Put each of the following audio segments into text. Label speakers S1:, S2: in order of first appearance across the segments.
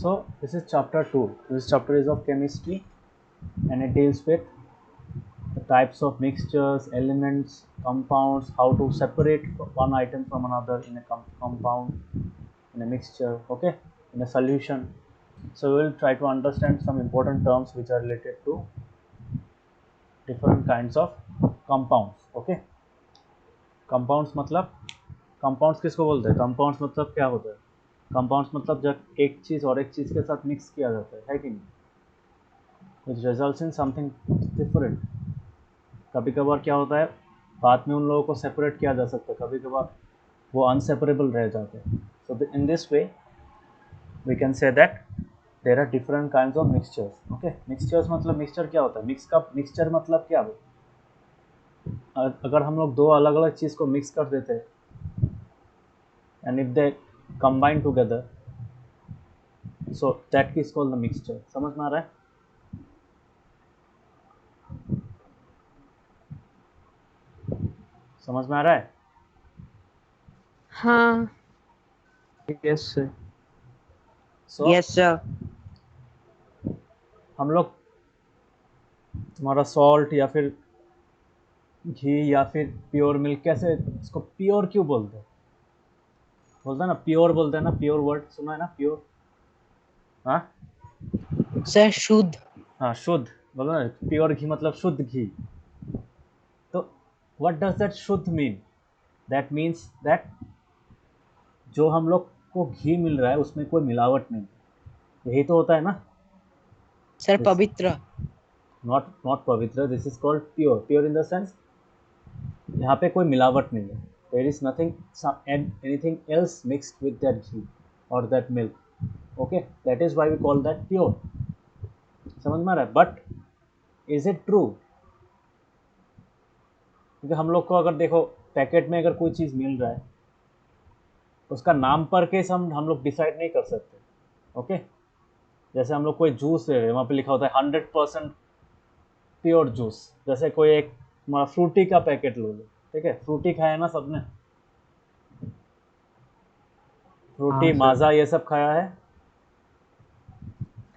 S1: So this is chapter 2. This chapter is of chemistry and it deals with the types of mixtures, elements, compounds, how to separate one item from another in a compound, in a mixture, okay, in a solution. So we will try to understand some important terms which are related to different kinds of compounds, okay. Compounds मतलब compounds किसको बोलते हैं? Compounds मतलब क्या होता है? Compounds मतलब जब एक चीज़ और एक चीज़ के साथ मिक्स किया जाता है कि नहीं, which results in something different. कभी कभार क्या होता है, बाद में उन लोगों को सेपरेट किया जा सकता है, कभी कभार वो अनसेपरेबल रह जाते हैं. So in this way we can say that there are different kinds of mixtures. Okay, mixtures मतलब मिक्सचर क्या होता है? मिक्सचर मतलब क्या है? अगर हम लोग दो अलग अलग चीज़ को मिक्स कर देते हैं and if they combine together, so that is called the mixture. समझ में आ रहा है? समझ में आ रहा है?
S2: हाँ.
S3: Yes sir.
S1: So
S2: yes sir.
S1: हम लोग तुम्हारा सॉल्ट या फिर घी या फिर प्योर मिल्क, कैसे इसको प्योर क्यों बोलते हैं? बोलते हैं ना प्योर, बोलते हैं ना प्योर, वर्ड सुना है ना प्योर? हाँ
S2: सर शुद्ध.
S1: हाँ, शुद्ध बोलो ना. प्योर घी मतलब शुद्ध घी. तो व्हाट डज दैट शुद्ध मीन? दैट मीन्स दैट जो हम लोग को घी मिल रहा है उसमें कोई मिलावट नहीं. यही तो होता है ना.
S2: सर पवित्र.
S1: नॉट पवित्र, this is called pure. Pure in the sense यहाँ पे कोई मिलावट नहीं है. There is nothing anything else mixed with that ghee और that milk. Okay, that is why we call that pure. समझ में आ रहा है? But is it true? क्योंकि हम लोग को अगर देखो पैकेट में अगर कोई चीज़ मिल रहा है, उसका नाम पर के हम लोग डिसाइड नहीं कर सकते. ओके, जैसे हम लोग कोई जूस ले रहे हैं, वहाँ पे लिखा होता है 100% प्योर जूस. जैसे कोई एक फ्रूटी का पैकेट लो, ठीक है, फ्रूटी खाया ना सबने, फ्रूटी
S3: हाँ,
S1: माजा ये सब खाया है.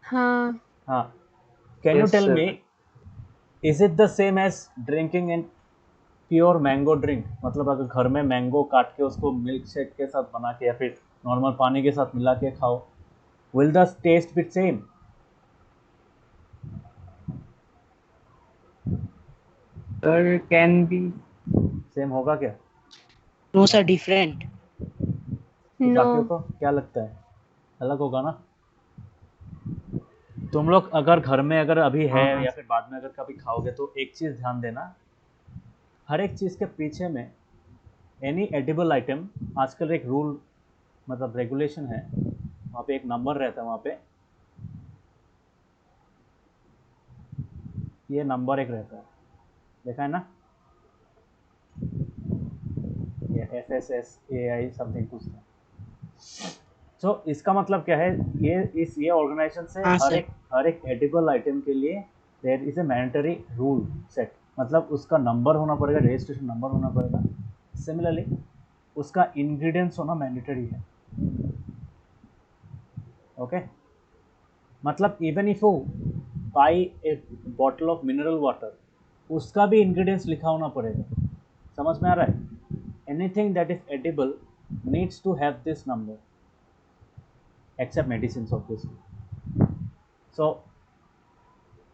S2: हाँ.
S1: हाँ. Can you
S3: Yes,
S1: tell
S3: sir.
S1: Me, is it the same as drinking in pure mango drink? मतलब अगर घर में मैंगो काट के उसको मिल्क शेक के साथ बना के या फिर नॉर्मल पानी के साथ मिला के खाओ, will the taste be same?
S3: Sir, can be.
S1: Same होगा क्या?
S2: No sir, different.
S1: तो बाकियों को क्या लगता है? अलग होगा ना. तुम लोग अगर घर में अगर अभी है
S3: हाँ.
S1: या फिर बाद में अगर कभी खाओगे तो एक चीज़ ध्यान देना, हर एक चीज़ के पीछे में एनी एडिबल आइटम, आजकल एक रूल मतलब रेगुलेशन है, वहाँ पे एक नंबर रहता है. वहाँ पे ये नंबर एक रहता है, देखा है ना? ये FSSAI समथिंग कुछ था. सो इसका मतलब क्या है? ये ऑर्गेनाइजेशन से
S2: हाँ सर.
S1: हर एक एडिबल आइटम के लिए there is a mandatory rule set. मतलब उसका नंबर होना पड़ेगा, रजिस्ट्रेशन नंबर होना पड़ेगा. सिमिलरली उसका इंग्रेडिएंट्स होना मैंडेटरी है. ओके, मतलब even if you by A bottle of mineral water, उसका भी इंग्रेडिएंट्स लिखा होना पड़ेगा. समझ में आ रहा है? Anything that is edible needs to have this number except medicine obviously. So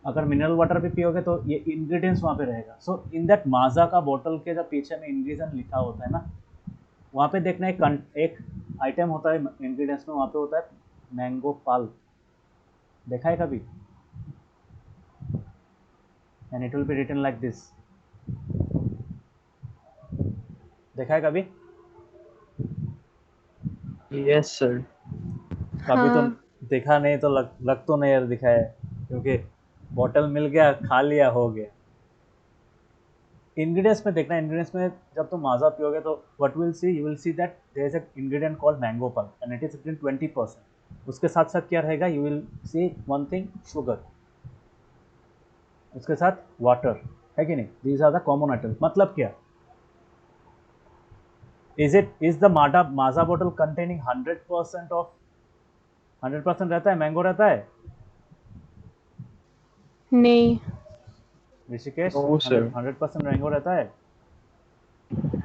S1: अगर मिनरल वाटर भी पियोगे तो ये इंग्रेडिएंट्स वहाँ पे रहेगा. सो इन दैट माजा का बोतल के जब पीछे में इंग्रेडिएंट लिखा होता है ना, वहाँ पे देखना एक आइटम होता है इंग्रेडिएंट्स में, वहाँ पे होता है मैंगो पल्प. देखा है कभी? And it will be written like this. देखा है कभी?
S3: Yes, sir.
S1: कभी तो
S2: हाँ.
S1: देखा नहीं तो लग तो नहीं यार दिखा है, क्योंकि बॉटल मिल गया, खा लिया, हो गया. इंग्रेडिएंट्स में देखना. इंग्रेडिएंट्स में जब तुम माजा पियोगे तो what will see, you will see that there is a ingredient called mango pulp and it is written 20%. उसके साथ साथ क्या रहेगा? You will see one thing, sugar. उसके साथ वाटर, है कि नहीं? These are the common items. मतलब क्या? Is the Maaza bottle containing 100% of 100% रहता है, मैंगो रहता है?
S4: नहीं।
S1: Rishikesh,
S3: No, sir.
S1: 100% मैंगो रहता है?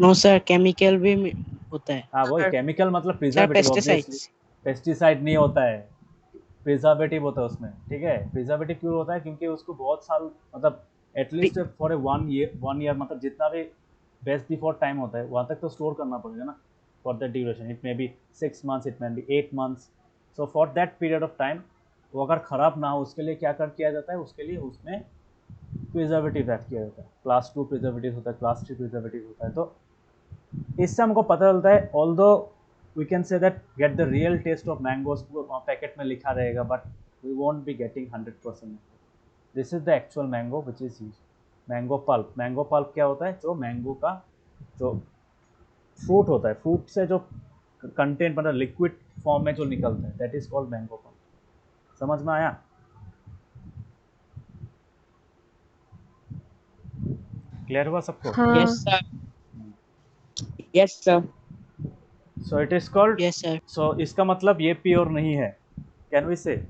S2: नो सर, केमिकल भी होता है।
S1: हाँ वही, केमिकल मतलब
S2: sir
S1: preservative obviously.
S2: Pesticides.
S1: Pesticide नहीं होता है, प्रिजर्वेटिव होता है उसमें, ठीक है। प्रिजर्वेटिव क्यों होता है? क्योंकि उसको बहुत साल मतलब एटलीस्ट फॉर ए 1 ईयर मतलब जितना भी बेस्ट बिफोर टाइम होता है वहाँ तक तो स्टोर करना पड़ेगा ना, for that duration. It may be 6 months, it may be 8 months. So for that period of time वो अगर ख़राब ना हो उसके लिए क्या कर किया जाता है, उसके लिए उसमें प्रिजर्वेटिव ऐड किया जाता है। क्लास 2 प्रिजर्वेटिव होता है, क्लास 3 प्रिजर्वेटिव होता है। तो इससे हमको पता चलता है, although we can say that get the real taste of mangoes packet में लिखा रहेगा, but we won't be getting 100%। This is the actual mango which is use. Mango pulp, mango pulp क्या होता है? जो मैंगो का जो फ्रूट होता है, फ्रूट से जो कंटेंट मतलब लिक्विड फॉर्म में जो निकलता है, that is called mango pulp. समझ में आया? क्लियर हुआ सबको?
S4: हाँ।
S2: Yes sir. Yes sir.
S1: So it is called,
S2: yes sir.
S1: So इसका मतलब ये प्योर नहीं है। कैन वी से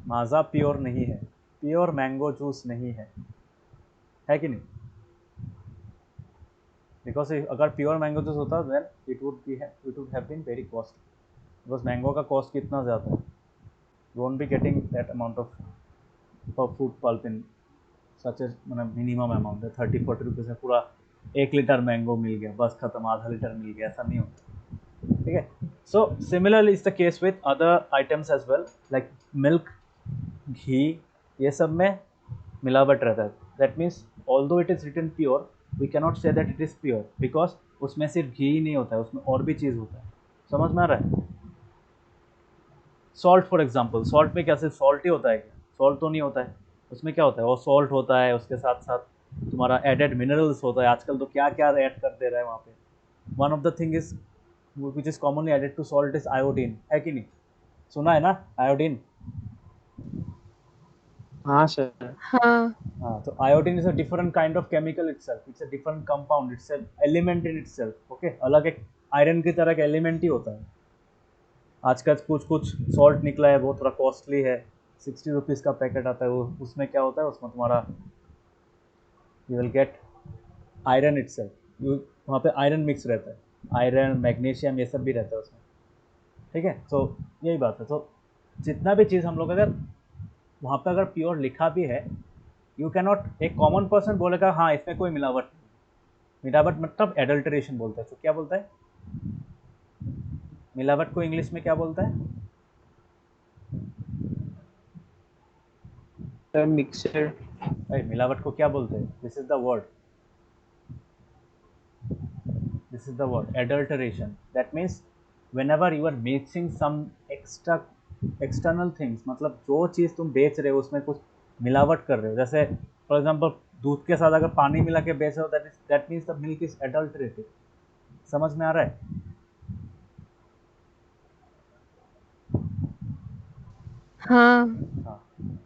S1: माजा प्योर नहीं है, प्योर मैंगो जूस नहीं है कि नहीं? बिकॉज अगर प्योर मैंगो जूस होता then it would have been very costly. Because mango का कॉस्ट कितना ज़्यादा है, you won't be getting that amount of fruit pulp in such a मतलब मिनिमम अमाउंट है। 30-40 रुपीज़ में पूरा 1 लीटर मैंगो मिल गया, बस खत्म, आधा लीटर मिल गया, ऐसा नहीं होता, ठीक है। So similarly is the case with other items as well, like milk, ghee, ये सब में मिलावट रहता है। That means although it is written pure, we cannot say that it is pure, because उसमें सिर्फ घी ही नहीं होता है, उसमें और भी चीज़ होता है। समझ में आ रहा है? सॉल्ट फॉर एग्जाम्पल, सॉल्ट में क्या सिर्फ सॉल्ट ही होता है क्या? सॉल्ट तो नहीं होता है, उसमें क्या होता है? वो सॉल्ट होता है, उसके साथ साथ तुम्हारा एडेड मिनरल्स होता है। आजकल तो क्या क्या ऐड कर दे रहा है वहाँ पे। One of the thing is which is commonly added to salt is iodine, है कि नहीं? सुना है ना आयोडीन?
S3: हाँ सर।
S4: हाँ।
S1: हाँ, तो iodine is a different kind of chemical itself, it's a different compound, it's an element in itself. Okay, अलग एक आयरन की तरह का एलिमेंट ही होता है। आजकल कुछ कुछ सॉल्ट निकला है, वो थोड़ा कॉस्टली है, 60 रुपीज़ का पैकेट आता है। वो उसमें क्या होता है? उसमें तुम्हारा you will gate iron itself, वहाँ पे आयरन मिक्स रहता है, आयरन मैग्नीशियम ये सब भी रहता है उसमें, ठीक है। तो यही बात है। तो जितना भी चीज़ हम लोग अगर वहाँ पे अगर प्योर लिखा भी है, यू कैन नॉट, एक कॉमन पर्सन बोलेगा हाँ इसमें कोई मिलावट नहीं। मिलावट मतलब एडल्टरेशन बोलता है। तो क्या बोलता है मिलावट को इंग्लिश में? क्या बोलता है?
S3: Sir mixer.
S1: भाई मिलावट को क्या बोलते हैं? This is the word, this is the word adulteration. That means whenever you are mixing some extra external things, मतलब जो चीज़ तुम बेच रहे हो उसमें कुछ मिलावट कर रहे हो। जैसे फॉर एग्जाम्पल दूध के साथ अगर पानी मिला के बेच रहे हो, that means the milk is adulterated. समझ में आ रहा है?
S4: हाँ।
S1: हाँ।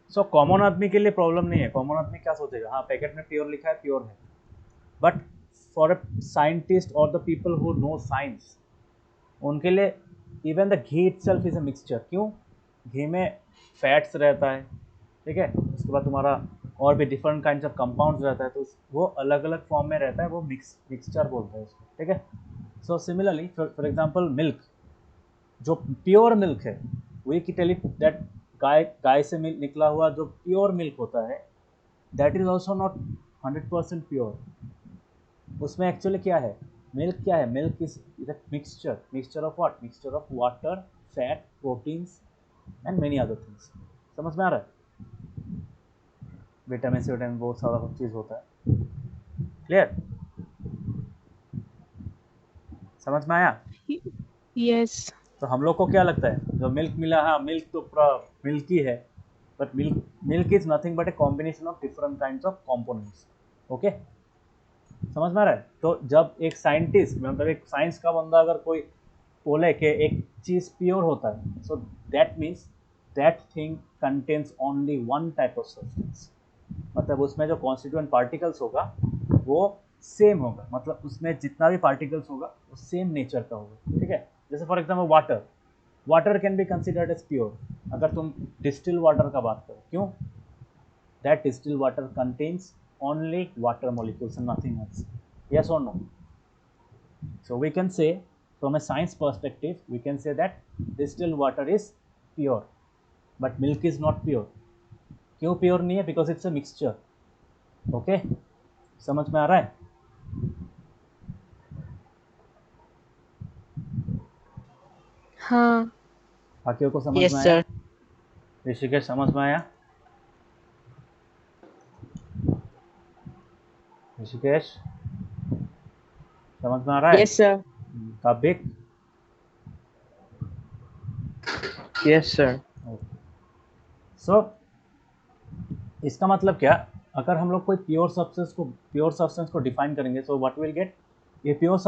S1: सो कॉमन आदमी के लिए प्रॉब्लम नहीं है। कॉमन आदमी क्या सोचेगा? हाँ पैकेट में प्योर लिखा है, प्योर है। बट फॉर अ साइंटिस्ट और the people who know science, उनके लिए even the ghee itself is a mixture. क्यों? घी में फैट्स रहता है, ठीक है, उसके बाद तुम्हारा और भी डिफरेंट काइंड्स ऑफ कंपाउंड्स रहता है, तो वो अलग अलग फॉर्म में रहता है, वो मिक्सचर बोलते हैं उसको, ठीक है। So similarly for example milk, जो प्योर मिल्क है, वी की टेल इट दैट गाय से मिल्क निकला हुआ जो प्योर मिल्क होता है, that is also not 100% pure. उसमें एक्चुअली क्या है? मिल्क क्या है? Milk is mixture, mixture of what? Mixture of water, fat, proteins and many other things. समझ में आ रहा है? विटामिन सी, विटामिन, बहुत सारा चीज़ होता है। क्लियर? समझ में आया?
S4: यस।
S1: तो हम लोग को क्या लगता है जो मिल्क मिला, हाँ मिल्क तो पूरा मिल्क ही है, but milk is nothing but a combination of different kinds of components. Okay, समझ में आ रहा है? तो जब एक साइंटिस्ट मतलब एक साइंस का बंदा अगर कोई बोले कि एक चीज़ प्योर होता है, so that means that thing contains only one type of substance. मतलब उसमें जो कॉन्स्टिट्यूएंट पार्टिकल्स होगा वो सेम होगा, मतलब उसमें जितना भी पार्टिकल्स होगा वो सेम नेचर का होगा, ठीक है। जैसे for example water, water can be considered as pure अगर तुम डिस्टिल वाटर का बात करो। क्यों? That distil water contains only water molecules and nothing else. Yes और no? So we can say from a science perspective, we can say that distilled water is pure, but milk is not pure. क्यों pure नहीं है? Because it's a mixture. Okay? समझ में आ रहा है?
S4: हाँ
S1: बाकियों को समझ
S2: Yes,
S1: में आया?
S2: sir.
S1: ऋषिकेश समझ में आया? ऋषिकेश समझ में आ रहा है?
S2: Yes, sir.
S1: काबिक?
S3: Yes, sir.
S1: सो इसका मतलब क्या? अगर हम लोग कोई प्योर सब्सटेंस को डिफाइन करेंगे, so what will get? A pure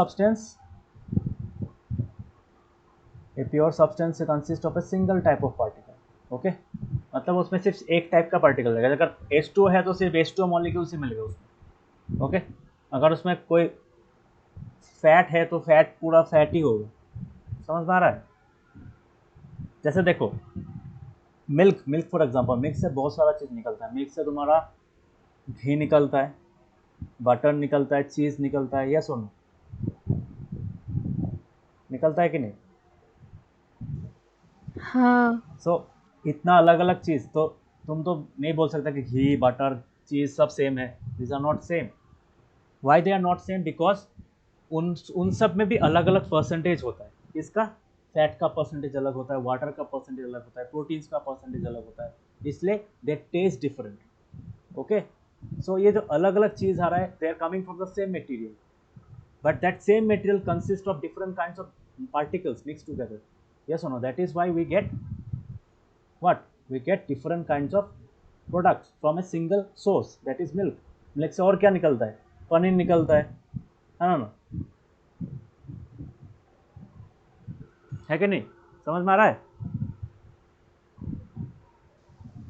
S1: substance consist of a single type of particle. Okay, मतलब उसमें सिर्फ एक टाइप का पार्टिकल रहेगा। अगर H2 है तो सिर्फ H2 मॉलिक्यूल से मिलेगा उसमें। ओके, अगर उसमें कोई फैट है तो फैट पूरा फैट ही होगा। समझ में आ रहा है? जैसे देखो मिल्क फॉर एग्जांपल, मिल्क से बहुत सारा चीज़ निकलता है। मिल्क से तुम्हारा घी निकलता है, बटर निकलता है, चीज़ निकलता है। यस और नो? निकलता है कि नहीं?
S4: हाँ
S1: सो इतना अलग अलग चीज़ तो तुम तो नहीं बोल सकता कि घी बटर चीज़ सब सेम है। This are not same. Why they are not same? Because उन सब में भी अलग अलग परसेंटेज होता है। इसका फैट का परसेंटेज अलग होता है, वाटर का परसेंटेज अलग होता है, प्रोटीन्स का परसेंटेज अलग होता है, इसलिए they taste different. Okay, so ये जो अलग अलग चीज़ आ रहा है, they are coming from the same material, but that same material consists of different kinds of particles mixed together. Yes or no? That is why we get what? We get different kinds of products from a single source, that is milk. Milk से और क्या निकलता है? पनीर निकलता है ना? है कि नहीं? समझ में आ रहा है?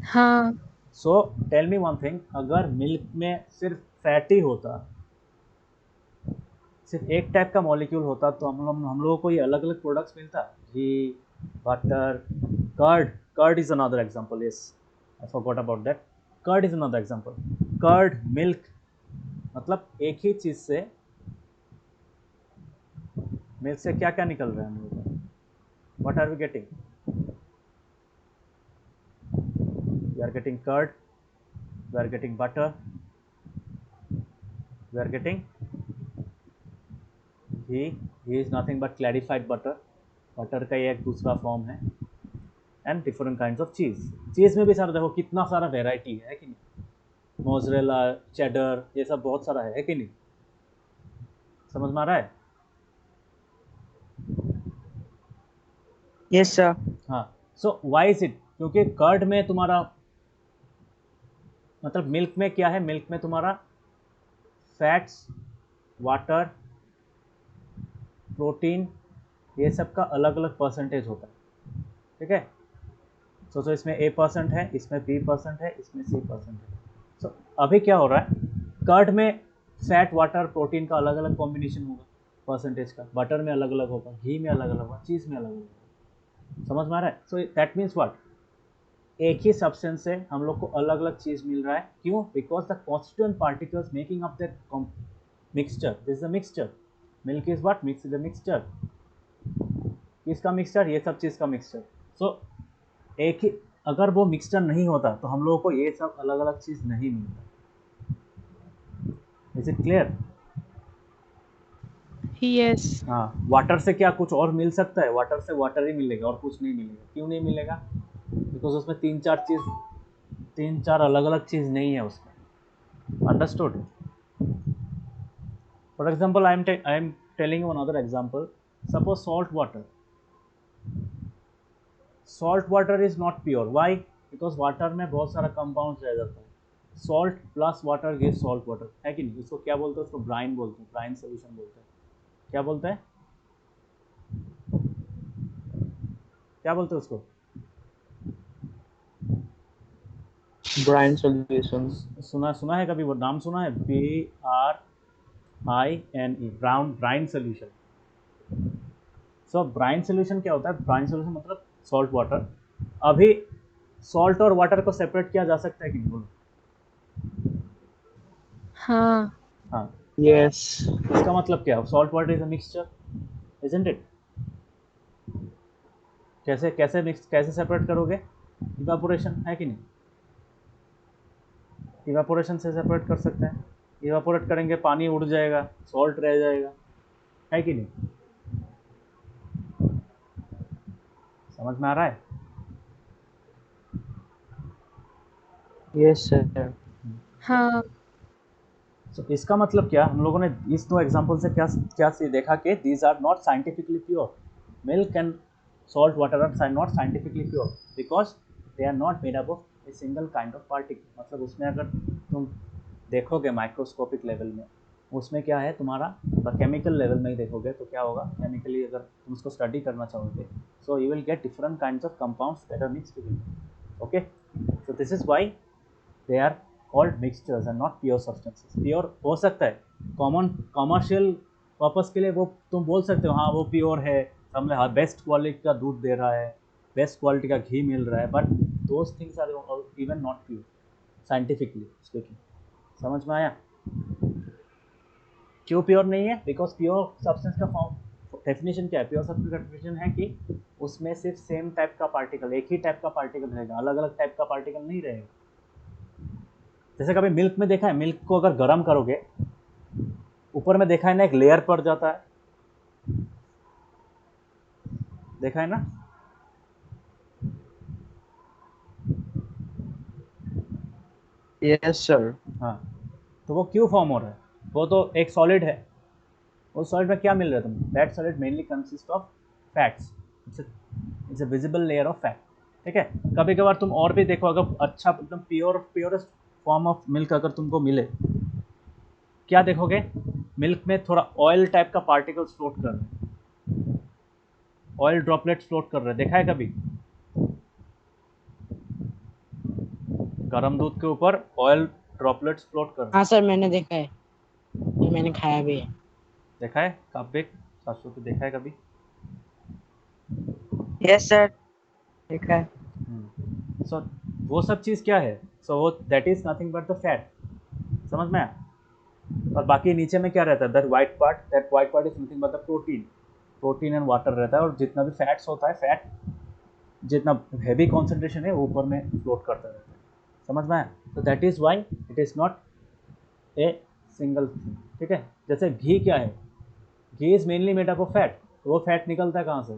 S4: हाँ
S1: so tell me one thing, अगर मिल्क में सिर्फ फैट ही होता, सिर्फ एक टाइप का मॉलिक्यूल होता, तो हम लोगों को ये अलग अलग प्रोडक्ट्स मिलता। Ghee, butter, curd is another example. Yes, I forgot about that. Curd is another example. Curd, milk, मतलब एक ही चीज़ से मिल्क से क्या क्या निकल रहा है हम लोगों को? What are we getting? We are getting curd, we are getting butter, we are getting ghee. Ghee is nothing but clarified butter. Butter का ये एक दूसरा फॉर्म है। एंड डिफरेंट काइंड्स ऑफ चीज़ में भी सारा देखो कितना सारा वेराइटी है कि नहीं? मोज़रेला, चेडर, ये सब बहुत सारा है कि नहीं? समझ में आ रहा है?
S2: Yes, sir.
S1: हाँ। सो वाई इज इट? क्योंकि कर्ड में तुम्हारा मतलब मिल्क में क्या है? मिल्क में तुम्हारा फैट्स, वाटर, प्रोटीन, ये सब का अलग अलग परसेंटेज होता है। ठीक है? सो इसमें A% है, इसमें B% है, इसमें C% है। सो अभी क्या हो रहा है? कर्ड में फैट, वाटर, प्रोटीन का अलग अलग कॉम्बिनेशन होगा परसेंटेज का, बटर में अलग अलग होगा, घी में अलग अलग होगा, चीज़ में अलग अलग होगा। समझ में आ रहा है? So that means what? एक ही सब्सटेंस से हम लोग को अलग अलग चीज़ मिल रहा है। क्यों? Because the constituent particles making up that mixture, this is a mixture. Milk is what? Mix is a mixture. किसका मिक्सचर? ये सब चीज़ का मिक्सचर। सो एक ही, अगर वो मिक्सचर नहीं होता तो हम लोगों को ये सब अलग अलग चीज़ नहीं मिलता। Is it clear?
S4: यस
S1: हाँ, वाटर से क्या कुछ और मिल सकता है? वाटर से वाटर ही मिलेगा और कुछ नहीं मिलेगा। क्यों नहीं मिलेगा? बिकॉज उसमें तीन चार अलग अलग चीज़ नहीं है उसमें। Understood? For example I am telling you another example. Suppose salt water is not pure. Why? Because water में बहुत सारा कंपाउंड रह जाता है। Salt plus water give salt water, है कि नहीं? उसको क्या बोलते हैं? उसको ब्राइन बोलते हैं, ब्राइन सोल्यूशन बोलते हैं। क्या बोलते हैं? क्या बोलते हैं उसको?
S3: Brine solution.
S1: सुना है कभी? वो नाम सुना है? BRINE, brown brine solution. So brine solution क्या होता है? ब्राइन सोल्यूशन मतलब सॉल्ट वाटर। अभी सॉल्ट और वाटर को सेपरेट किया जा सकता है कि नहीं, बोलो?
S4: हाँ
S1: हाँ,
S3: Yes.
S1: इसका मतलब क्या है? Salt water is a mixture, isn't it? कैसे कैसे मिक्स, कैसे सेपरेट करोगे? इवापोरेशन है कि नहीं? इवापोरेशन से सेपरेट कर सकते हैं। इवापोरेट करेंगे, पानी उड़ जाएगा, सॉल्ट रह जाएगा, है कि नहीं? समझ में आ रहा है?
S3: Yes, sir.
S4: हाँ
S1: तो इसका मतलब क्या, हम लोगों ने इस दो एग्जांपल से क्या क्या देखा कि these are not scientifically pure. Milk and salt water are not scientifically pure because they are not made up of a single kind of particle. मतलब उसमें अगर तुम देखोगे माइक्रोस्कोपिक लेवल में, उसमें क्या है तुम्हारा, केमिकल लेवल में ही देखोगे तो क्या होगा, केमिकली अगर तुम उसको स्टडी करना चाहोगे, so you will get different kinds of compounds that are mixed together. Okay, so this is why they are called mixtures and not pure substances. Pure हो सकता है कॉमन कमर्शियल पर्पस के लिए, वो तुम बोल सकते हो हाँ वो प्योर है, हमने हाँ बेस्ट क्वालिटी का दूध दे रहा है, बेस्ट क्वालिटी का घी मिल रहा है, but those things are even not pure scientifically speaking. समझ में आया? क्यों प्योर नहीं है? बिकॉज प्योर सब्सटेंस का फॉर्म डेफिनेशन क्या है? प्योर सब्सटेंस का डेफिनेशन है कि उसमें सिर्फ सेम टाइप का पार्टिकल, एक ही टाइप का पार्टिकल रहेगा, अलग अलग टाइप का पार्टिकल नहीं रहेगा। जैसे कभी मिल्क में देखा है, मिल्क को अगर गर्म करोगे, ऊपर में देखा है ना एक लेयर पड़ जाता है, देखा है ना?
S3: Yes, sir.
S1: हाँ, तो वो क्यों फॉर्म हो रहा है? वो तो एक सॉलिड है, उस सॉलिड में क्या मिल रहा है तुमको? That solid mainly consist of fats, it's a visible layer of fat. ठीक है, कभी कभार तुम और भी देखो, अगर अच्छा एकदम प्योरेस्ट फॉर्म ऑफ मिल्क अगर तुमको मिले, क्या देखोगे? मिल्क में थोड़ा ऑयल टाइप का पार्टिकल्स फ्लोट कर रहे हैं, ऑयल ड्रॉपलेट्स फ्लोट कर रहे हैं, देखा है कभी? गर्म दूध के ऊपर ऑयल ड्रॉपलेट्स फ्लोट कर रहे
S2: हाँ
S1: हैं,
S2: सर, मैंने देखा है, ये मैंने खाया भी है।
S1: देखा है? कब बेक सासू पे देखा है कभी?
S3: Yes, sir. देखा है.
S1: सो वो सब चीज़ क्या है? सो वो that is nothing but the fat. समझ में आया? और बाकी नीचे में क्या रहता है? That white part is nothing but the protein. Protein and water रहता है, और जितना भी फैट्स होता है, फैट जितना हैवी कॉन्सेंट्रेशन है ऊपर में फ्लोट करता रहता है। समझ में आया? तो that is why it is not a single thing. ठीक है, जैसे घी क्या है? Ghee is mainly made up of fat. तो वो फैट निकलता है कहाँ से?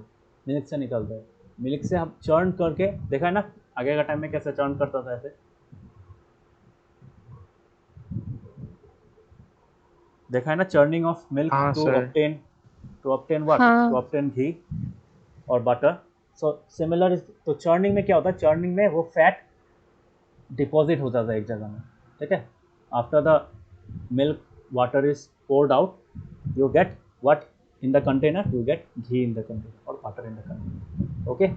S1: मिल्क से निकलता है। मिल्क से हम चर्न करके, देखा है ना आगे का टाइम में कैसे चर्न करता था ऐसे, देखा है ना? चर्निंग ऑफ मिल्क
S3: हाँ,
S1: to
S3: sir.
S1: Obtain what? To
S4: हाँ
S1: ऑब्टेन घी और बटर। सो सिमिलर इज, तो चर्निंग में क्या होता है? चर्निंग में वो फैट डिपॉजिट हो जाता है एक जगह में। ठीक है, after the milk water is poured out, you get what in the container? You get ghee in the container or butter in the container. Okay,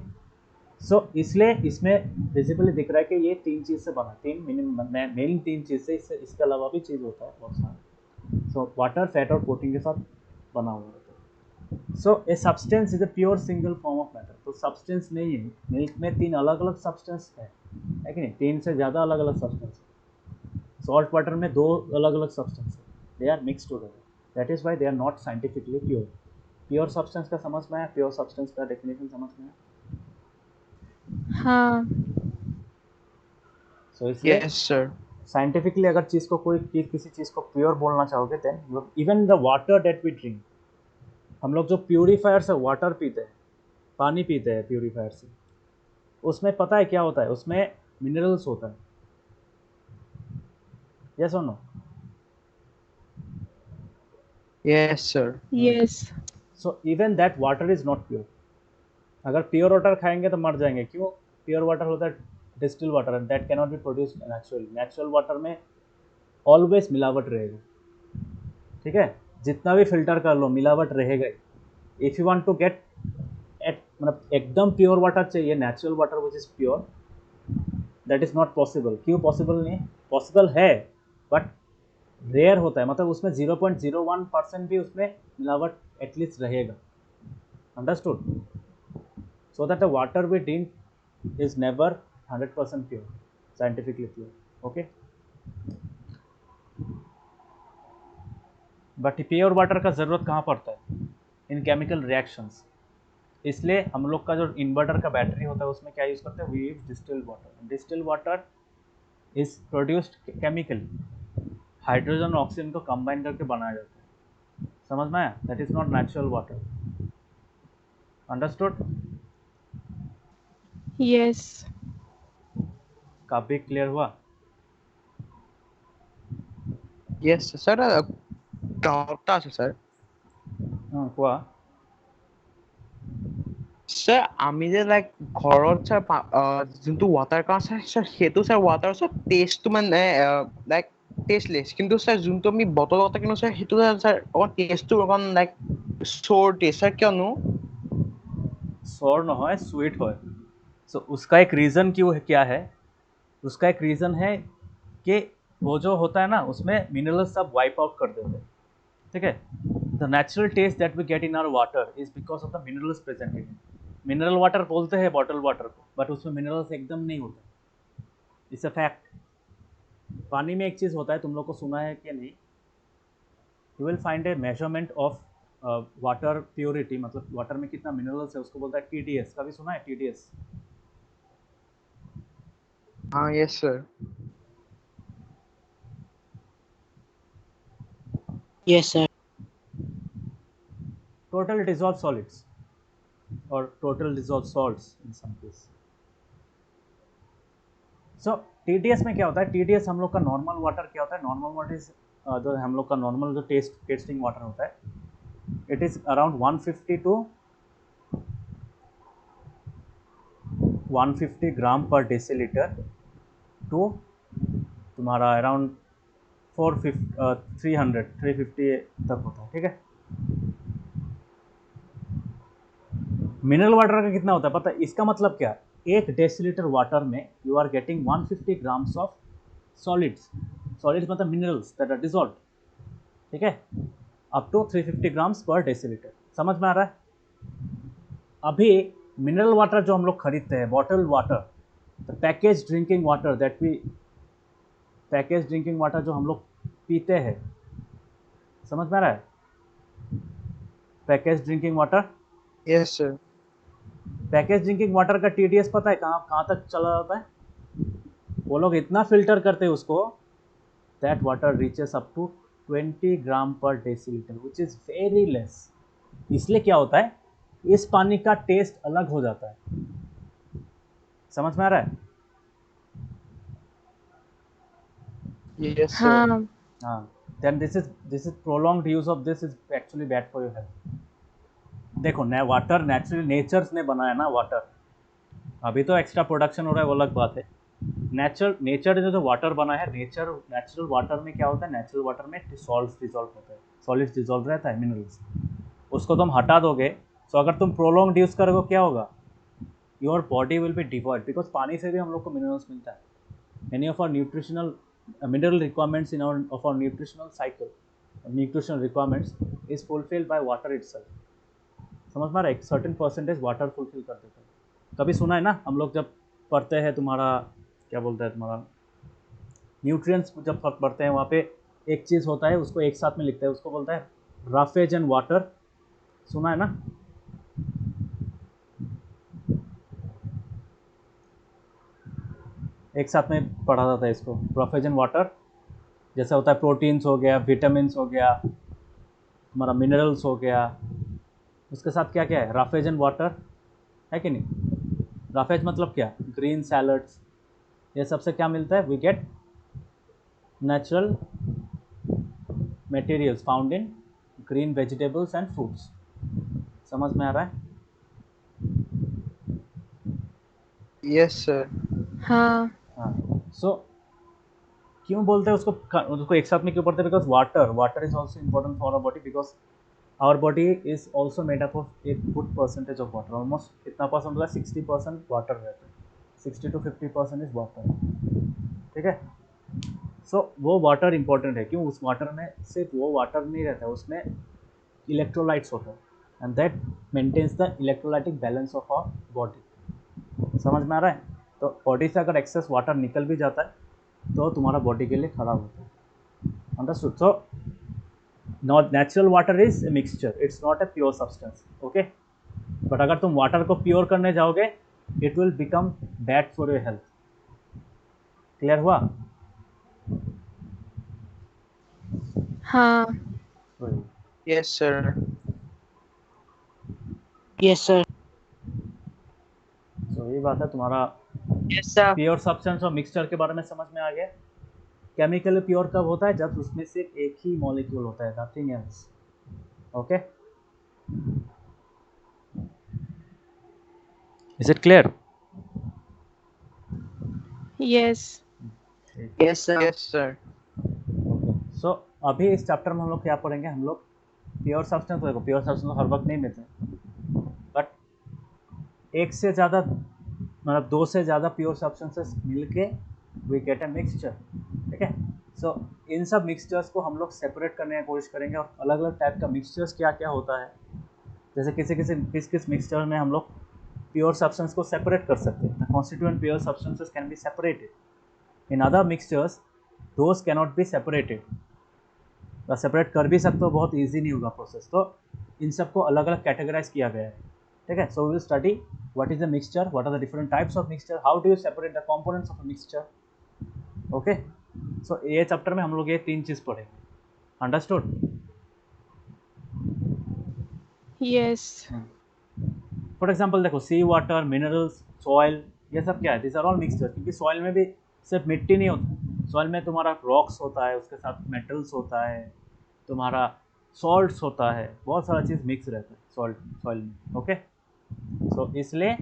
S1: so इसलिए इसमें विजिबली दिख रहा है कि ये तीन चीज़ से बना, तीन मिनिमम मेन तीन चीज़ से, इसके अलावा भी चीज़ होता है बहुत सारा। सो वाटर, फैट और प्रोटीन के साथ बना हुआ होता है। So a substance is a pure single form of matter. तो सब्सटेंस नहीं है, मिल्क में तीन अलग अलग सब्सटेंस है कि नहीं? तीन से ज़्यादा अलग अलग सब्सटेंस है। सॉल्ट वाटर में दो अलग अलग सब्सटेंस है, they are mix together, that is why they are not scientifically pure. Pure substance का समझ में आया? प्योर सब्सटेंस का डेफिनेशन समझ में आया?
S4: हाँ
S1: सो इसलिए
S3: Yes, sir.
S1: साइंटिफिकली अगर चीज़ को कोई किसी चीज़ को प्योर बोलना चाहोगे, then even the water that we drink, हम लोग जो प्यूरीफायर से वाटर पीते हैं, पानी पीते हैं प्यूरीफायर से, उसमें पता है क्या होता है? उसमें मिनरल्स होता है। यस और no?
S3: Yes, sir.
S4: Yes
S1: so even that water is not pure. अगर प्योर वाटर खाएंगे तो मर जाएंगे। क्यों? प्योर वाटर होता है distil water and that cannot be produce naturally. Natural water में ऑलवेज मिलावट रहेगी। ठीक है, जितना भी फिल्टर कर लो मिलावट रहेगा ही। If you want to get at मतलब एकदम प्योर वाटर चाहिए, natural water which is pure, that is not possible. क्यों पॉसिबल नहीं है? पॉसिबल है बट रेयर होता है, मतलब उसमें 0.01% भी उसमें मिलावट एटलीस्ट रहेगा। Understood? So that the water we drink is never 100% pure, scientifically pure. Okay? But pure water का ज़रूरत कहाँ पड़ता है? इन केमिकल रिएक्शंस. इसलिए हम लोग का जो इन्वर्टर का बैटरी होता है उसमें क्या यूज़ करते हैं? We use distilled water. Distilled water is produced chemically. Hydrogen और ऑक्सीजन को कंबाइन करके बनाया जाता है. समझ में आया? That is not natural water. Understood?
S4: yes,
S1: काफी क्लियर हुआ?
S3: Yes, sir. Doubt আছে স্যার.
S1: কোৱা.
S3: স্যার আমি যে লাইক ঘৰত স্যার যোনটো ৱাটাৰ কাৰণ স্যাৰ সেইটো স্যাৰ ৱাটাৰ স্যাৰ টেষ্টটো মানে লাইক টেষ্টলেছ, কিন্তু স্যাৰ যোনটো আমি বটল ৱাটাৰ কিনো স্যাৰ সেইটো স্যাৰ অকণ টেষ্টটো অকণ লাইক চ'ৰ টেষ্ট স্যাৰ কিয়নো?
S1: सौर न है, स्वीट है. सो उसका एक रीज़न क्यों है, क्या है? उसका एक रीज़न है कि वो जो होता है ना उसमें मिनरल्स सब वाइप आउट कर देते हैं. ठीक है? The natural taste that we get in our water is because of the minerals present in it. Mineral water बोलते हैं बॉटल वाटर को, बट उसमें मिनरल्स एकदम नहीं होते. It's a fact. पानी में एक चीज़ होता है, तुम लोग को सुना है कि नहीं? You will find A measurement of water purity, मतलब वाटर में कितना मिनरल्स है उसको बोलता है TDS. कभी सुना है TDS?
S3: हाँ yes sir.
S2: Yes, sir.
S1: Total dissolved solids or total dissolved salts in some case. So TDS में क्या होता है? TDS हम लोग का नॉर्मल वाटर क्या होता है? नॉर्मल वाटर इज जो हम लोग का नॉर्मल जो टेस्टिंग वाटर होता है, it is around 150 to 150 gram per decilitre to तुम्हारा अराउंड 350 तक होता है. ठीक है? मिनरल वाटर का कितना होता है पता है? इसका मतलब क्या? एक डेसीलीटर वाटर में you are getting 150 grams of solids. Solids मतलब मिनरल्स दैट आर डिसॉल्व्ड. ठीक है? Up to 350 grams per decilitre. समझ में आ रहा है? अभी मिनरल वाटर जो हम लोग खरीदते हैं, bottle water, the package drinking water that we package drinking water जो हम लोग पीते हैं, समझ में आ रहा है? Package drinking water,
S3: yes sir.
S1: Package drinking water का TDS पता है कहाँ कहाँ तक चला जाता है? वो लोग इतना फिल्टर करते हैं उसको, that water reaches up to 20 gram per decilitre, which is very less. इसलिए क्या होता है? इस पानी का टेस्ट अलग हो जाता है. समझ में आ रहा है?
S3: Yes sir.
S4: हाँ,
S1: हाँ. Then this is prolonged use of this is actually bad for your health. देखो वाटर नेचुरली नेचर्स ने बनाया ना वाटर. अभी तो एक्स्ट्रा प्रोडक्शन हो रहा है, वो अलग बात है. नेचर ने जो वाटर बनाया है, नेचुरल वाटर में क्या होता है? नेचुरल वाटर में डिजॉल्व होता है, सॉलिड्स डिजॉल्व रहता है, मिनरल्स. उसको तुम हटा दोगे, तो अगर तुम प्रोलॉन्ग यूज़ करोगे क्या होगा? Your body will be devoid, because पानी से भी हम लोग को मिनरल्स मिलता है. Any of our nutritional mineral requirements in of our nutritional cycle, nutritional requirements is fulfilled by water itself. समझ में आ रहा है? एक सर्टेन परसेंटेज वाटर फुलफिल कर देता है. कभी सुना है ना, हम लोग जब पढ़ते हैं तुम्हारा क्या बोलता है, तुम्हारा न्यूट्रिएंट्स जब पढ़ते हैं वहाँ पे एक चीज़ होता है, उसको एक साथ में लिखते हैं, उसको बोलता है राफेज एंड वाटर. सुना है ना? एक साथ में पढ़ा जाता है इसको, राफेज एंड वाटर. जैसा होता है प्रोटीन्स हो गया, विटामिन्स हो गया, हमारा मिनरल्स हो गया, उसके साथ क्या क्या है? राफेज एंड वाटर है कि नहीं? राफेज मतलब क्या? ग्रीन सैलड्स, ये सबसे क्या मिलता है? We get natural materials found in green vegetables and fruits. समझ में आ रहा है?
S3: Yes sir.
S4: हाँ,
S1: हाँ. सो क्यों बोलते हैं उसको एक साथ में क्यों पढ़ते हैं? Because water is also important for our body, because our body is also made up of एक good percentage of water. Almost कितना परसेंट होता है? 60% वाटर रहता है. 60 to 50% इज वाटर. ठीक है? सो वो वाटर इंपॉर्टेंट है. क्यों? उस वाटर में सिर्फ वो वाटर नहीं रहता है, उसमें इलेक्ट्रोलाइट्स होते हैं. And that maintains the electrolytic balance of our body. समझ में आ रहा है? तो बॉडी से अगर एक्सेस वाटर निकल भी जाता है तो तुम्हारा बॉडी के लिए खराब होता है। Understood? So not natural water is a mixture, it's not a pure substance. Okay, but अगर तुम वाटर को प्योर करने जाओगे it will become bad for your health. Clear हुआ?
S4: हाँ
S1: वही।
S3: Yes, sir.
S2: Yes, sir.
S1: तो ये बात है, तुम्हारा
S2: Yes, sir.
S1: प्योर सब्सटेंस और मिक्सचर के बारे में समझ में आ गया। केमिकल प्योर कब होता है? जब उसमें से एक ही मॉलिक्यूल होता है, nothing else. Okay, is it clear?
S4: Yes
S2: Yes, sir.
S3: Yes, sir.
S1: Okay, so अभी इस चैप्टर में हम लोग क्या पढ़ेंगे? हम लोग प्योर सब्सटेंस। देखो, प्योर सब्सटेंस हर वक्त नहीं मिलते, बट एक से ज़्यादा, मतलब दो से ज़्यादा प्योर सब्सटेंसेस मिलके वी गेट ए मिक्सचर। ठीक है? सो इन सब मिक्सचर्स को हम लोग सेपरेट करने की कोशिश करेंगे, और अलग अलग टाइप का मिक्सचर्स क्या क्या होता है। जैसे किस किस मिक्सचर में हम लोग प्योर सब्सटेंस को सेपरेट कर सकते हैं। The constituent pure substances can be separated. In other mixtures those cannot be separated. Separate कर भी सकते हो, बहुत ईजी नहीं होगा प्रोसेस। तो इन सबको अलग अलग कैटेगराइज किया गया है। ठीक है? So we will study what is the mixture, what are the different types of mixture, how do you separate the components of a mixture. Okay, so ये चैप्टर में हम लोग ये तीन चीज़ पढ़ेंगे। अंडरस्टूड?
S4: यस
S1: फॉर एग्जाम्पल देखो, सी water, minerals, soil, ये सब क्या है? This are all mixture. क्योंकि सॉइल में भी सिर्फ मिट्टी नहीं होती, सॉइल में तुम्हारा रॉक्स होता है, उसके साथ मेटल्स होता है, तुम्हारा सॉल्ट्स होता है, बहुत सारा चीज़ मिक्स रहता है सॉइल में। ओके, सो इसलिए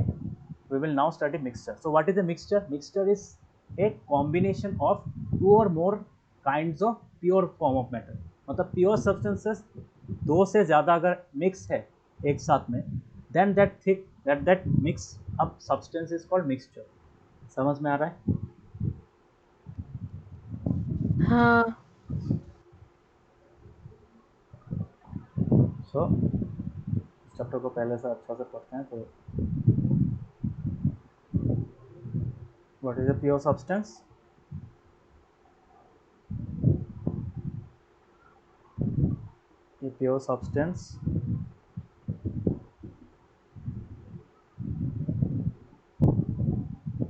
S1: we will now study mixture. So what is a mixture? Mixture is a combination of two or more kinds of pure form of matter. मतलब प्योर सब्सटेंसेस दो से ज़्यादा अगर मिक्स है एक साथ में, then that mix up substance is called mixture. समझ में आ रहा है?
S4: हाँ
S1: So चैप्टर को पहले से अच्छा से पढ़ते हैं। तो what is a pure substance? A pure substance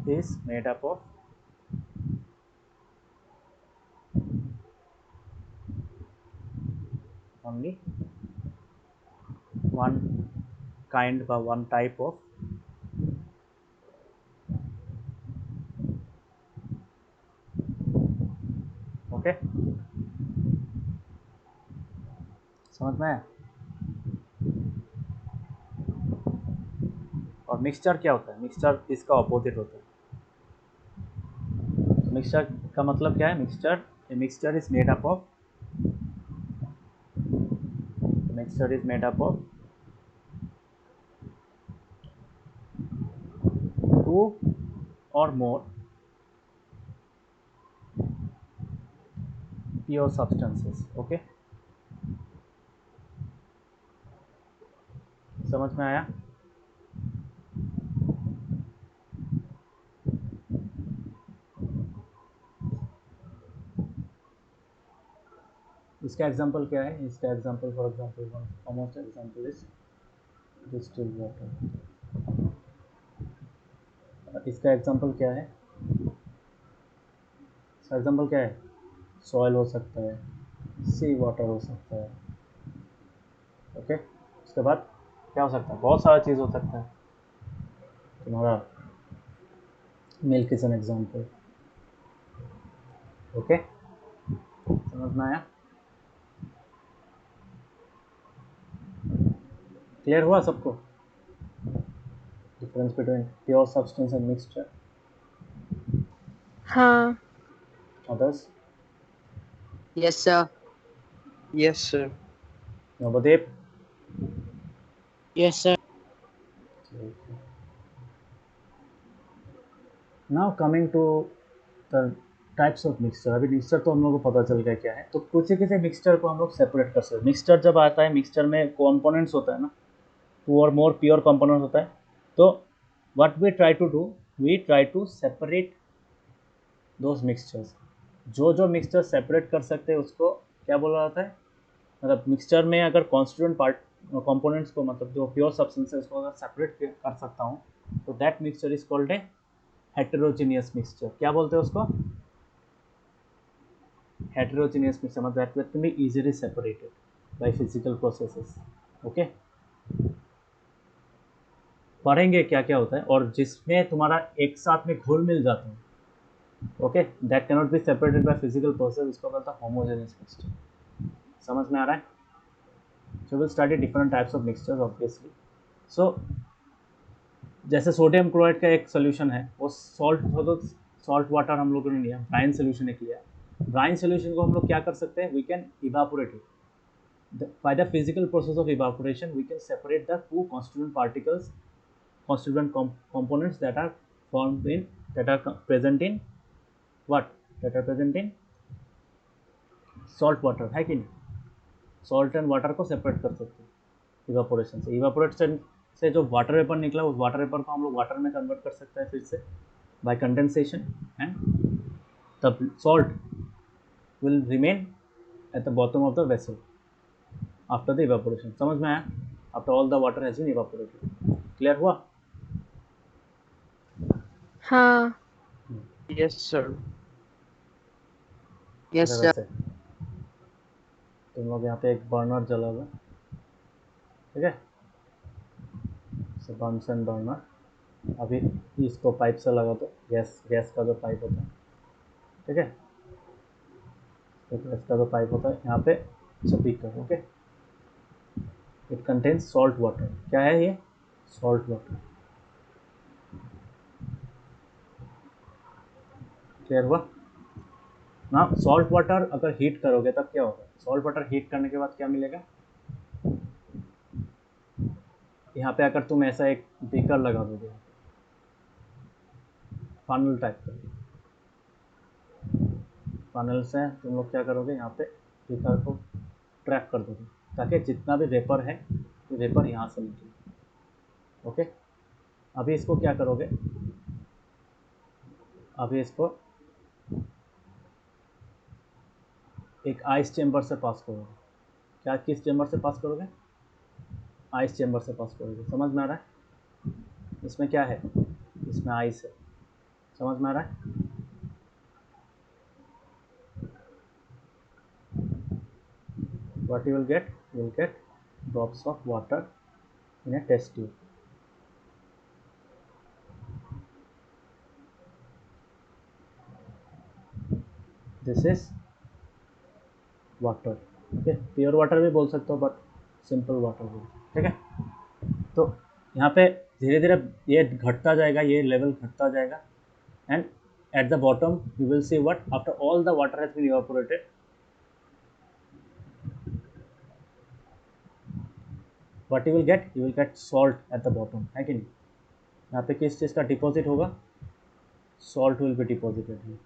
S1: is made up of only one kind or one type of okay. समझ में आया? और मिक्सचर क्या होता है? मिक्सचर इसका ऑपोजिट होता है। मिक्सचर का मतलब क्या है? Mixture is made up of two और मोर प्योर सब्सटेंसेस। ओके, समझ में आया? इसका एग्जांपल क्या है? इसका example, for example, one almost example is distilled water. इसका एग्जांपल क्या है? इसका एग्जांपल क्या है? सॉइल हो सकता है, सी वाटर हो सकता है। ओके, उसके बाद क्या हो सकता है? बहुत सारा चीज़ हो सकता है। तुम्हारा milk is an example. Okay, समझ में आया? क्लियर हुआ सबको? Difference between pure substance and mixture.
S4: हाँ
S1: others?
S2: Yes, sir.
S3: Yes, sir.
S1: Navdeep?
S2: Yes, sir.
S1: Now coming to the types of mixture. अभी मिक्सचर तो हम लोग को पता चल गया क्या है। तो कुछ ही किसी मिक्सचर को हम लोग सेपरेट कर सकते हैं। मिक्सचर जब आता है, मिक्सचर में कॉम्पोनेंट्स होता है ना, टू और मोर प्योर कंपोनेंट होता है। तो what we try to do, we try to separate those mixtures. जो जो मिक्सचर सेपरेट कर सकते हैं उसको क्या बोला जाता है, मतलब मिक्सचर में अगर कॉन्स्टिट्यूएंट पार्ट कंपोनेंट्स को, मतलब जो प्योर सब्सटेंस है उसको अगर सेपरेट कर सकता हूँ तो that mixture is called a heterogeneous mixture. क्या बोलते हैं उसको, हेटेरोजीनियस मिक्सचर, मतलब that can be easily separated by physical processes. Okay, पढ़ेंगे क्या क्या होता है, और जिसमें तुम्हारा एक साथ में घुल मिल जाते हैं, okay, that cannot be separated by physical process, उसको बोलता है होमोजेनियस मिक्सचर। समझ में आ रहा है? So will study different types of mixtures obviously. So जैसे सोडियम क्लोराइड का एक सोल्यूशन है, वो सॉल्ट हो तो सॉल्ट वाटर हम लोगों ने लिया, ब्राइन सोल्यूशन एक लिया। ब्राइन सोल्यूशन को हम लोग क्या कर सकते हैं, we can evaporate it by the physical process of evaporation. We can separate the two constituent particles, constituent components that are formed in, that are present in what, that are present in salt water, है कि नहीं? Salt and water को separate कर सकते हैं evaporation से। Evaporation से जो वाटर वेपर निकला, उस वाटर वेपर को हम लोग वाटर में कन्वर्ट कर सकते हैं फिर से by condensation, and the salt will remain at the bottom of the vessel after the evaporation. समझ में आया? After all the water has been evaporated. Clear हुआ?
S4: हाँ,
S3: यस सर।
S2: Yes,
S1: जरा
S2: sir.
S1: वैसे तुम लोग यहाँ पे एक बर्नर जला हुआ है, ठीक है, बर्नसन बर्नर। अभी इसको पाइप से लगा दो, गैस का जो पाइप होता है, ठीक है, तो गैस का जो पाइप होता है यहाँ पे speaker, okay, it contains salt water. क्या है ये? Salt water. क्लियर हुआ ना? सॉल्ट वाटर अगर हीट करोगे तब क्या होगा, सॉल्ट वाटर हीट करने के बाद क्या मिलेगा, यहाँ पे अगर तुम ऐसा एक बीकर लगा दोगे, फनल टाइप का, फनल से तुम लोग क्या करोगे, यहाँ पे बीकर को ट्रैप कर दोगे ताकि जितना भी वेपर है वो वेपर यहाँ से निकले। ओके, अभी इसको क्या करोगे, अभी इसको एक आइस चेम्बर से पास करोगे। क्या, किस चेम्बर से पास करोगे? आइस चेम्बर से पास करोगे। समझ में आ रहा है? इसमें क्या है, इसमें आइस है। समझ में आ रहा है? What you will get? You will get drops of water in a test tube. This is water. Okay, pure water भी बोल सकते हो, बट सिंपल वाटर बोल, ठीक है। तो यहाँ पे धीरे धीरे ये घटता जाएगा, ये लेवल घटता जाएगा, and at the bottom you will see what, after all the water has been evaporated, what you will get, you will get salt at the bottom, है कि नहीं? यहाँ पे किस चीज़ का डिपॉजिट होगा, सॉल्ट विल बी डिपॉजिटेड,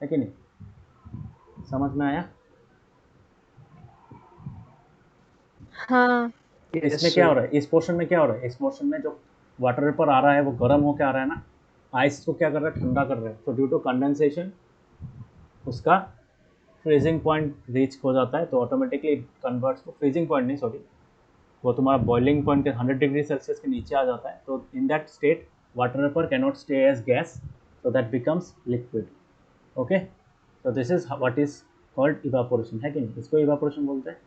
S1: है कि नहीं? समझ में आया?
S4: हाँ,
S1: इसमें क्या हो रहा है, इस पोर्शन में क्या हो रहा है, इस पोर्शन में जो वाटर वेपर आ रहा है वो गर्म होकर आ रहा है ना, आइस को क्या कर रहा है, ठंडा कर रहा है। तो ड्यू टू कंडेंसेशन उसका फ्रीजिंग पॉइंट रीच हो जाता है, तो automatically converts to freezing point, नहीं सॉरी, वो तुम्हारा बॉइलिंग पॉइंट के 100 डिग्री सेल्सियस के नीचे आ जाता है। तो in that state water vapour cannot stay as gas, so that becomes liquid. Okay, तो this is what is called evaporation, है कि नहीं? इसको इवापोरेशन बोलते हैं।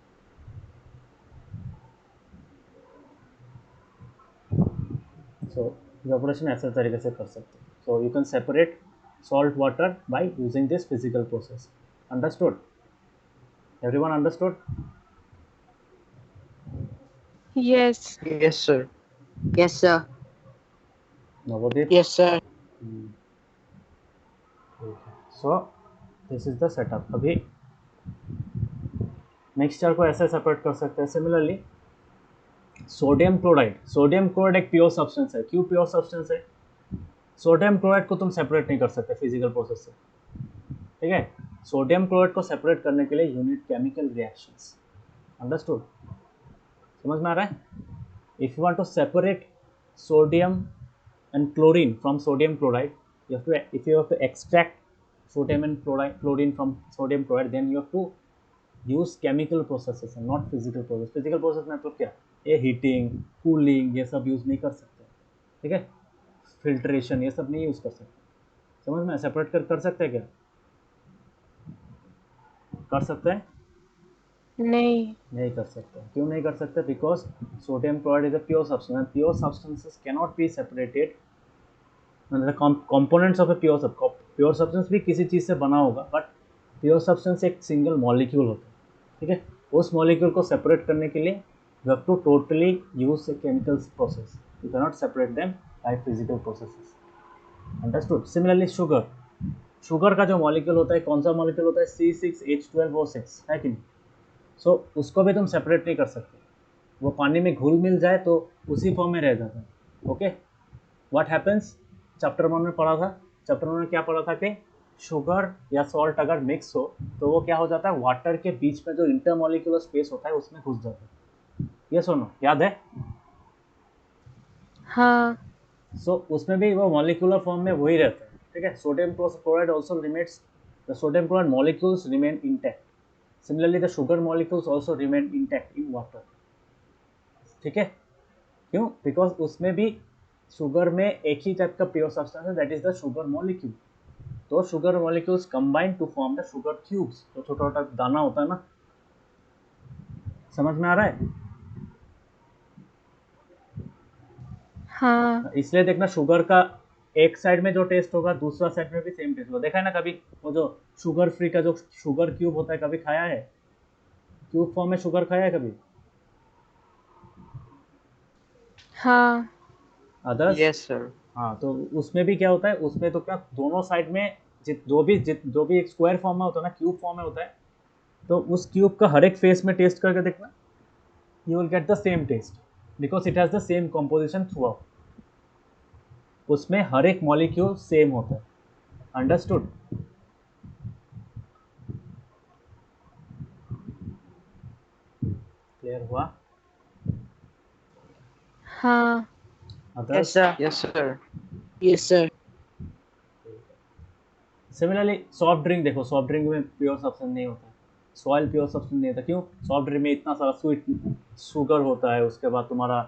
S1: सो इवापोरेशन ऐसे तरीके से कर सकते हैं। सो you can separate salt water by using this physical process. Understood? Everyone understood?
S4: yes,
S3: yes sir.
S2: Yes, sir.
S1: नवोदीप?
S2: Yes, sir.
S1: So this is the setup. अभी मिक्सचर को ऐसे सेपरेट कर सकते हैं। सिमिलरली सोडियम क्लोराइड एक प्योर सब्सटेंस है। क्यों pure substance है? सोडियम क्लोराइड को तुम सेपरेट नहीं कर सकते फिजिकल प्रोसेस से, ठीक है। सोडियम क्लोराइड को सेपरेट करने के लिए यूनिट केमिकल रिएक्शंस। अंडरस्टूड? समझ में आ रहा है? if you want to separate sodium and chlorine from sodium chloride, if you have to extract sodium and chlorine from sodium chloride, then you have to use chemical processes and not physical process. Physical process मतलब क्या, ये heating cooling ये सब use नहीं कर सकते, ठीक है, फिल्ट्रेशन ये सब नहीं यूज़ कर सकते, समझ में, सेपरेट कर सकते हैं क्या, कर सकते हैं, नहीं कर सकते, क्यों नहीं कर सकते, because sodium chloride is a pure substance and pure substances cannot be separated, मतलब components of a pure substance भी किसी चीज़ से बना होगा, बट प्योर सब्सटेंस एक सिंगल मॉलिक्यूल होता है, ठीक है, उस मॉलिक्यूल को सेपरेट करने के लिए you have to totally use a chemical process, you cannot separate them by physical processes, understood. Similarly sugar का जो मॉलिक्यूल होता है, कौन सा मॉलिक्यूल होता है, C6H12O6, है कि नहीं, सो उसको भी तुम सेपरेट नहीं कर सकते, वो पानी में घुल मिल जाए तो उसी फॉर्म में रह जाता है, ओके। व्हाट हैपन्स, चैप्टर 1 में पढ़ा था, चैप्टर 1 में क्या पढ़ा था कि शुगर या सॉल्ट अगर मिक्स हो तो वो क्या हो जाता है, वाटर के बीच में जो इंटरमॉलिक्यूलर स्पेस होता है उसमें घुस जाता है, ये सुनो याद है,
S4: हाँ
S1: सो उसमें भी वो मॉलिक्यूलर फॉर्म में वही रहता है, ठीक है। Sodium chloride also remains, the sodium chloride molecules remain intact, similarly the sugar molecules also remain intact in water, ठीक है, क्यों, बिकॉज उसमें भी शुगर में एक ही टाइप का प्योर सब्सटेंस है, that is the sugar molecule, तो sugar molecules combine to form the sugar cubes, तो छोटा छोटा दाना होता है ना, समझ में आ रहा है,
S4: हाँ
S1: इसलिए देखना शुगर का एक साइड में जो टेस्ट होगा दूसरा साइड में भी सेम टेस्ट होगा, देखा है ना कभी, वो जो शुगर फ्री का जो शुगर क्यूब होता है कभी खाया है, क्यूब फॉर्म में शुगर खाया है कभी,
S4: हाँ
S1: अदर्स,
S3: यस सर,
S1: हाँ, तो उसमें भी क्या होता है, उसमें तो क्या दोनों साइड में जो भी एक स्क्वायर फॉर्म में होता है ना, क्यूब फॉर्म में होता है, तो उस क्यूब का हर एक फेस में टेस्ट करके देखना, you will get the same taste because it has the same composition throughout, उसमें हर एक मॉलिक्यूल सेम होता है, अंडरस्टूड। क्लियर हुआ,
S4: हाँ
S1: others,
S3: yes sir,
S2: Yes, sir.
S1: Similarly soft drink देखो, सॉफ्ट ड्रिंक में प्योर सब्सटेंस नहीं होता, सॉइल प्योर सब्सटेंस नहीं होता, क्यों, सॉफ्ट ड्रिंक में इतना सारा स्वीट शुगर होता है, उसके बाद तुम्हारा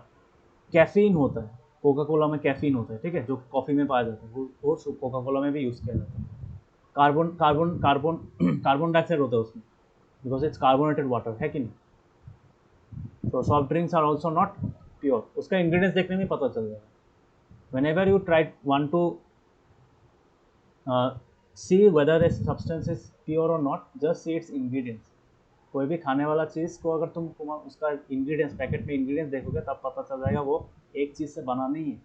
S1: कैफीन होता है, कोका कोला में कैफीन होता है, ठीक है, जो कॉफ़ी में पाया जाता है, वो कोका कोला में भी यूज़ किया जाता है, carbon carbon carbon carbon dioxide होता है उसमें, बिकॉज इट्स कार्बोनेटेड वाटर, है कि नहीं, तो soft drinks are also not pure, उसका इंग्रेडिएंट्स देखने में पता चल जाएगा, whenever you want to see whether a substance is pure or not, just see its ingredients, कोई भी खाने वाला चीज़ को अगर तुम उसका इंग्रेडिएंट्स, पैकेट में इंग्रेडिएंट्स देखोगे तब पता चल जाएगा वो एक चीज़ से बना नहीं है,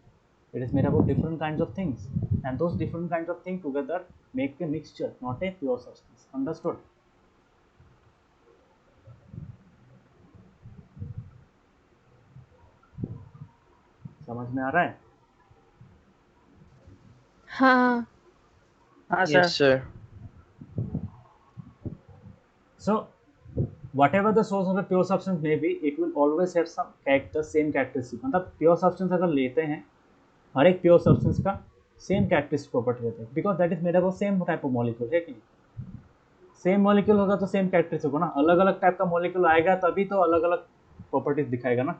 S1: it is made up of different kinds of things and those different kinds of thing together make a mixture, not a pure substance, understood. समझ में आ रहा है,
S4: हाँ
S3: yes sir,
S1: so whatever the source of a pure substance may be, it will always have some same characteristic, मतलब pure substance अगर लेते हैं, हर एक प्योर सब्सटेंस का सेम कैरेक्टरिस्टिक प्रॉपर्टी रहता है, because that is made up of same type of molecule, है कि सेम मॉलिक्यूल होगा तो सेम कैरेक्टरिस्टिक होगा ना, अलग अलग टाइप का मॉलिक्यूल आएगा तभी तो अलग अलग प्रॉपर्टीज दिखाएगा ना,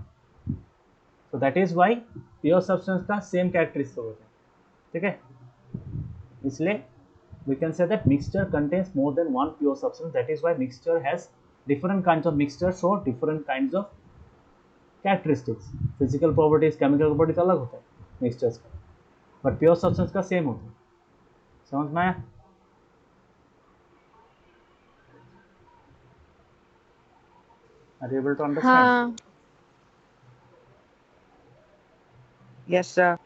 S1: so that is why pure substance का सेम कैरेक्टरिस्टिक होता है, ठीक है, इसलिए we can say that mixture contains more than one pure substance, that is why mixture has different kinds of mixture show different kinds of characteristics, physical properties, chemical properties अलग होता है mixtures का, but pure substance का same होता है, समझ में आया, are you able to understand?
S4: हाँ
S3: यस सर,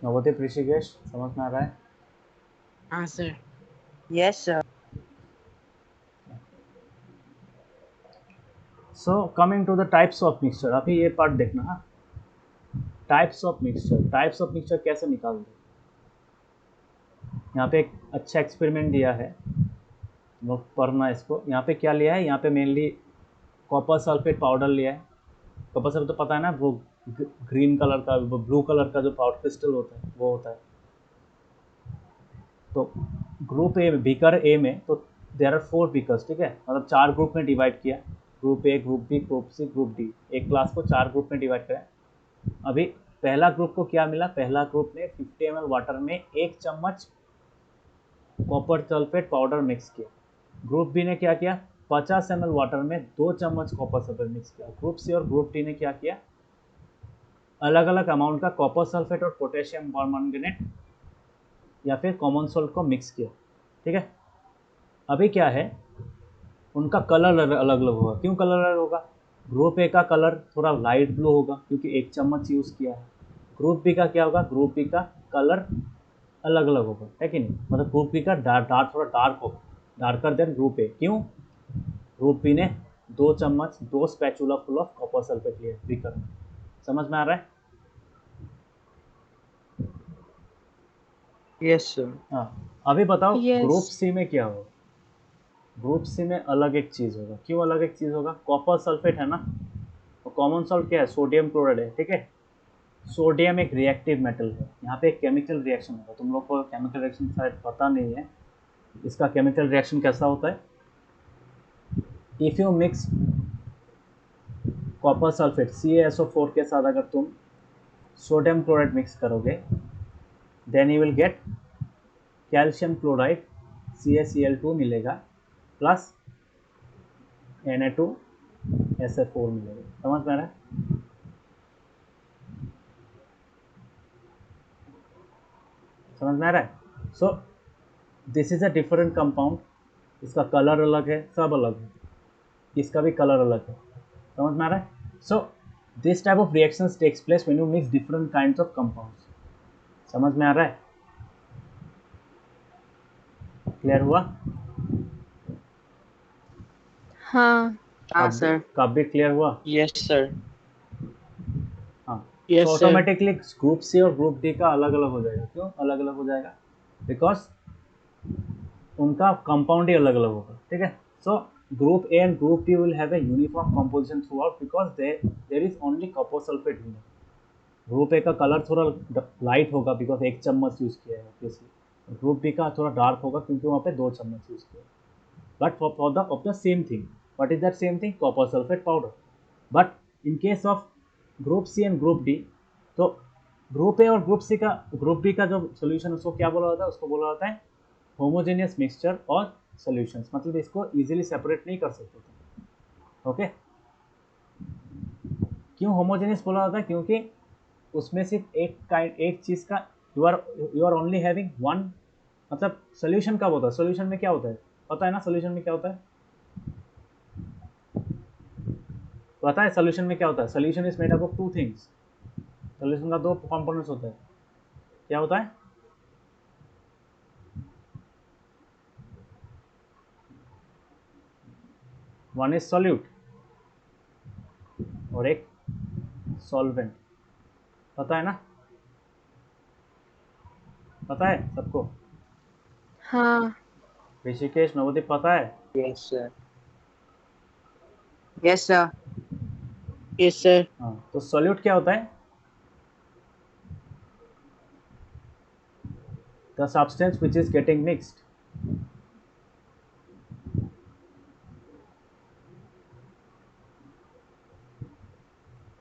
S1: नवोदय ऋषिकेश, समझ में आ रहा है,
S2: हाँ sir.
S3: Yes sir,
S1: so coming to the types of mixture, अभी ये पार्ट देखना, हाँ, टाइप्स ऑफ मिक्सचर कैसे निकालते हैं, यहाँ पे एक अच्छा एक्सपेरिमेंट दिया है, लोग पढ़ना इसको। यहाँ पे क्या लिया है, यहाँ पे मेनली कॉपर सल्फेट पाउडर लिया है। कॉपर सल्फेट तो पता है ना, वो ग्रीन कलर का, वो ब्लू कलर का जो पाउडर क्रिस्टल होता है वो होता है। तो ग्रुप ए, बीकर ए में तो देयर आर 4 बीकर्स, ठीक है, मतलब 4 ग्रुप में डिवाइड किया, group A, group B, group C, group D. एक क्लास को 4 ग्रुप में डिवाइड करें। अभी पहला ग्रुप को क्या मिला, पहला ग्रुप ने 50 ml वाटर में 1 चम्मच कॉपर सल्फेट पाउडर मिक्स किया। ग्रुप बी ने क्या किया, 50 ml वाटर में 2 चम्मच कॉपर सल्फेट मिक्स किया। ग्रुप सी और ग्रुप डी ने क्या किया, अलग अलग अमाउंट का कॉपर सल्फेट और पोटेशियम परमैंगनेट या फिर कॉमन सोल्ट को मिक्स किया, ठीक है। अभी क्या है, उनका कलर अलग अलग होगा। क्यों कलर अलग होगा, ग्रुप ए का कलर थोड़ा लाइट ब्लू होगा क्योंकि 1 चम्मच यूज़ किया है। ग्रुप बी का क्या होगा, ग्रुप बी का कलर अलग अलग होगा, है कि नहीं, मतलब ग्रुप बी का डार्क थोड़ा डार्क होगा, डार्कर देन ग्रुप ए। क्यों, ग्रुप बी ने 2 चम्मच, 2 spatula full of copper sulphate लिया बीकर में। समझ में आ रहा है?
S3: Yes sir.
S1: हाँ, अभी बताओ ग्रुप
S4: Yes.
S1: सी में क्या होगा। ग्रुप सी में अलग एक चीज़ होगा। क्यों अलग एक चीज़ होगा, कॉपर सल्फेट है ना, और कॉमन सॉल्ट क्या है, सोडियम क्लोराइड है, ठीक है। सोडियम एक रिएक्टिव मेटल है, यहाँ पे एक केमिकल रिएक्शन होगा। तुम लोग को केमिकल रिएक्शन शायद पता नहीं है, इसका केमिकल रिएक्शन कैसा होता है। If you mix copper sulphate CaSO4 के साथ अगर तुम सोडियम क्लोराइड मिक्स करोगे, then you will get calcium chloride CaCl2 मिलेगा प्लस Na2SO4 मिलेगा। समझ में आ रहा है? समझ में आ रहा है? So this is a different compound, इसका कलर अलग है, सब अलग है, इसका भी कलर अलग है। समझ में आ रहा है? So this type of reactions takes place when you mix different kinds of compounds. समझ में आ रहा है? क्लियर हुआ?
S4: हाँ.
S3: हाँ सर।
S1: कब भी क्लियर हुआ?
S2: Yes, sir.
S1: हाँ।
S2: Yes,
S1: तो
S2: sir.
S1: ऑटोमेटिकली ग्रुप सी और ग्रुप डी का अलग अलग हो जाएगा। क्यों अलग अलग हो जाएगा, बिकॉज उनका कंपाउंड ही अलग अलग होगा, ठीक है। So group A and group D will have a uniform composition throughout because there is only copper sulphate in it. Group A का कलर थोड़ा लाइट होगा बिकॉज 1 चम्मच यूज़ किया है ऑब्वियसली। ग्रुप बी का थोड़ा डार्क होगा क्योंकि वहाँ पे 2 चम्मच यूज़ किया है। But for the of the same thing, what is that same thing, copper sulphate powder. But in case of group C and group D, तो ग्रुप ए और ग्रुप सी का, ग्रुप बी का जो सोल्यूशन उसको क्या बोला जाता है, उसको बोला जाता है होमोजेनियस मिक्सचर और सॉल्यूशंस। मतलब इसको इजीली सेपरेट नहीं कर सकते तुम, ओके। क्यों होमोजेनियस बोला जाता है, क्योंकि उसमें सिर्फ एक चीज़ का you are only having one, मतलब सोल्यूशन कब होता है, सोल्यूशन में क्या होता है पता है ना, सोल्यूशन में क्या होता है पता है, सोल्यूशन में क्या होता है, solution is made up of 2 things. Solution का 2 कंपोनेंट्स होते हैं। क्या होता है, वन इज सॉल्यूट और एक सॉल्वेंट। पता है ना, पता है सबको?
S4: हाँ.
S1: ऋषिकेश, नवदीप, पता है?
S3: Yes sir. Yes sir.
S2: Yes, sir.
S1: हाँ, तो सॉल्यूट क्या होता है, the substance which is getting mixed.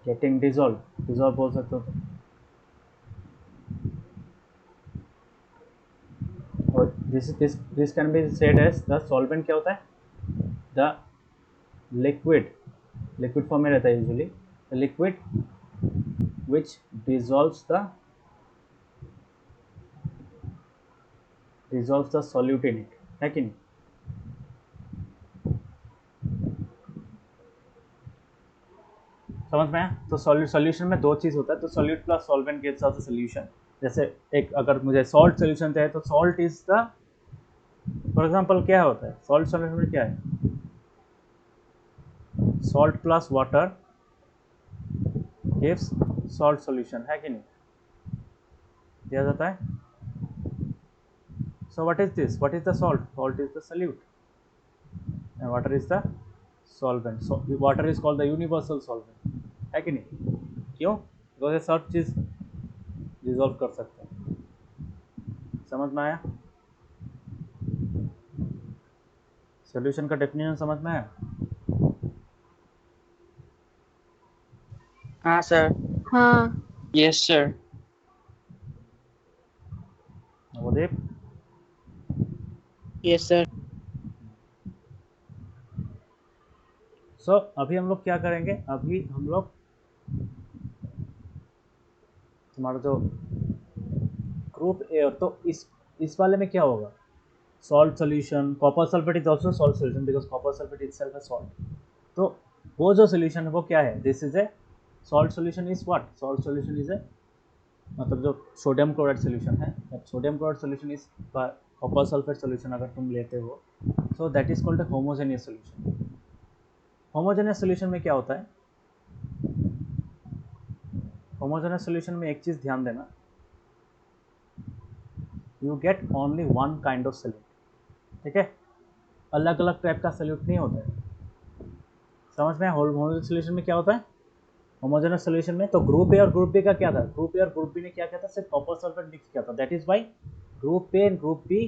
S1: Getting dissolve, dissolve बोल सकते हो तुम। और this can be said as the solvent. क्या होता है, द लिक्विड, लिक्विड फॉर्म में रहता है usually, the liquid which dissolves the solute in it, है कि नहीं। समझ में आया? तो सॉल्यूशन में 2 चीज़ होता है, तो solute plus solvent gives us a solution. जैसे एक अगर मुझे सॉल्ट सॉल्यूशन चाहिए तो salt is the, for example क्या होता है सॉल्ट सॉल्यूशन में, क्या है, salt plus water gives salt solution, है कि नहीं, दिया जाता है। So what is this, what is the salt, salt is the solute. and water is the solvent. So water is called the universal solvent, है कि नहीं? क्यों? बिकॉज ये सब चीज़ डिजॉल्व कर सकते हैं. समझ में आया? सोल्यूशन का डेफिनेशन समझ में आया?
S2: हाँ सर.
S4: हाँ.
S2: Yes sir.
S1: नवोदीप,
S2: Yes sir.
S1: सो अभी हम लोग क्या करेंगे? अभी हम लोग तुम्हारा जो ग्रुप ए, तो इस वाले में क्या होगा? Salt solution, copper sulphate is also salt solution because copper sulphate itself है सॉल्ट. तो वो जो सोल्यूशन है वो क्या है? This is a salt solution. Is what? Salt solution is a, मतलब जो सोडियम क्लोराइड सोल्यूशन है, sodium chloride solution is copper sulphate solution अगर तुम लेते हो, सो that is called a homogeneous solution. Homogeneous solution में क्या होता है? होमोजेनियस सोल्यूशन में एक चीज़ ध्यान देना, you get only one kind of solute. ठीक है? अलग अलग टाइप का सोल्यूट नहीं होता है. समझ में? होमोजेनियस सोल्यूशन में क्या होता है? होमोजेनियस सोल्यूशन में तो ग्रुप ए और ग्रुप बी का क्या था? ग्रुप ए और ग्रुप बी ने क्या किया था? सिर्फ कॉपर सल्फेट मिक्स किया था. That is why group A and group B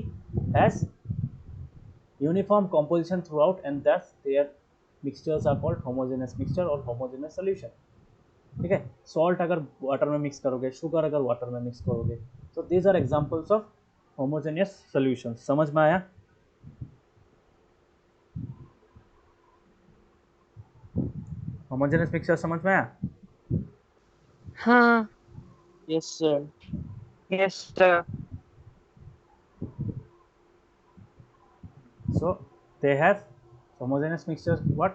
S1: has uniform composition throughout and thus their mixtures are called homogeneous mixture और homogeneous solution. ठीक है? सॉल्ट अगर वाटर में मिक्स करोगे, शुगर अगर वाटर में मिक्स करोगे, तो these are examples of homogeneous solution. समझ में आया? होमोजेनियस मिक्सचर समझ में आया?
S4: हाँ.
S2: Yes sir. Yes sir.
S1: So they have homogeneous mixtures. What?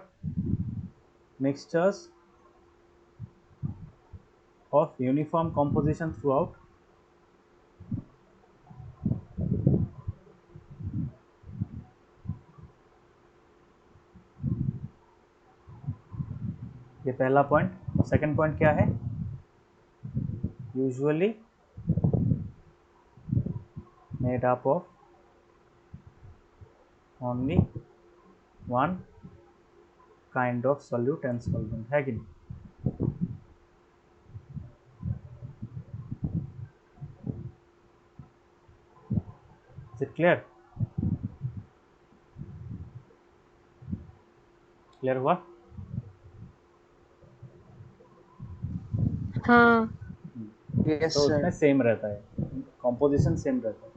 S1: Mixtures of uniform composition throughout ये पहला पॉइंट. और सेकंड पॉइंट क्या है? Usually made up of only one kind of solute and solvent, है कि नहीं? Is it clear? क्लियर हुआ?
S4: हाँ.
S2: Yes
S1: तो
S2: sir.
S1: उसमें सेम रहता है, कॉम्पोजिशन सेम रहता है.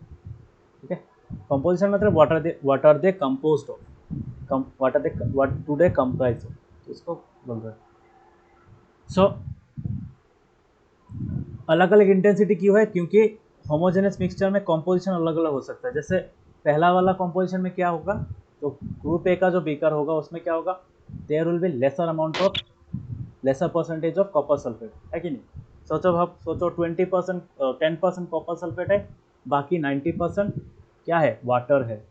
S1: ठीक है? कॉम्पोजिशन मतलब what are they composed of, what do they comprise of, इसको बोल रहे हैं. सो अलग अलग इंटेंसिटी क्यों है? क्योंकि होमोजेनियस मिक्सचर में कॉम्पोजिशन अलग अलग हो सकता है. जैसे पहला वाला कॉम्पोजिशन में क्या होगा? तो ग्रुप ए का जो बीकर होगा उसमें क्या होगा? There will be lesser amount of, lesser percentage of copper sulphate, है कि नहीं? सोचो 20%, 10% कॉपर सल्फेट है, बाकी 90% क्या है? वाटर है.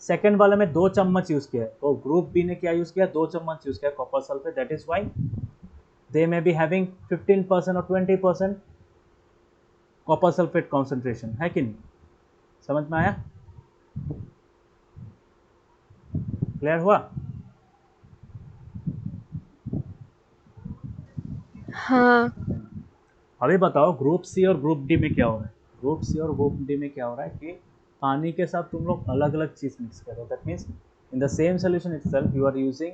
S1: सेकेंड वाले में 2 चम्मच यूज़ किया है, तो ग्रुप बी ने क्या यूज़ किया? 2 चम्मच यूज़ किया copper sulphate. That is why they may be having 15% और 20% कॉपर सल्फेट कॉन्सेंट्रेशन, है कि नहीं? समझ में आया? क्लियर हुआ?
S4: हाँ.
S1: अभी बताओ ग्रुप सी और ग्रुप डी में क्या हो रहा है? ग्रुप सी और ग्रुप डी में क्या हो रहा है कि पानी के साथ तुम लोग अलग अलग चीज़ मिक्स कर रहे हो. That means in the same solution itself you are using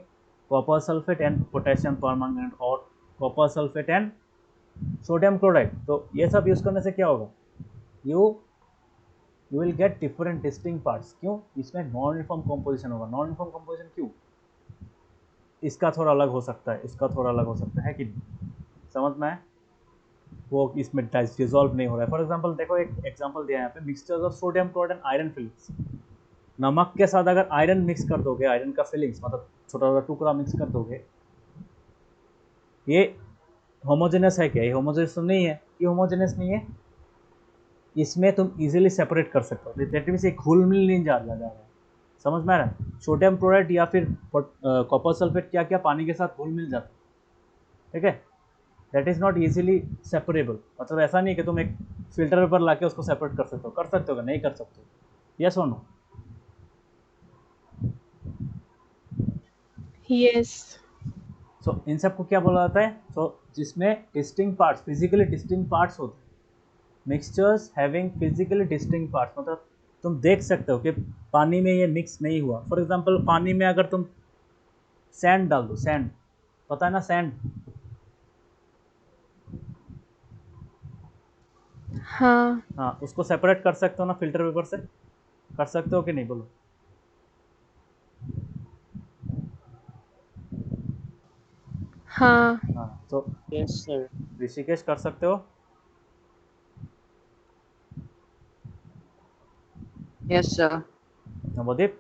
S1: copper sulphate and potassium permanganate और copper sulphate and sodium chloride. तो ये सब यूज़ करने से क्या होगा? You will get different distinct parts. क्यों? इसमें नॉन यूनिफॉर्म कॉम्पोजिशन होगा. नॉन यूनिफॉर्म कॉम्पोजिशन क्यों? इसका थोड़ा अलग हो सकता है, इसका थोड़ा अलग हो सकता है कि नहीं? समझ में आए? वो इसमें डिजॉल्व नहीं हो रहा है. फॉर एग्जांपल देखो, एक एग्जांपल दिया है यहाँ पे, mixtures of sodium chloride and iron filings. नमक के साथ अगर आयरन मिक्स कर दोगे, आयरन का फिलिंग्स मतलब छोटा छोटा टुकड़ा मिक्स कर दोगे, ये होमोजेनस है क्या? ये होमोजेनस तो नहीं है. ये होमोजेनस नहीं है. इसमें तुम इजीली सेपरेट कर सकते हो. दैट मीन्स एक घुल मिल नहीं जा रहा है. समझ में आ रहा है? सोडियम क्लोराइड या फिर कॉपर सल्फेट क्या क्या पानी के साथ घुल मिल जाता है. ठीक है? That is not easily separable. मतलब ऐसा नहीं कि तुम एक फिल्टर पेपर ला के उसको सेपरेट कर सकते हो. कर सकते हो? नहीं कर सकते. यस और नो?
S4: yes,
S1: सो इन सबको क्या बोला जाता है? सो जिसमें distinct parts, physically distinct parts होते हैं, mixtures having physically distinct parts, मतलब तुम देख सकते हो कि पानी में ये मिक्स नहीं हुआ। फॉर एग्जांपल पानी में अगर तुम सैंड डाल दो, सैंड, पता है ना सैंड,
S4: हाँ,
S1: हाँ, उसको सेपरेट कर सकते हो ना फिल्टर पेपर से? कर सकते हो कि नहीं, बोलो?
S4: हाँ,
S1: हाँ, तो
S2: Yes, sir.
S1: ऋषिकेश कर सकते हो?
S2: Yes, sir.
S1: Navdeep?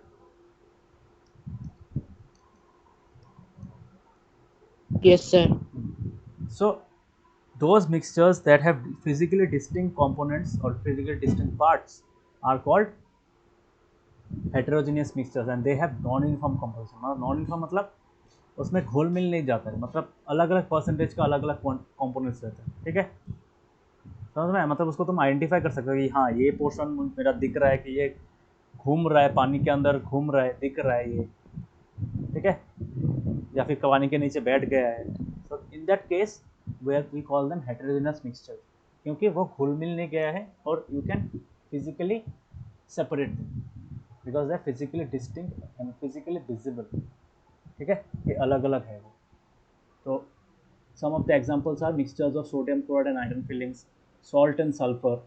S2: Yes, sir.
S1: So those mixtures that have physically distinct components or physically distinct parts are called heterogeneous mixtures and they have non-uniform composition। मतलब non-uniform मतलब उसमें घुल मिल नहीं जाता है, मतलब अलग अलग परसेंटेज का अलग अलग कॉम्पोनेंट्स रहते हैं, ठीक है? समझ में? मतलब उसको तुम आइडेंटिफाई कर सकते हो कि हाँ ये पोर्शन मेरा दिख रहा है कि ये घूम रहा है, पानी के अंदर घूम रहा है, दिख रहा है ये, ठीक है? या फिर पानी के नीचे बैठ गया है। So in that case we call them heterogeneous mixture, क्योंकि वो घुल मिल नहीं गया है और you can physically separate them because they are physically distinct and physically visible, ठीक है? ये अलग अलग है वो। तो some of the examples are mixtures of sodium chloride and iron fillings, salt and sulfur,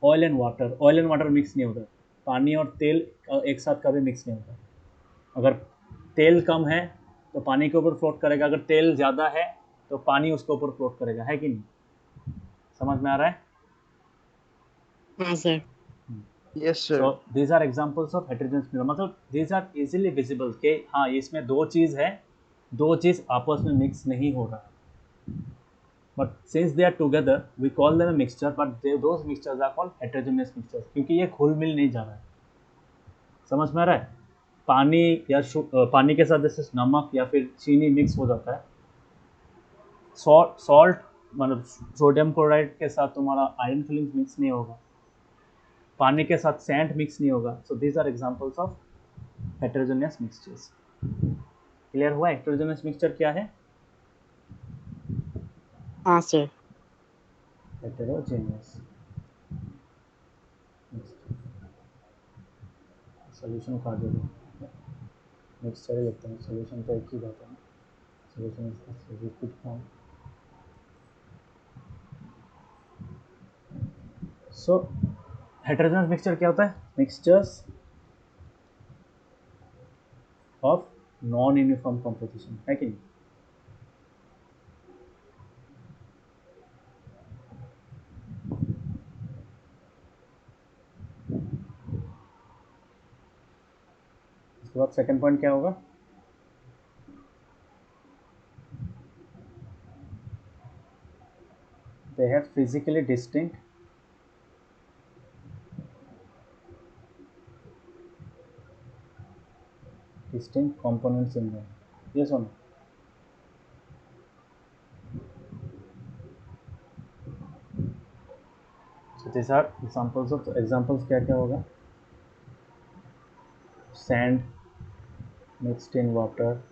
S1: oil and water। oil and water mix नहीं होता, पानी और तेल एक साथ कभी मिक्स नहीं होता। अगर तेल कम है तो पानी के ऊपर फ्लोट करेगा, अगर तेल ज़्यादा है तो पानी उसके ऊपर फ्लोट करेगा, है कि नहीं? समझ में आ रहा है?
S2: हाँ, sir.
S3: Yes, sir.
S1: So these are examples of heterogeneous mixture, मतलब दीज आर इजीली विजिबल कि हाँ इसमें दो चीज़ है, दो चीज़ आपस में मिक्स नहीं हो रहा, but since they are together we call them a mixture, but those mixtures are called heterogeneous mixtures क्योंकि ये घुल मिल नहीं जा रहा है। समझ में आ रहा है? पानी या पानी के साथ जैसे नमक या फिर चीनी मिक्स हो जाता है, सॉल्ट मतलब सोडियम क्लोराइड के साथ तुम्हारा आयरन फिलिंग्स मिक्स नहीं होगा, पानी के साथ सैंड मिक्स नहीं होगा। So these are examples of heterogeneous mixtures. Clear हुआ हेटेरोजेनियस मिक्सचर क्या है?
S2: हाँ, sir.
S1: हेटेरोजेनियस सोल्यूशन का जो मिक्सचर लिखते हैं, सोल्यूशन तो एक ही बात है ना, solution is liquid form. So heterogeneous mixture क्या होता है? Mixtures of non uniform composition, है कि नहीं? उसके बाद सेकंड पॉइंट क्या होगा? They have physically distinct components in them. ये सुनो, so this are examples of, examples क्या क्या होगा? Sand mixed in water,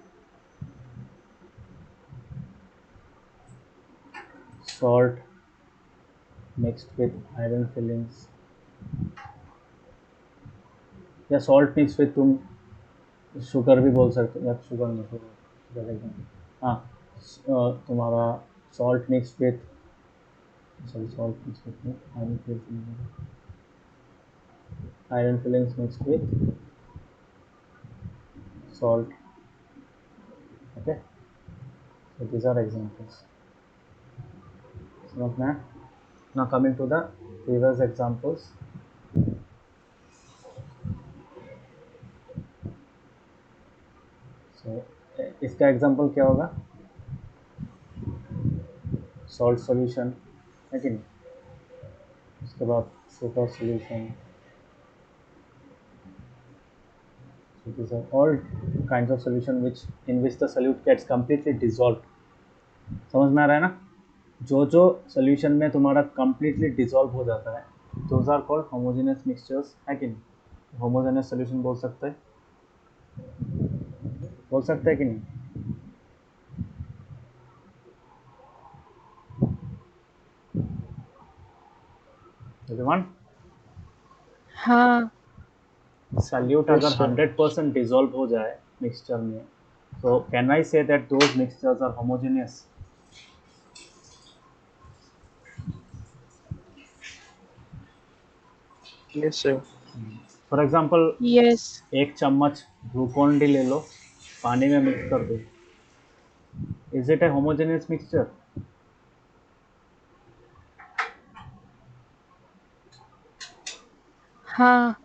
S1: salt mixed with iron filings, या सॉल्ट मिक्स विद तुम शुगर भी बोल सकते हो, या शुगर नहीं, शुगर एकदम, हाँ, तुम्हारा salt mix with, sorry, salt mixed with iron fillings, iron fillings mixed with salt, okay? So these are examples. So now coming to the previous examples. So इसका एग्जाम्पल क्या होगा? सॉल्ट सॉल्यूशन, है कि नहीं? उसके बाद super solution. So these are all kinds of solution which in which the solute gets completely dissolved। समझ में आ रहा है ना? जो जो सोल्यूशन में तुम्हारा completely dissolve हो जाता है, those are called homogeneous mixtures, है कि नहीं? होमोजेनियस सोल्यूशन बोल सकते हैं, बोल सकते हैं कि नहीं? एवरीवन,
S4: हाँ
S1: सल्यूट
S3: Yes,
S1: अगर
S3: sir.
S1: 100% डिसॉल्व हो जाए मिक्सचर में, so can I say that those mixtures are homogeneous?
S3: Yes, sir.
S1: For example
S4: yes
S1: एक चम्मच ग्लूकोन डी ले लो, पानी में मिक्स कर दो, is it a homogeneous mixture?
S4: हाँ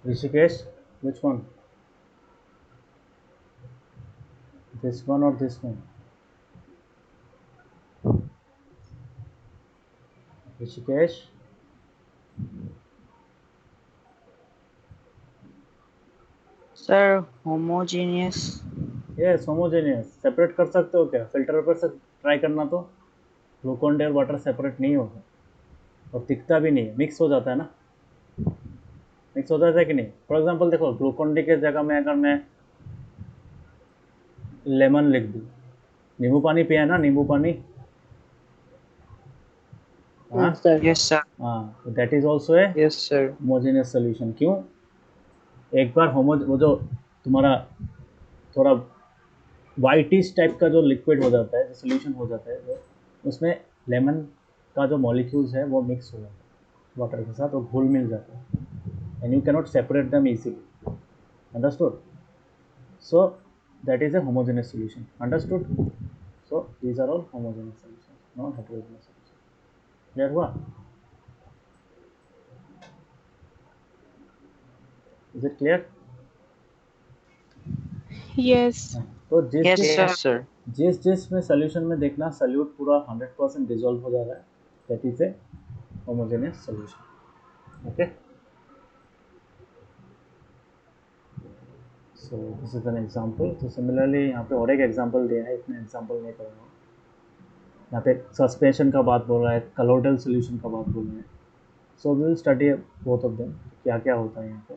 S1: Rishikesh, which one? This one or this one? Rishikesh,
S2: Sir, homogeneous.
S1: Yes homogeneous. Separate कर सकते हो क्या? फिल्टर पर से ट्राई करना, तो ग्लूकोन डी और वाटर सेपरेट नहीं होगा और दिखता भी नहीं है, मिक्स हो जाता है ना, मिक्स हो जाता है कि नहीं? फॉर एग्जांपल देखो, ग्लूकोन डी के जगह में अगर मैं लेमन लिख दूँ, नींबू पानी पिया है ना, नींबू पानी, हाँ
S2: Yes, sir.
S3: Yes, sir.
S1: हाँ, that is also a
S3: Yes, sir.
S1: Homogeneous solution. क्यों? एक बार वो जो तुम्हारा थोड़ा वाइटिश टाइप का जो लिक्विड हो जाता है, जो सोल्यूशन हो जाता है, वो उसमें लेमन का जो मॉलिक्यूल्स है वो मिक्स हो जाता है वाटर के साथ, वो घुल मिल जाता है, and you cannot separate them easily. Understood? So that is a homogeneous solution. Understood? So these are all homogeneous solution, not heterogeneous solution. Clear हुआ? Is it clear?
S4: यस
S1: तो जिस
S2: Yes,
S1: जिस
S2: sir.
S3: Yes, sir.
S1: जिस जिस में solution में देखना salute पूरा 100% डिजोल्व हो जा रहा है, that is a homogeneous solution. Okay, so this is an example. तो सिमिलरली यहाँ पे और एक एग्जांपल दिया है, इतना एग्जांपल नहीं करूँगा। यहाँ पे सस्पेंशन का बात बोल रहा है, कलोइडल सोल्यूशन का बात बोल रहे हैं। So we will study both of them, क्या क्या होता है यहाँ पे।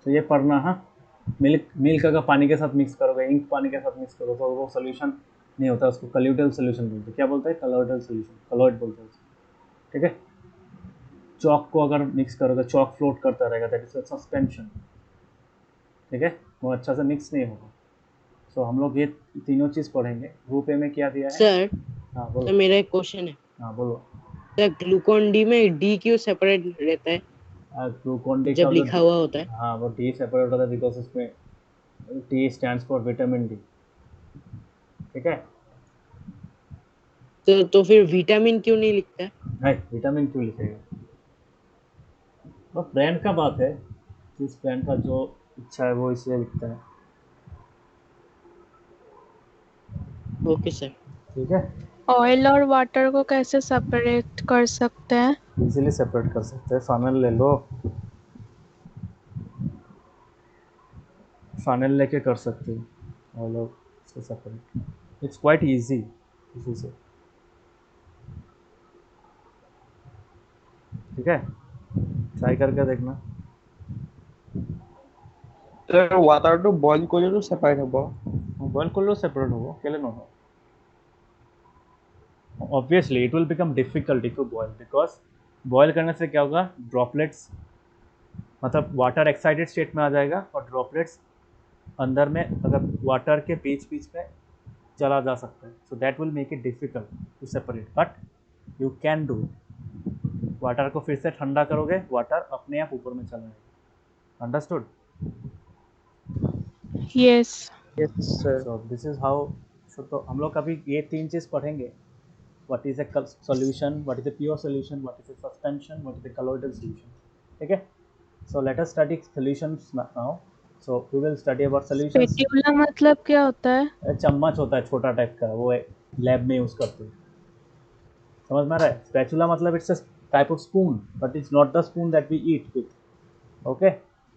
S1: तो ये पढ़ना, हाँ, मिल्क अगर पानी के साथ मिक्स करोगे, इंक पानी के साथ मिक्स करो, तो वो सोल्यूशन नहीं होता, उसको कल्यूडल सोल्यूशन बोलते हैं। क्या बोलते हैं? कलोइडल सोल्यूशन, कलोइड बोलते हैं उसको। ठीक है? चॉक को अगर मिक्स करोगे, चॉक फ्लोट करता रहेगा, दैट इज सस्पेंशन। ठीक है? वो अच्छा से मिक्स नहीं होगा। सो हम लोग ये तीनों चीज़ पढ़ेंगे। ग्रुप ए में क्या दिया है?
S2: Sir,
S1: हाँ
S2: तो
S1: बोलो,
S2: मेरा एक क्वेश्चन है।
S1: हाँ बोलो।
S2: सर, ग्लूकोन डी में डी क्यों सेपरेट रहता है
S1: ग्लूकोन डी का
S2: जब
S1: जो,
S2: लिखा हुआ होता है?
S1: हाँ, वो डी सेपरेट होता है बिकॉज उसमें T stands for vitamin D. ठीक है?
S2: तो फिर विटामिन क्यों नहीं लिखता है?
S1: नहीं, विटामिन क्यों लिखेगा? वो ब्रांड का बात है, जिस ब्रांड का जो इच्छा है वो इसलिए लिखता है।
S2: Okay sir.
S1: ठीक है?
S4: ऑयल और वाटर को कैसे सेपरेट कर सकते हैं?
S1: इजीली सेपरेट कर सकते हैं। फानल ले लो, फानल लेके कर सकते हो और लोग इसको सेपरेट, इट्स क्वाइट इजी इसी से। ठीक है? ट्राई करके देखना।
S3: Sir, water to boil কৰিলেও separate হ'ব।
S1: বয়েল করলেও সেপারেট হবো, কেলে নহব? Obviously it will become difficult if you boil, because boil करने से क्या होगा, ड्रॉपलेट्स, मतलब वाटर एक्साइटेड स्टेट में आ जाएगा और ड्रॉपलेट्स अंदर में अगर वाटर के बीच बीच में चला जा सकता है, so that will make it difficult to separate, but you can do it. Water को फिर से ठंडा करोगे, वाटर अपने आप ऊपर में चला जाएगा। Understood?
S4: Yes
S3: Yes, sir.
S1: So this is how. तो हम लोग अभी ये तीन चीज़ पढ़ेंगे, what is a solution, what is a pure solution, what is a suspension, what is a colloidal solution. ठीक है? So let us study solutions now. So we will study about solutions.
S4: स्पेट्यूला मतलब क्या होता है?
S1: चम्मच होता है छोटा टाइप का, वो लैब में यूज़ करते हैं। समझ में आ रहा है? स्पैचुला मतलब it's a type of spoon, but it's not the spoon that we eat with. Okay,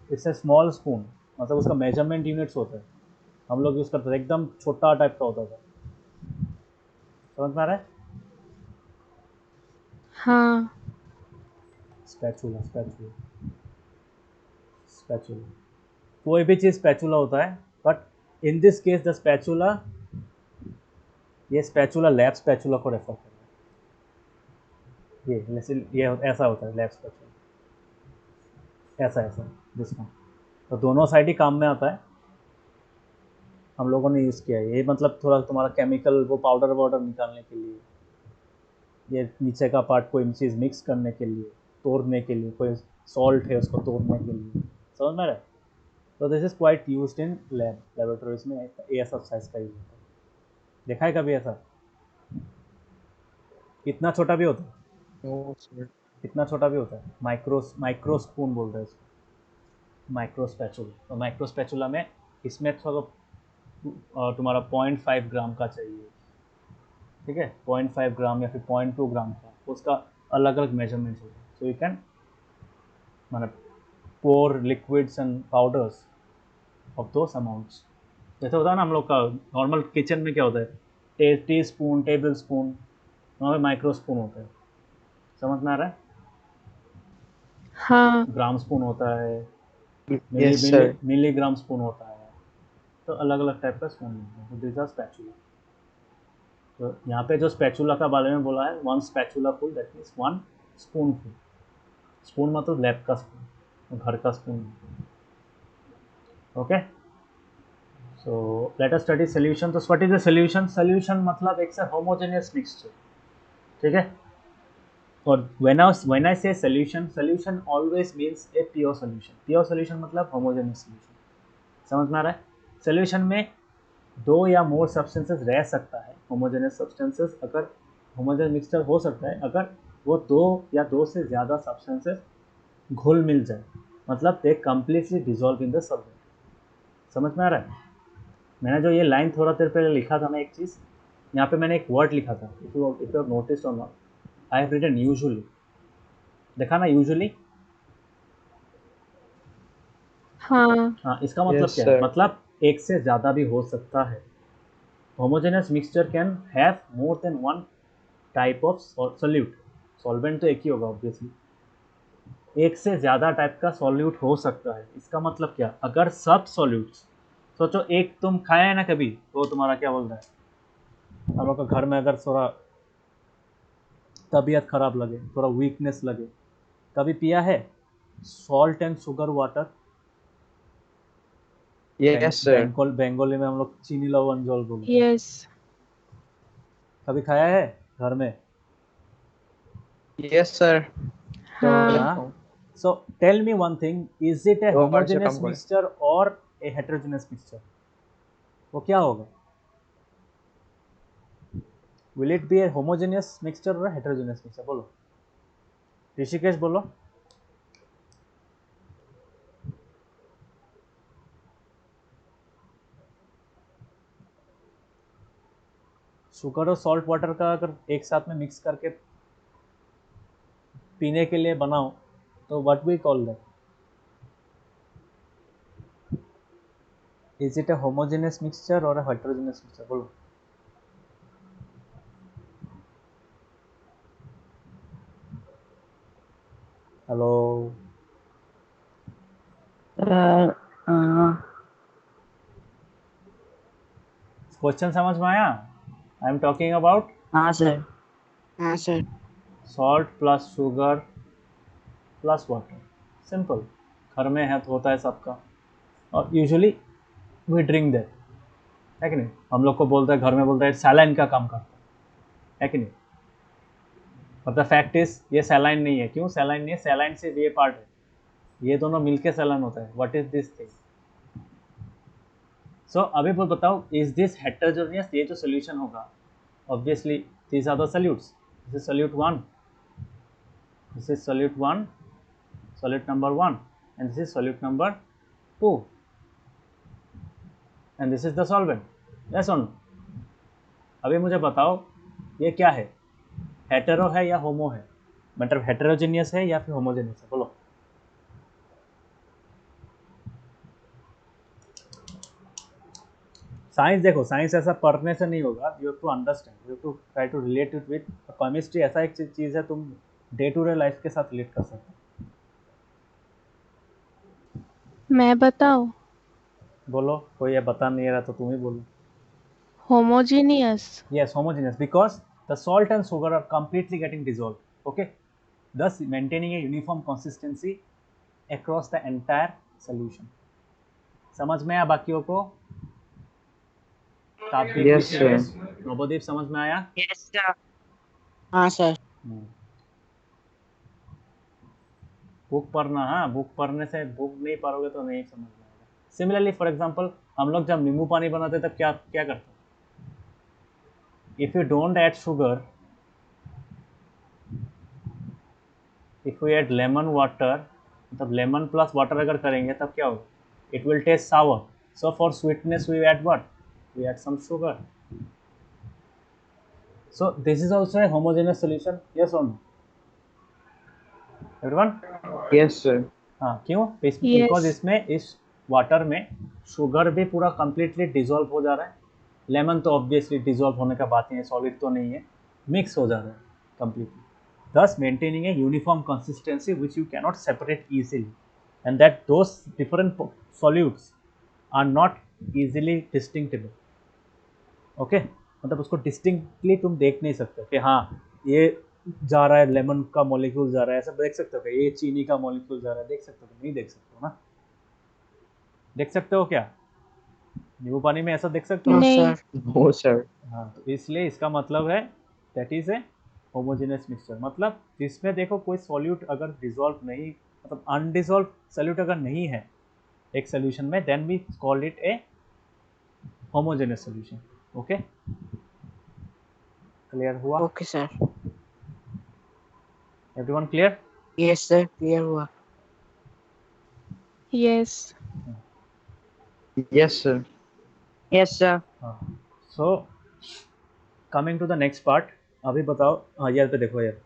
S1: it's a small spoon मतलब उसका मेजरमेंट यूनिट्स होता है, हम लोग यूज़ करते थे, एकदम छोटा टाइप का होता था। समझ में आ रहा है?
S4: हाँ।
S1: स्पैचुला, स्पैचुला, स्पैचुला, कोई भी चीज़ स्पैचुला होता है, but in this case the spatula, ये स्पैचुला लैब स्पैचुला को रेफर कर रहा है। ये ऐसा होता है लैब स्पैचुला, ऐसा ऐसा दिस वन। तो दोनों साइड ही काम में आता है, हम लोगों ने यूज़ किया है ये, मतलब थोड़ा तुम्हारा केमिकल वो पाउडर वाउडर निकालने के लिए, ये नीचे का पार्ट कोई चीज़ मिक्स करने के लिए, तोड़ने के लिए, कोई सॉल्ट है उसको तोड़ने के लिए। समझ में आ रहा है? तो this is quite used in laboratories में, ये सब साइज का यूज होता है। देखा है कभी ऐसा? इतना छोटा भी होता है,
S3: नो सर।
S1: इतना छोटा भी होता है, माइक्रो स्पून बोलते हैं इसको, माइक्रो स्पैचुला। तो माइक्रो स्पैचुला में इसमें थोड़ा तुम्हारा 0.5 ग्राम का चाहिए, ठीक है, 0.5 ग्राम या फिर 0.2 ग्राम का, उसका अलग अलग मेजरमेंट्स होते हैं। सो यू कैन मतलब pour liquids and powders of those amounts. जैसे होता है ना हम लोग का नॉर्मल किचन में क्या होता है, टी स्पून, टेबल स्पून, वहाँ पे माइक्रो स्पून होता है। समझ में आ रहा है?
S4: हाँ।
S1: ग्राम स्पून होता है,
S3: यस सर।
S1: मिलीग्राम स्पून होता है, तो अलग अलग टाइप का स्पून होता है। तो दिस आर स्पैचुला। तो यहाँ पे जो स्पैचुला का बारे में बोला है, one spatula full, that means one spoon full. Spoon मतलब लैब का स्पून, घर का spoon. Okay, so let us study solution. तो what is the solution? Solution मतलब एक से होमोजेनियस मिक्सचर, ठीक है। और when I say solution always means a pure solution। pure solution मतलब homogeneous solution। समझ में आ रहा है? सोल्यूशन में दो या मोर सब्सटेंसेस रह सकता है, होमोजेनियस सब्सटेंसेस, अगर होमोजेनियस मिक्सचर हो सकता है अगर वो दो या दो से ज़्यादा सब्सटेंसेस घुल मिल जाए, मतलब they completely dissolve in the solvent. समझ में आ रहा है? मैंने जो ये लाइन थोड़ा देर पहले लिखा था ना, एक चीज़ यहाँ पे मैंने एक वर्ड लिखा था, इफ यू नोटिस और not, I have written usually. देखा ना यूजुअली?
S4: हाँ।
S1: हाँ, इसका मतलब
S3: यस
S1: क्या है?
S3: सर।
S1: मतलब एक से ज़्यादा भी हो सकता है। Homogeneous mixture can have more than one type of solute. Solvent तो एक ही होगा ऑब्वियसली, एक से ज़्यादा टाइप का सॉल्यूट हो सकता है। इसका मतलब क्या? अगर सब सॉल्यूट्स, सोचो एक तुम खाया है ना कभी, तो तुम्हारा क्या बोलता है, हम लोग का घर में अगर थोड़ा तबीयत खराब लगे, थोड़ा वीकनेस लगे, कभी पिया है salt and sugar water?
S3: Yes sir.
S1: Bengali में हम लोग चीनी लवन जल बोलते हैं।
S4: यस।
S1: कभी खाया है घर में?
S3: Yes sir. तो
S4: हाँ।
S1: हाँ। So tell me one thing, is it a
S3: दो बार से
S1: होमोजेनियस
S3: कम करे।
S1: मिक्सचर और ए हेटेरोजेनियस मिक्सचर? वो क्या होगा? Will it be A homogeneous mixture और हेटेरोजेनियस मिक्सचर? बोलो ऋषिकेश, बोलो। शुगर और सॉल्ट वाटर का अगर एक साथ में मिक्स करके पीने के लिए बनाओ, तो what we call that? Is it a homogeneous mixture और ए हेटेरोजेनियस मिक्सचर? बोलो। हेलो,
S2: Uh, uh,
S1: क्वेश्चन समझ में आया? आई एम टॉकिंग अबाउट
S2: हाँ सर। हाँ sir.
S1: Salt plus sugar plus water, simple. घर में है तो होता है सबका, और यूजुअली वी ड्रिंक दैट, है कि नहीं? हम लोग को बोलता है घर में, बोलता है सैलाइन का काम करता है कि नहीं? बट द फैक्ट इज ये सैलाइन नहीं है। क्यों सैलाइन नहीं है? सैलाइन सिर्फ ये पार्ट है, ये दोनों मिलके सैलाइन होता है। What is this thing? So अभी बोल बताओ, इज दिस हेटेरोजेनियस? ये जो सोल्यूशन होगा, obviously these are the solutes. This is solute one, this is solute one, solute number 1, and this is solute number 2, and this is the solvent। yes or no? अभी मुझे बताओ ये क्या है, hetero है या होमो है? मतलब हेटेरोजेनियस है या फिर होमोजेनियस है? बोलो। साइंस देखो, साइंस ऐसा पढ़ने से नहीं होगा, you have to understand, you have to try to relate it with chemistry. ऐसा एक चीज़ है तुम डे टू डे लाइफ के साथ रिलेट कर सकते हो।
S4: मैं बताऊं?
S1: बोलो, कोई ये बता नहीं रहा तो तुम ही बोलो।
S4: Homogeneous.
S1: Yes, homogeneous, because the salt and sugar are completely getting dissolved, okay, thus maintaining a uniform consistency across the entire solution. समझ में आया बाकियों को? तापदीप,
S3: Yes, sir.
S1: नवोदीप, समझ में आया?
S2: Yes, sir. हाँ सर।
S1: बुक पढ़ना, हाँ, बुक पढ़ने से, बुक नहीं पढ़ोगे तो नहीं समझ में आएगा। सिमिलरली फॉर एग्जांपल, हम लोग जब नींबू पानी बनाते तब क्या क्या करते? If you don't add sugar, if you add lemon water, मतलब लेमन प्लस वाटर अगर करेंगे तब क्या होगा? It will taste sour, so for sweetness we add what? We add some sugar. So this is also a homogeneous solution, yes और no everyone?
S3: Yes, sir.
S1: हाँ, क्यों?
S4: Yes.
S1: Because इसमें, इस वाटर में शुगर भी पूरा कंप्लीटली डिजोल्व हो जा रहा है। लेमन तो ऑब्वियसली डिजोल्व होने का बात नहीं है, सॉलिड तो नहीं है, मिक्स हो जा रहा है completely, thus maintaining a uniform consistency which you cannot separate easily, and that those different solutes are not easily distinctible, okay, मतलब उसको डिस्टिंक्टली तुम देख नहीं सकते कि हाँ ये जा रहा है, लेमन का मॉलिक्यूल जा रहा है, ऐसा देख सकते हो क्या? ये चीनी का मॉलिक्यूल जा रहा है, देख सकते हो? नहीं देख सकते हो ना। देख सकते हो क्या? नींबू पानी में ऐसा देख सकते हो?
S2: नो
S4: नहीं।
S2: सर।
S3: No, sir.
S1: हाँ, तो इसलिए इसका मतलब है that is a homogeneous mixture, मतलब जिसमें देखो कोई सॉल्यूट अगर डिसॉल्व नहीं, मतलब अनडिसॉल्व सॉल्यूट अगर नहीं है एक सोल्यूशन में, then we call it a homogeneous solution. Okay, clear हुआ?
S2: Okay sir.
S1: Everyone clear?
S2: Yes sir, clear हुआ।
S4: Yes.
S3: Yes, sir.
S2: Yes sir.
S1: हाँ, so coming to the next part, अभी बताओ। हाँ, यार पे देखो यार,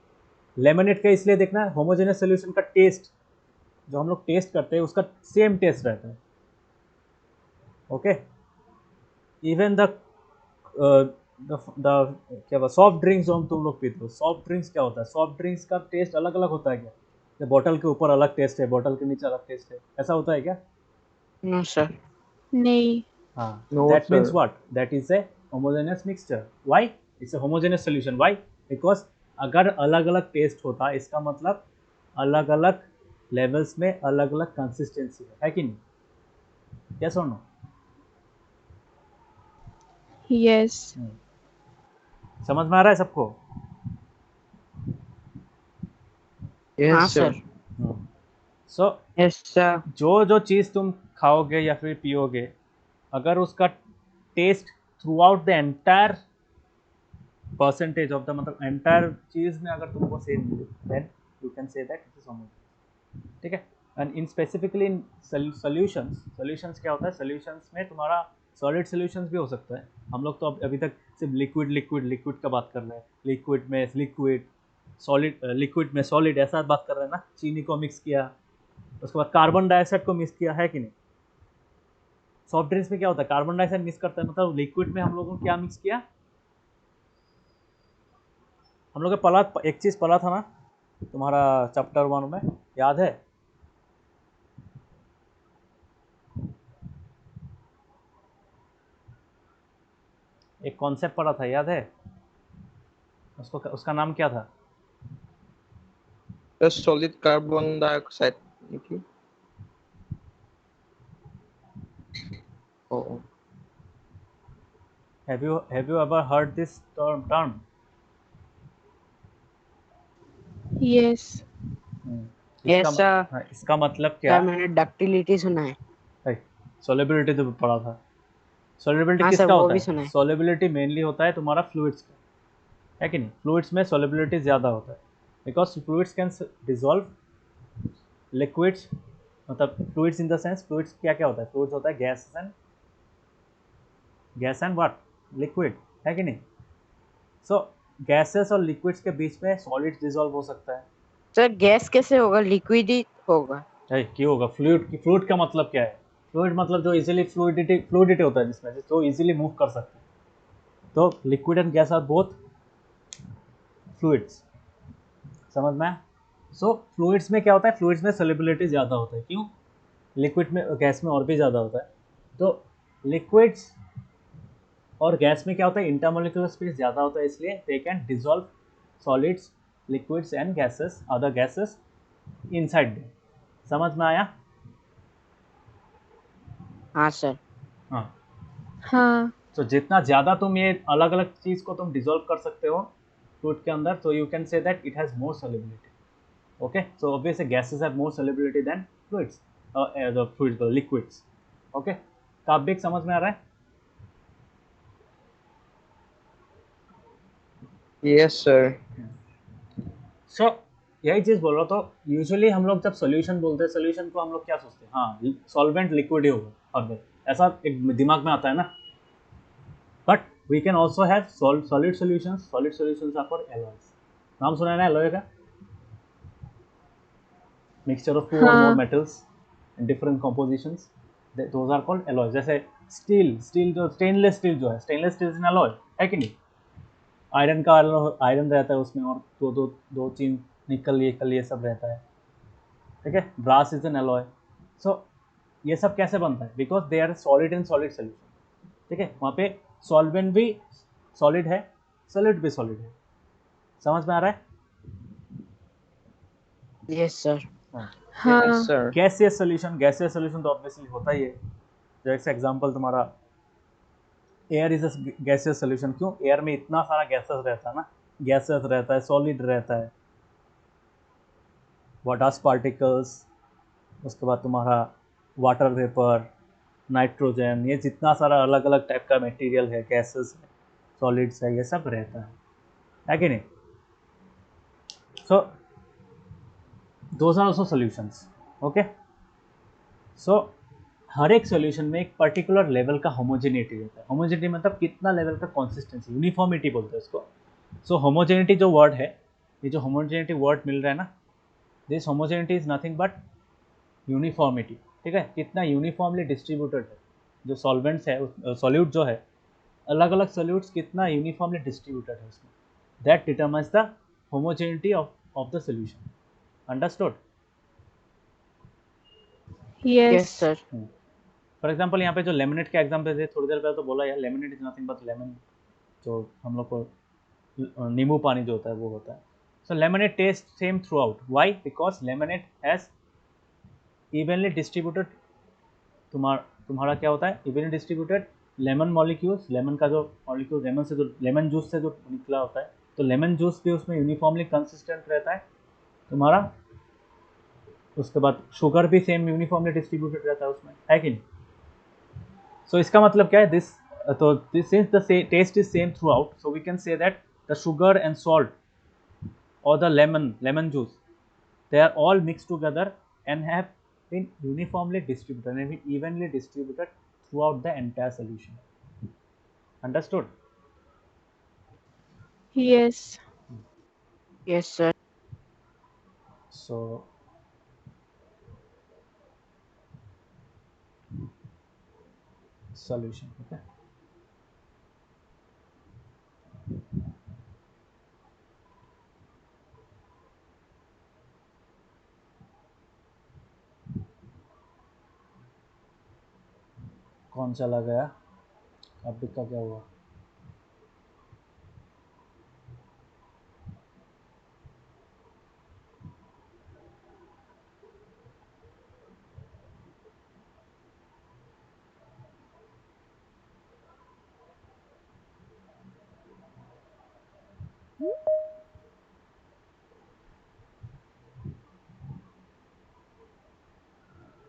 S1: लेमनेट का इसलिए देखना है, होमोजेनियस सॉल्यूशन का टेस्ट जो हम लोग टेस्ट करते हैं उसका सेम टेस्ट रहता है, ओके। इवन द क्या सॉफ्ट ड्रिंक्स जो हम तुम लोग पीते हो, सॉफ्ट ड्रिंक्स क्या होता है? सॉफ्ट ड्रिंक्स का टेस्ट अलग अलग होता है क्या? या बॉटल के ऊपर अलग टेस्ट है, बॉटल के नीचे अलग टेस्ट है, ऐसा होता है क्या?
S2: No sir.
S4: नहीं।
S1: हाँ,
S3: No,
S1: that
S3: sir.
S1: Means what? That is a homogeneous mixture. Why it's a homogeneous solution? Why? Because अगर अलग अलग टेस्ट होता इसका मतलब अलग अलग लेवल्स में अलग अलग कंसिस्टेंसी है कि नहीं? यस और नो?
S4: यस।
S1: समझ में आ रहा है सबको?
S3: Yes,
S2: हाँ
S3: sir.
S2: Sir.
S1: So
S2: yes sir.
S1: जो जो चीज़ तुम खाओगे या फिर पियोगे, अगर उसका taste throughout the entire percentage of the, मतलब एंटायर चीज़ में अगर तुमको सेम मिले, then you can say that it is homogeneous, ठीक है। And in specifically in solutions क्या होता है? सॉल्यूशंस में तुम्हारा सॉलिड सॉल्यूशंस भी हो सकता है। हम लोग तो अभी तक सिर्फ लिक्विड का बात कर रहे हैं, लिक्विड में लिक्विड, सॉलिड, लिक्विड में सॉलिड, ऐसा बात कर रहे हैं ना। चीनी को मिक्स किया, उसके बाद कार्बन डाइऑक्साइड को मिक्स किया, है कि नहीं? सॉफ्ट ड्रिंक्स में क्या होता है? कार्बन डाइऑक्साइड मिक्स करता है, मतलब लिक्विड में हम लोगों ने क्या मिक्स किया? हम लोग पढ़ा, एक चीज़ पढ़ा था ना तुम्हारा चैप्टर 1 में, याद है? एक कॉन्सेप्ट पढ़ा था, याद है? उसका नाम क्या था?
S3: The solid carbon dioxide. Okay. Oh.
S1: Have you ever heard this term?
S4: Yes.
S2: Yes sir.
S1: हाँ, इसका मतलब क्या?
S2: सर मैंने डक्टिलिटी सुना है।
S1: सोलिबिलिटी तो पढ़ा था। सोलिबिलिटी
S2: हाँ सर,
S1: किसका
S2: वो
S1: होता
S2: भी
S1: है?
S2: सुना है।
S1: सोलिबिलिटी मेनली होता है तुम्हारा फ्लूइड्स का, है कि नहीं? फ्लूइड्स में सोलिबिलिटी ज़्यादा होता है, because fluids can dissolve liquids, मतलब fluids in the sense, fluids क्या क्या होता है? फ्लूइड्स होता है गैस एंड व्हाट? लिक्विड, है कि नहीं? सो गैसेस और लिक्विड्स के बीच में सॉलिड डिजॉल्व हो सकता है।
S2: सर गैस कैसे होगा? लिक्विड ही होगा।
S1: क्यों होगा? फ्लूइड का मतलब क्या है? फ्लूइड मतलब जो इजीली फ्लूइडिटी होता है जिसमें से जो इजीली मूव कर सकते हैं, तो liquid and gas are both fluids, समझ में? सो फ्लूइड्स में क्या होता है, फ्लूइड्स में सोल्युबिलिटी ज़्यादा होता है, क्यों? लिक्विड में, गैस में और भी ज़्यादा होता है। तो लिक्विड्स और गैस में क्या होता है, इंटरमोलिकुलर स्पेस ज़्यादा होता है, इसलिए they can dissolve solids, liquids and gases, other gases inside them. समझ में आया?
S2: हाँ सर।
S1: हाँ।
S4: हाँ
S1: तो जितना ज़्यादा तुम ये अलग अलग चीज़ को तुम डिजोल्व कर सकते हो फ्लूइड के अंदर, तो you can say that it has more solubility. Okay, so obviously gases have more solubility than fluids, fluids liquids. Okay, काव्यिक समझ में आ रहा है?
S3: Yes sir.
S1: सो यही चीज़ बोल रहा हूँ। तो यूजुअली हम लोग जब सोल्यूशन बोलते हैं, सोल्यूशन को हम लोग क्या सोचते हैं, हाँ सॉल्वेंट लिक्विड ही होगा फर्दर, ऐसा एक दिमाग में आता है ना। But we can also have solid solutions. Solid solutions are for alloys. नाम सुना है ना एलॉय का? मिक्सचर ऑफ टू और मोर
S4: हाँ
S1: metals in different compositions, those are called alloy. जैसे स्टील जो स्टेनलेस स्टील जो है, stainless steel is an alloy, है कि नहीं? आयरन का आयरन रहता है उसमें, और दो चीज निकल ये सब रहता है, ठीक है? Brass is an alloy. So ये सब कैसे बनता है? Because they are solid in solid solution, ठीक है? वहाँ पे सॉल्वेंट भी सॉलिड है, सॉलिड भी सॉलिड है। समझ में आ रहा है?
S2: Yes sir.
S1: हाँ।
S3: यस
S4: हाँ
S3: sir.
S1: Gaseous solution, gaseous solution तो ऑब्वियसली होता ही है। जैसे एग्जांपल तुम्हारा air is a gaseous solution. क्यों? एयर में इतना सारा गैसेस रहता है ना, गैसेस रहता है, सॉलिड रहता है, डस्ट पार्टिकल्स, उसके बाद तुम्हारा वाटर वेपर, नाइट्रोजन, ये जितना सारा अलग अलग टाइप का मटेरियल है, गैसेस है, सॉलिड्स है, ये सब रहता है कि नहीं? So those are also solutions. Okay, so हर एक सॉल्यूशन में एक पर्टिकुलर लेवल का होमोजेनिटी रहता है। होमोजेनिटी मतलब कितना लेवल का कंसिस्टेंसी, यूनिफॉर्मिटी बोलते हैं उसको। सो होमोजेनिटी जो वर्ड है, ये जो होमोजेनिटी वर्ड मिल रहा है ना, this homogeneity is nothing but uniformity, ठीक है? कितना यूनिफॉर्मली डिस्ट्रीब्यूटेड है जो सॉल्वेंट्स है, सॉल्यूट जो है, अलग अलग सॉल्यूट्स कितना यूनिफॉर्मली डिस्ट्रीब्यूटेड है उसमें, that determines the homogeneity of the solution. Understood?
S4: Yes.
S2: Yes sir.
S1: For example यहाँ पे जो लेमिनेट का एग्जाम्पल है, थोड़ी देर पहले तो बोला यार, laminate is nothing but lemon, जो हम लोग को नींबू पानी जो होता है वो होता है। So lemonade taste same throughout, why? Because lemonade has evenly distributed, तुम्हारा क्या होता है, evenly distributed lemon molecules. Lemon का जो मॉलिक्यूल, लेमन से जो, लेमन जूस से जो निकला होता है, तो लेमन जूस भी उसमें यूनिफॉर्मली कंसिस्टेंट रहता है तुम्हारा। उसके बाद शुगर भी सेम यूनिफॉर्मली डिस्ट्रीब्यूटेड रहता है उसमें, है कि नहीं? सो इसका मतलब क्या है, दिस, तो this since the taste is same throughout, so we can say that the sugar and salt or the lemon juice, they are all mixed together and have been uniformly distributed and been evenly distributed throughout the entire solution. Understood?
S4: Yes.
S2: Yes sir.
S1: So solution, okay? कौन चला गया? अब का क्या हुआ?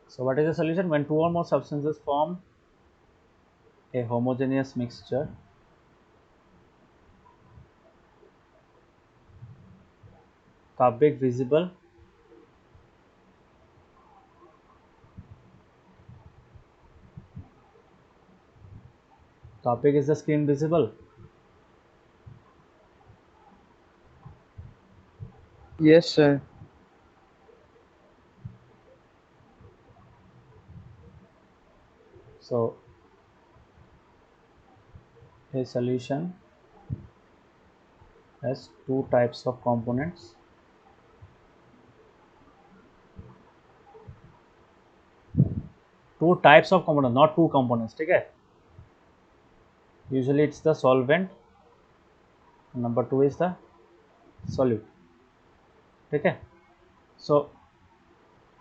S1: So what is the solution? When two or more substances form a homogeneous mixture, Kabik visible, Kabik is the screen visible?
S3: Yes sir.
S1: So a solution has two types of components. Two types of components, not two components. ठीक है? Usually it's the solvent. Number two is the solute. ठीक है? So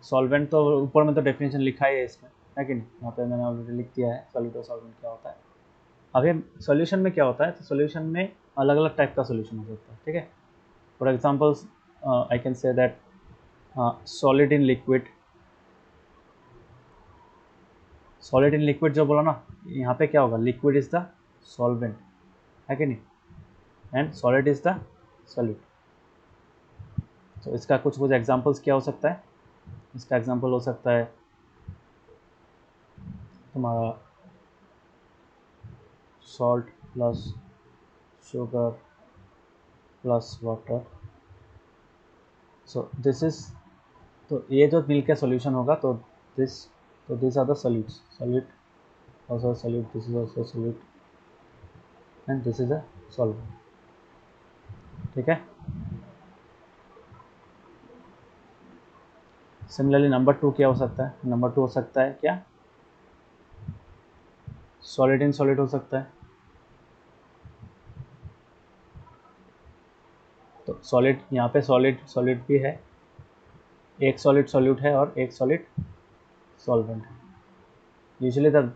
S1: solvent तो ऊपर में तो definition लिखा ही है इसमें, है कि नहीं? यहाँ पे मैंने ऑलरेडी लिख दिया है सॉल्यूट और सॉल्वेंट क्या होता है। अब ये सॉल्यूशन में क्या होता है, तो सॉल्यूशन में अलग अलग टाइप का सॉल्यूशन हो सकता है, ठीक है। For examples I can say that solid in liquid. Solid in liquid जो बोला ना, यहाँ पे क्या होगा, लिक्विड इज द सॉल्वेंट, है कि नहीं, and solid is the solute. तो इसका कुछ कुछ एग्जांपल्स क्या हो सकता है, इसका एग्जांपल हो सकता है तुम्हारा salt plus sugar plus water. So this is, तो ये जो मिल के सॉल्यूशन होगा, तो this are the solutes, solute also solute, this is also solute, and this is a solvent, ठीक है। सिमिलरली नंबर टू क्या हो सकता है, नंबर टू हो सकता है क्या, सॉलिड इन सॉलिड हो सकता है। तो सॉलिड, यहाँ पे सॉलिड सॉलिड भी है, एक सॉलिड सॉल्यूट है और एक सॉलिड सॉल्वेंट है। Usually the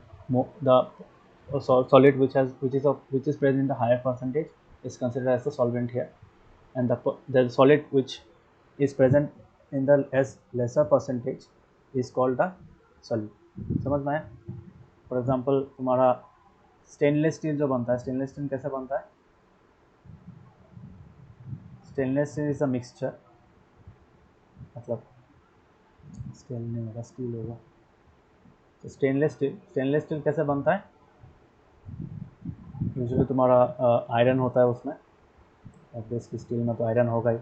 S1: solid which is present in the higher percentage is considered as the solvent here, and the solid which is present in the as lesser percentage is called the solute। समझ में आया? For example तुम्हारा stainless steel जो बनता है, stainless steel कैसे बनता है, stainless steel is a mixture, मतलब स्टील नहीं होगा, स्टील होगा। तो स्टेनलेस स्टील कैसे बनता है, यूजुअली तुम्हारा आयरन होता है उसमें, ऑब्वियसली स्टील में तो आयरन होगा ही,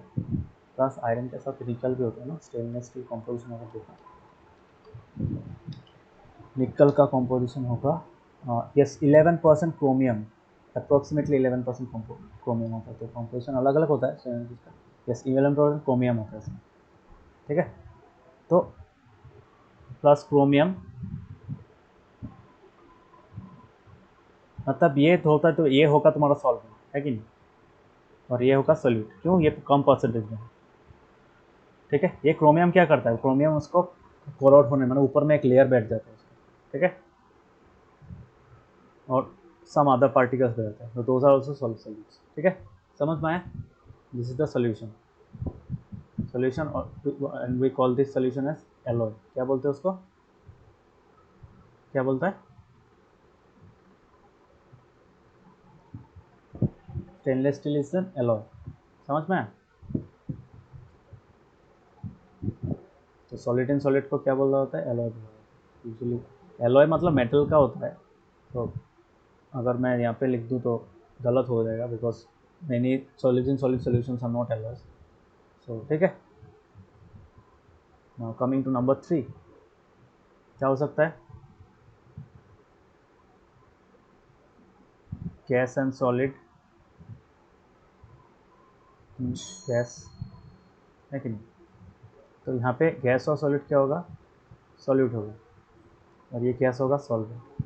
S1: प्लस आयरन के साथ निकल भी होता है ना। स्टेनलेस स्टील कॉम्पोजिशन होगा, देखा निकल का कॉम्पोजिशन होगा, यस 11% क्रोमियम, अप्रोक्सीमेटली 11% क्रोमियम होता है। तो कॉम्पोजिशन अलग अलग होता है, यस 11% क्रोमियम होता है इसमें, ठीक है। तो प्लस क्रोमियम, मतलब ये होता है, तो ये होगा तुम्हारा सॉल्वेंट, है कि नहीं, और ये होगा सोल्यूट। क्यों, ये कम परसेंटेज में, ठीक है। ये क्रोमियम क्या करता है, क्रोमियम उसको कोरोड होने, मतलब ऊपर में एक लेयर बैठ जाता है उसका, ठीक है, और सम अदर पार्टिकल्स बैठ जाते हैं, तो दोज आर आल्सो सॉल्यूट्स, ठीक है। समझ में आया? This is the solution, and we call this solution as alloy. क्या बोलते हैं उसको, क्या बोलता है, stainless steel is an alloy. समझ में आया? तो सॉलिड इन सॉलिड को क्या बोला होता है, एलॉय बोला होता है। यूजुअली एलॉय मतलब मेटल का होता है, तो अगर मैं यहाँ पे लिख दूँ तो गलत हो जाएगा, because many solid in solid solutions are not alloys. So ठीक है, नाउ कमिंग टू नंबर 3, क्या हो सकता है, गैस एंड सॉलिड, गैस, है कि नहीं। तो यहाँ पे गैस और सॉलिड क्या होगा, सॉल्यूट होगा, और ये गैस होगा solvent,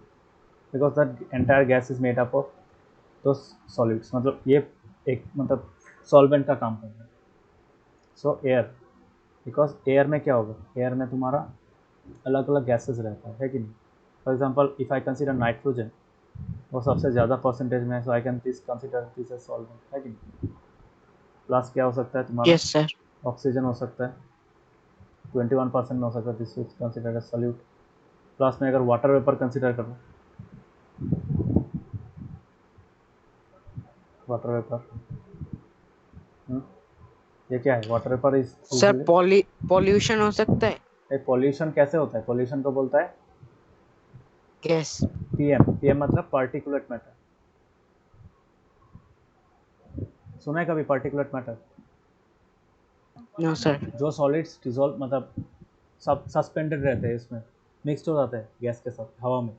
S1: because the entire gas is made up of दो सॉलिड्स, मतलब ये एक मतलब सॉल्वेंट का काम करता है। सो एयर, बिकॉज एयर में क्या होगा, एयर में तुम्हारा अलग अलग गैसेस रहता है कि नहीं। For example if I consider nitrogen, वो सबसे ज़्यादा परसेंटेज में है, so I can consider this as solvent, है कि नहीं। प्लस क्या हो सकता है तुम्हारा,
S2: Yes, sir.
S1: ऑक्सीजन हो सकता है, 21% में हो सकता है, this is considered as solute. Plus में अगर वाटर वेपर कंसीडर करो, वाटर वेपर, ये क्या है, water vapour is
S2: Sir, pollution हो सकता है,
S1: पॉल्यूशन कैसे होता है, पॉल्यूशन को बोलता है
S2: gas.
S1: पीएम मतलब पार्टिकुलेट मैटर। सुना है कभी पार्टिकुलेट मैटर,
S2: No, sir.
S1: जो सॉलिड्स डिजोल्व मतलब सब सस्पेंडेड रहते हैं, इसमें मिक्सड हो जाते हैं गैस के साथ हवा में,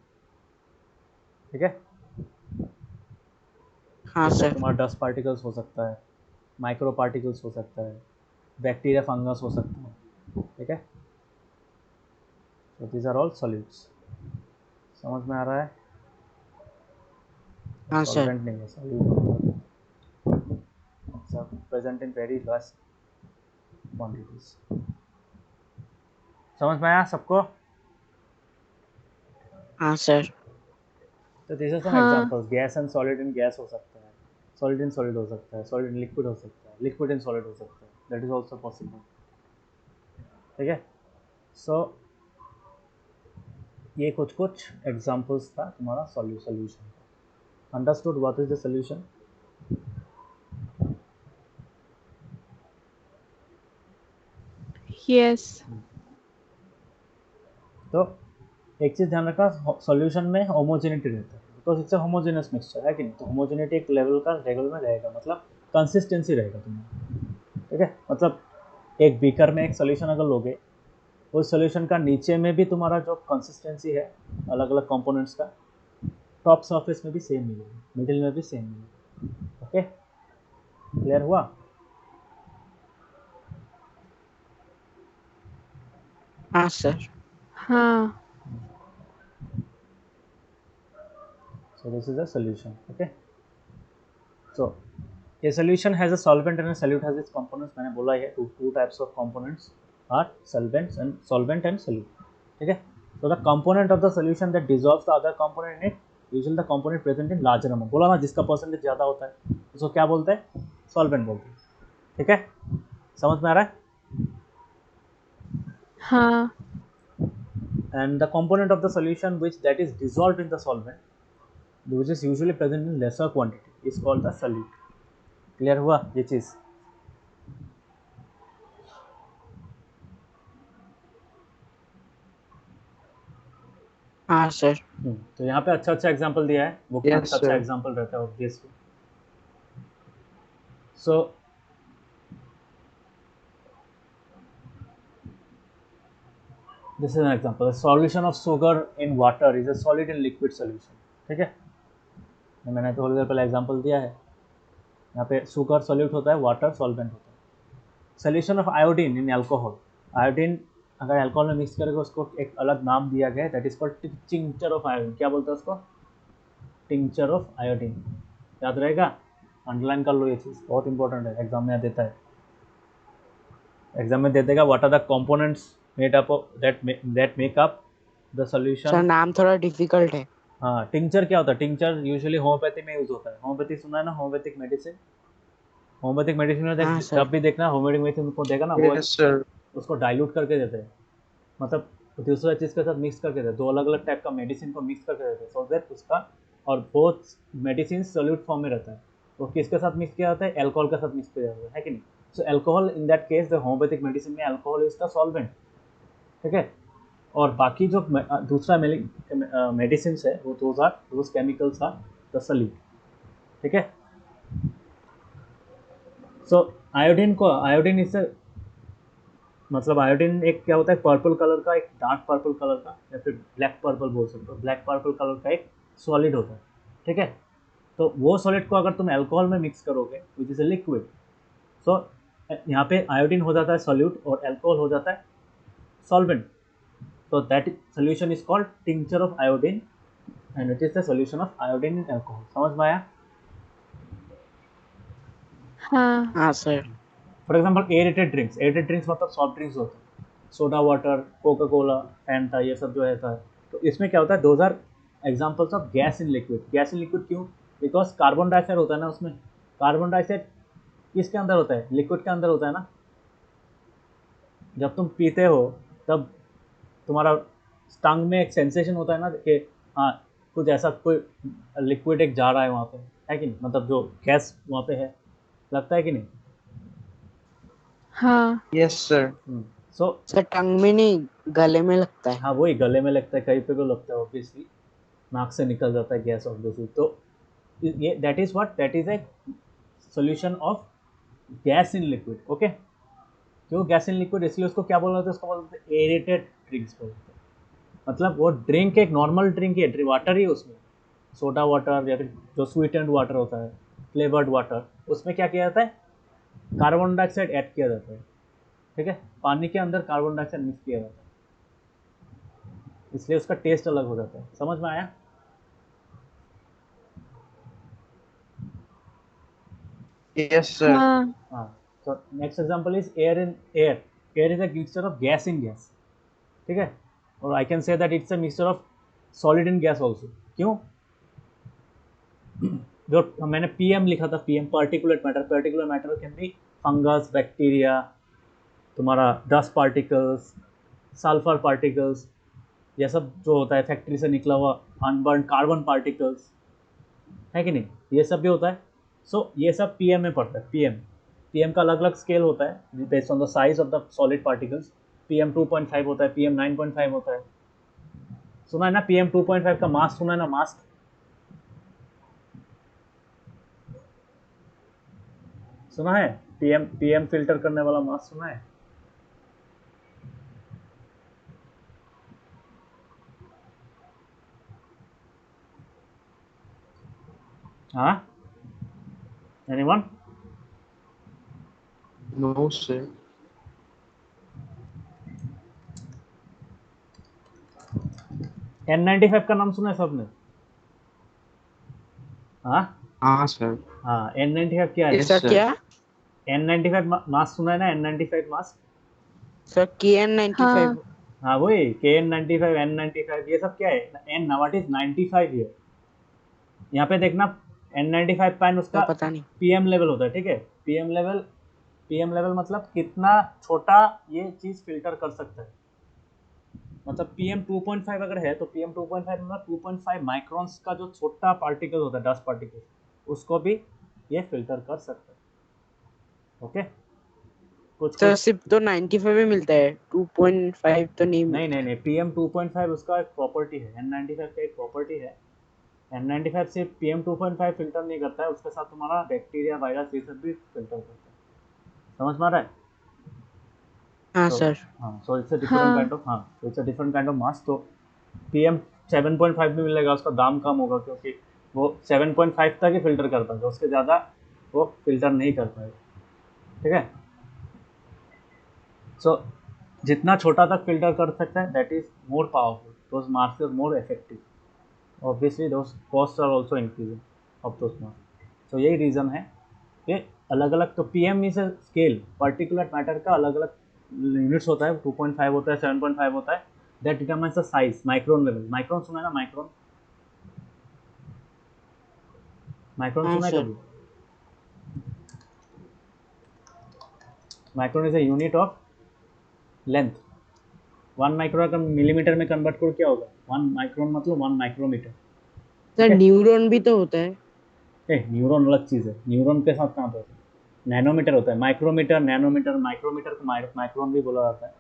S1: ठीक है।
S2: हाँ
S1: जैसे
S2: सर।
S1: तुम्हारा डस्ट पार्टिकल्स हो सकता है, माइक्रो पार्टिकल्स हो सकता है, बैक्टीरिया फंगस हो सकता है, ठीक है। तो दीज आर ऑल सॉल्यूट्स। समझ में आ रहा है?
S2: हाँ सर।
S1: सॉल्वेंट नहीं है, सॉल्यूट। अच्छा, present in very less quantities. समझ में आया सबको?
S2: हाँ सर।
S1: तो दिस आर सम
S4: हाँ
S1: examples. Gas and solid in gas हो सकता है, सॉलिड इन सॉलिड हो सकता है, सॉलिड इन लिक्विड हो सकता है, लिक्विड इन सॉलिड हो सकता है, दैट इज आल्सो पॉसिबल, ठीक है। सो ये कुछ कुछ एग्जांपल्स था तुम्हारा सॉल्यूशन का। Understood what is the solution?
S4: Yes
S1: तो एक चीज़ ध्यान रखना, सॉल्यूशन में होमोजेनिटी रहता है, because it's a homogeneous mixture, है कि नहीं। तो होमोजेनिटी एक लेवल का रेगुलर में रहेगा, मतलब कंसिस्टेंसी रहेगा तुम्हारा, ठीक है। मतलब एक बीकर में एक सोल्यूशन अगर लोगे, उस सोल्यूशन का नीचे में भी तुम्हारा जो कंसिस्टेंसी है अलग अलग कंपोनेंट्स का, टॉप सरफेस में भी सेम मिलेगा, मिडिल में भी सेम मिलेगा, ओके। क्लियर हुआ?
S2: हाँ सर।
S4: हाँ
S1: So this is a solution, okay. So a solution has a solvent and a solute has its components. मैंने बोला है two types of components are solvents and solvent and solute, ठीक है। So the component of the solution that dissolves the other component in it, usually the component present in larger amount. बोला ना, जिसका percentage ज़्यादा होता है उसको क्या बोलते हैं? सॉल्वेंट बोलते हैं, ठीक है। समझ में आ रहा है?
S4: हाँ
S1: And the component of the solution which that is dissolved in the solvent, which is usually present in lesser quantity, is called the solute. Clear हुआ ये चीज़?
S2: हाँ सर।
S1: तो यहाँ पे अच्छा अच्छा एग्जांपल दिया है, बुक में
S3: Yes,
S1: अच्छा अच्छा
S3: sir.
S1: एग्जांपल रहता है obviously. So this is an example, solution of sugar in water is a solid in liquid solution, ठीक है। मैंने थोड़ी देर पहले एग्जांपल दिया है। यहाँ पे शुगर सॉल्यूट होता है, वाटर सॉल्वेंट होता है। Solution of iodine in alcohol, iodine अगर अल्कोहल में मिक्स करेगा उसको एक अलग नाम दिया गया है, that is called tincture of iodine. क्या बोलते हैं उसको? Tincture of iodine. याद रहेगा? अंडरलाइन कर लो, ये चीज़ बहुत इंपॉर्टेंट है, एग्जाम में देता है। एग्जाम में दे देगा what are the components made up that make up the
S2: sir
S1: solution.
S2: नाम थोड़ा डिफिकल्ट है।
S1: हाँ, टिंचर क्या होता है? टिंचर यूजुअली होम्योपैथी में यूज होता है। होम्योपैथी सुना है ना, होम्योपैथिक मेडिसिन। होम्योपैथिक मेडिसिन में
S2: हाँ सर।
S1: जब भी देखना होम्योपैथिक मेडिसिन को देखा ना, वो
S3: Yes, sir.
S1: उसको डाइल्यूट करके देते हैं, मतलब दूसरा चीज़ के साथ मिक्स करके देते हैं, दो अलग अलग टाइप का मेडिसिन को मिक्स करके देते हैं, सो दैट उसका और बोथ मेडिसिन सोल्यूट फॉर्म में रहता है। वो किसके साथ मिक्स किया जाता है? अल्कोहल के साथ मिक्स किया जाता है कि नहीं। So alcohol in that case, the homeopathic medicine में अल्कोहल इज द सॉल्वेंट, ठीक है। और बाकी जो दूसरा मेडिसिन है वो those chemicals are the solute, ठीक है। सो आयोडीन इससे मतलब आयोडीन एक क्या होता है, पर्पल कलर का, एक डार्क पर्पल कलर का, या फिर ब्लैक पर्पल बोल सकते हो, ब्लैक पर्पल कलर का एक सॉलिड होता है, ठीक है। तो वो सॉलिड को अगर तुम अल्कोहल में मिक्स करोगे विच इज़ ए लिक्विड, सो यहाँ पे आयोडीन हो जाता है सॉल्यूट और अल्कोहल हो जाता है solvent. so that solution is called tincture of iodine and it is the solution of iodine in alcohol. समझ में आया?
S4: हाँ
S2: हाँ sir.
S1: For example aerated drinks, aerated drinks मतलब सॉफ्ट ड्रिंक्स होते हैं, soda water, Coca Cola, Fanta, ये सब जो रहता है। तो इसमें क्या होता है, those are examples of gas in liquid. Gas in liquid क्यों? बिकॉज कार्बन डाइऑक्साइड होता है ना उसमें। कार्बन डाइऑक्साइड किसके अंदर होता है? लिक्विड के अंदर होता है ना। जब तुम पीते हो तब तुम्हारा टंग में एक सेंसेशन होता है ना कि हाँ कुछ ऐसा, कोई लिक्विड एक जा रहा है वहाँ पे, है कि नहीं, मतलब जो गैस वहाँ पे है, लगता है कि नहीं।
S4: हाँ
S3: Yes, sir.
S1: सो
S2: सर टंग में नहीं, गले में लगता है।
S1: हाँ, वही गले में लगता है, कहीं पे भी लगता है ऑब्वियसली, नाक से निकल जाता है गैस ऑब्वियसली। तो ये that is what, that is a solution of gas in liquid, okay. क्यों गैस इन लिक्विड? इसलिए उसको क्या बोल रहे थे? उसको बोलते हैं एरेटेड ड्रिंक्स बोलते हैं। मतलब वो ड्रिंक एक नॉर्मल ड्रिंक है, वाटर ही उसमें, सोडा वाटर या फिर जो स्वीटेंड वाटर होता है, फ्लेवर्ड वाटर, उसमें क्या किया जाता है, कार्बन डाइऑक्साइड ऐड किया जाता है, ठीक है, पानी के अंदर कार्बन डाइऑक्साइड मिक्स किया जाता है, इसलिए उसका टेस्ट अलग हो जाता है। समझ में आया?
S3: Yes, sir.
S4: हाँ
S1: हाँ, तो next example is air in air. Air is a mixture of gas in gas, ठीक है, और I can say that it's a mixture of solid in gas also. क्यों? जो मैंने पीएम लिखा था, PM particulate matter, particular matter can be fungus, bacteria, तुम्हारा dust particles, sulphur particles, ये सब जो होता है फैक्ट्री से निकला हुआ अनबर्न कार्बन पार्टिकल्स, है कि नहीं, ये सब भी होता है। सो ये सब पीएम में पड़ता है। पीएम का अलग अलग स्केल होता है based on the size of the solid particles. PM 2.5 होता है, पीएम 9.5 होता है। सुना है ना पीएम 2.5 का मास, सुना है ना मास? सुना है? पीएम फिल्टर करने वाला मास सुना है? हाँ, एनीवन?
S3: No, sir.
S1: N95 का नाम सुना है सबने? हाँ
S3: हाँ, sir.
S1: हाँ, N95 क्या है?
S3: Yes,
S2: sir
S3: sir.
S2: क्या?
S1: N95 मास्क सुना है ना, N95 मास्क?
S2: सर KN95
S4: हाँ
S1: हाँ वही KN95, N95, ये सब क्या है? N what is 95 here. यहाँ पे देखना N95 पैन उसका
S2: सर पता नहीं।
S1: पीएम लेवल होता है, ठीक है, पीएम लेवल मतलब कितना छोटा ये चीज़ फिल्टर कर सकता है। मतलब पीएम 2.5 अगर है तो पीएम 2.5 मतलब 2.5 माइक्रॉन्स का जो छोटा पार्टिकल होता है, डस्ट पार्टिकल, उसको भी ये फिल्टर कर सकता है। ओके, कुछ
S2: सर
S1: कुछ
S2: सिर्फ तो 95 में मिलता है, 2.5 तो नहीं
S1: नहीं
S2: मिलता।
S1: नहीं नहीं, पीएम 2.5 उसका एक प्रॉपर्टी है, N95 का एक प्रॉपर्टी है। N95 सिर्फ पीएम 2.5 फिल्टर नहीं करता है, उसके साथ तुम्हारा बैक्टीरिया, वायरस, ये सब भी फिल्टर करता है। समझ में आ रहा है?
S2: हाँ
S1: तो
S2: सर।
S1: हाँ, सो इट्स अ डिफरेंट
S4: हाँ
S1: काइंड ऑफ, हाँ, it's a different kind of mass. तो पीएम 7.5 में मिलेगा, उसका दाम कम होगा क्योंकि वो 7.5 तक ही फिल्टर करता है, उसके ज़्यादा वो फिल्टर नहीं कर पाएगा, ठीक है। सो जितना छोटा तक फिल्टर कर सकता है, that is more powerful, those masks are more effective, obviously those cost are also increasing of those masks. So यही रीज़न है कि अलग अलग, तो PM is a scale, particular matter का अलग अलग यूनिट्स होता है, 2.5 होता है, 7.5 होता है, that determines the size, micron level. Micron सुना है ना, माइक्रोन? माइक्रोन
S2: हाँ
S1: सुना है
S2: सर।
S1: कभी? Micron is a unit of length. 1 micron का मिलीमीटर में कन्वर्ट करो क्या होगा? 1 माइक्रोन मतलब 1 माइक्रोमीटर,
S2: सर
S1: ठीक है।
S2: न्यूरॉन भी तो होता है।
S1: न्यूरॉन अलग चीज़ है, न्यूरॉन के साथ कहाँ पर नैनोमीटर होता है, माइक्रोमीटर, नैनोमीटर, माइक्रोमीटर को माइक्रोन भी बोला जाता है,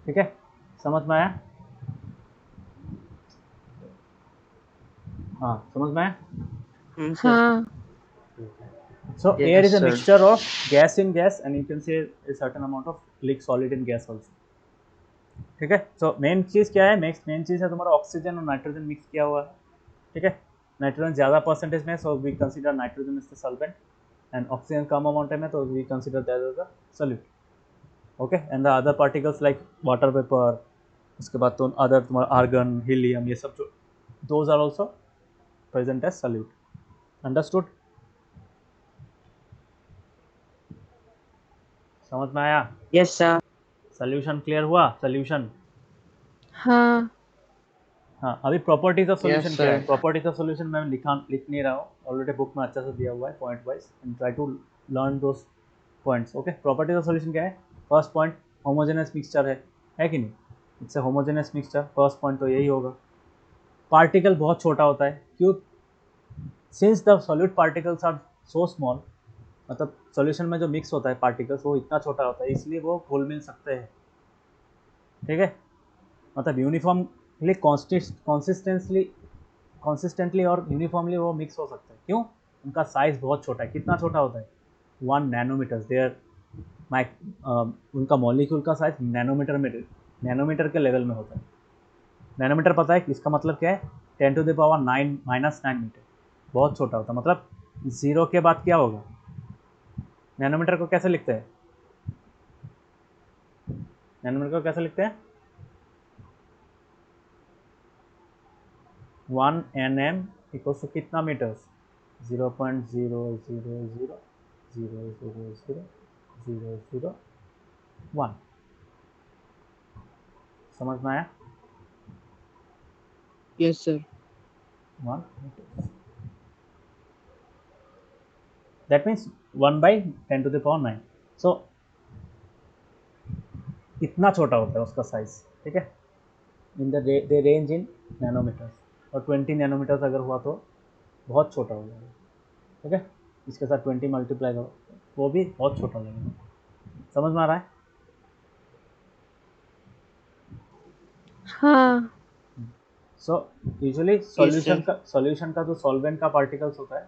S1: ठीक है। समझ में आया? हाँ, समझ में आया?
S2: हाँ सर।
S4: हाँ
S1: So air
S3: Yes,
S1: is a
S3: sir.
S1: mixture of gas in gas, and you can say a certain amount of liquid solid in gas also, ठीक है। सो मेन चीज़ क्या है? मेन चीज़ है तुम्हारा ऑक्सीजन और नाइट्रोजन मिक्स किया हुआ है, ठीक है। नाइट्रोजन ज़्यादा परसेंटेज में, so we consider nitrogen is the solvent, and oxygen कम अमाउंट में, तो we consider that as the solute. Okay, and the other particles like water vapour, उसके बाद तो अदर तुम्हारा आर्गन, हीलियम, ये सब जो those are also present as solute. Understood? समझ में आया?
S2: Yes sir.
S1: सोल्यूशन क्लियर हुआ? सोल्यूशन,
S4: हाँ
S1: हाँ। अभी प्रॉपर्टीज ऑफ
S3: Yes,
S1: सॉल्यूशन क्या है?
S3: sir.
S1: प्रॉपर्टीज ऑफ सॉल्यूशन मैं लिख नहीं रहा हूँ, ऑलरेडी बुक में अच्छा से दिया हुआ है point wise, and try to learn those points. Okay, properties of solution क्या है? फर्स्ट पॉइंट, होमोजेनस मिक्सचर है कि नहीं? It's a homogeneous mixture, first point तो यही होगा। पार्टिकल बहुत छोटा होता है, क्यों? Since the solute particles are so small, मतलब सॉल्यूशन में जो मिक्स होता है पार्टिकल्स वो इतना छोटा होता है, इसलिए वो घुल मिल सकते हैं, ठीक है। मतलब यूनिफॉर्मली कॉन्सिस्टेंटली और यूनिफॉर्मली वो मिक्स हो सकता है। क्यों? उनका साइज बहुत छोटा है। कितना छोटा होता है? 1 नैनोमीटर। देयर उनका मॉलिक्यूल का साइज नैनोमीटर के लेवल में होता है। नैनोमीटर पता है इसका मतलब क्या है? 10⁻⁹ -9 मीटर, बहुत छोटा होता है। मतलब 0 के बाद क्या होगा? नैनोमीटर को कैसे लिखते हैं? नैनोमीटर को कैसे लिखते हैं? 1 nm इक्वल्स टू कितना मीटर्स? 0.0000000001। समझ में आया?
S2: Yes, sir.
S1: 1 metre, that means 1/10⁹ so इतना छोटा होता है उसका साइज, ठीक है। इन दे रेंज इन नैनोमीटर्स, और 20 नैनोमीटर्स अगर हुआ तो बहुत छोटा हो जाएगा, ठीक है। इसके साथ 20 मल्टीप्लाई करो, वो भी बहुत छोटा लगेगा। समझ में आ रहा है?
S4: हाँ।
S1: So usually
S2: Yes, sir.
S1: Solution का जो सॉल्वेंट का पार्टिकल्स होता है,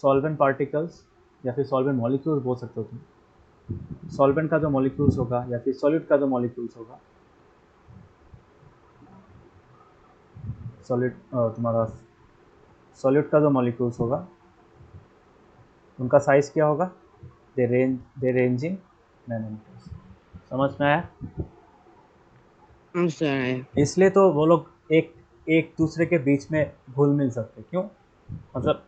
S1: सॉल्वेंट पार्टिकल्स या फिर सॉल्वेंट मॉलिक्यूल्स बोल सकते हो तुम। सॉल्वेंट का जो मॉलिक्यूल्स होगा या फिर सॉल्यूट का जो मॉलिक्यूल्स होगा, सॉलिड तुम्हारा सॉल्यूट का जो मॉलिक्यूल्स होगा, उनका साइज क्या होगा? दे रेंज इन नैनोमीटर्स। समझ में आया?
S2: हाँ सर आया।
S1: इसलिए तो वो लोग एक एक दूसरे के बीच में घुल मिल सकते। क्यों? मतलब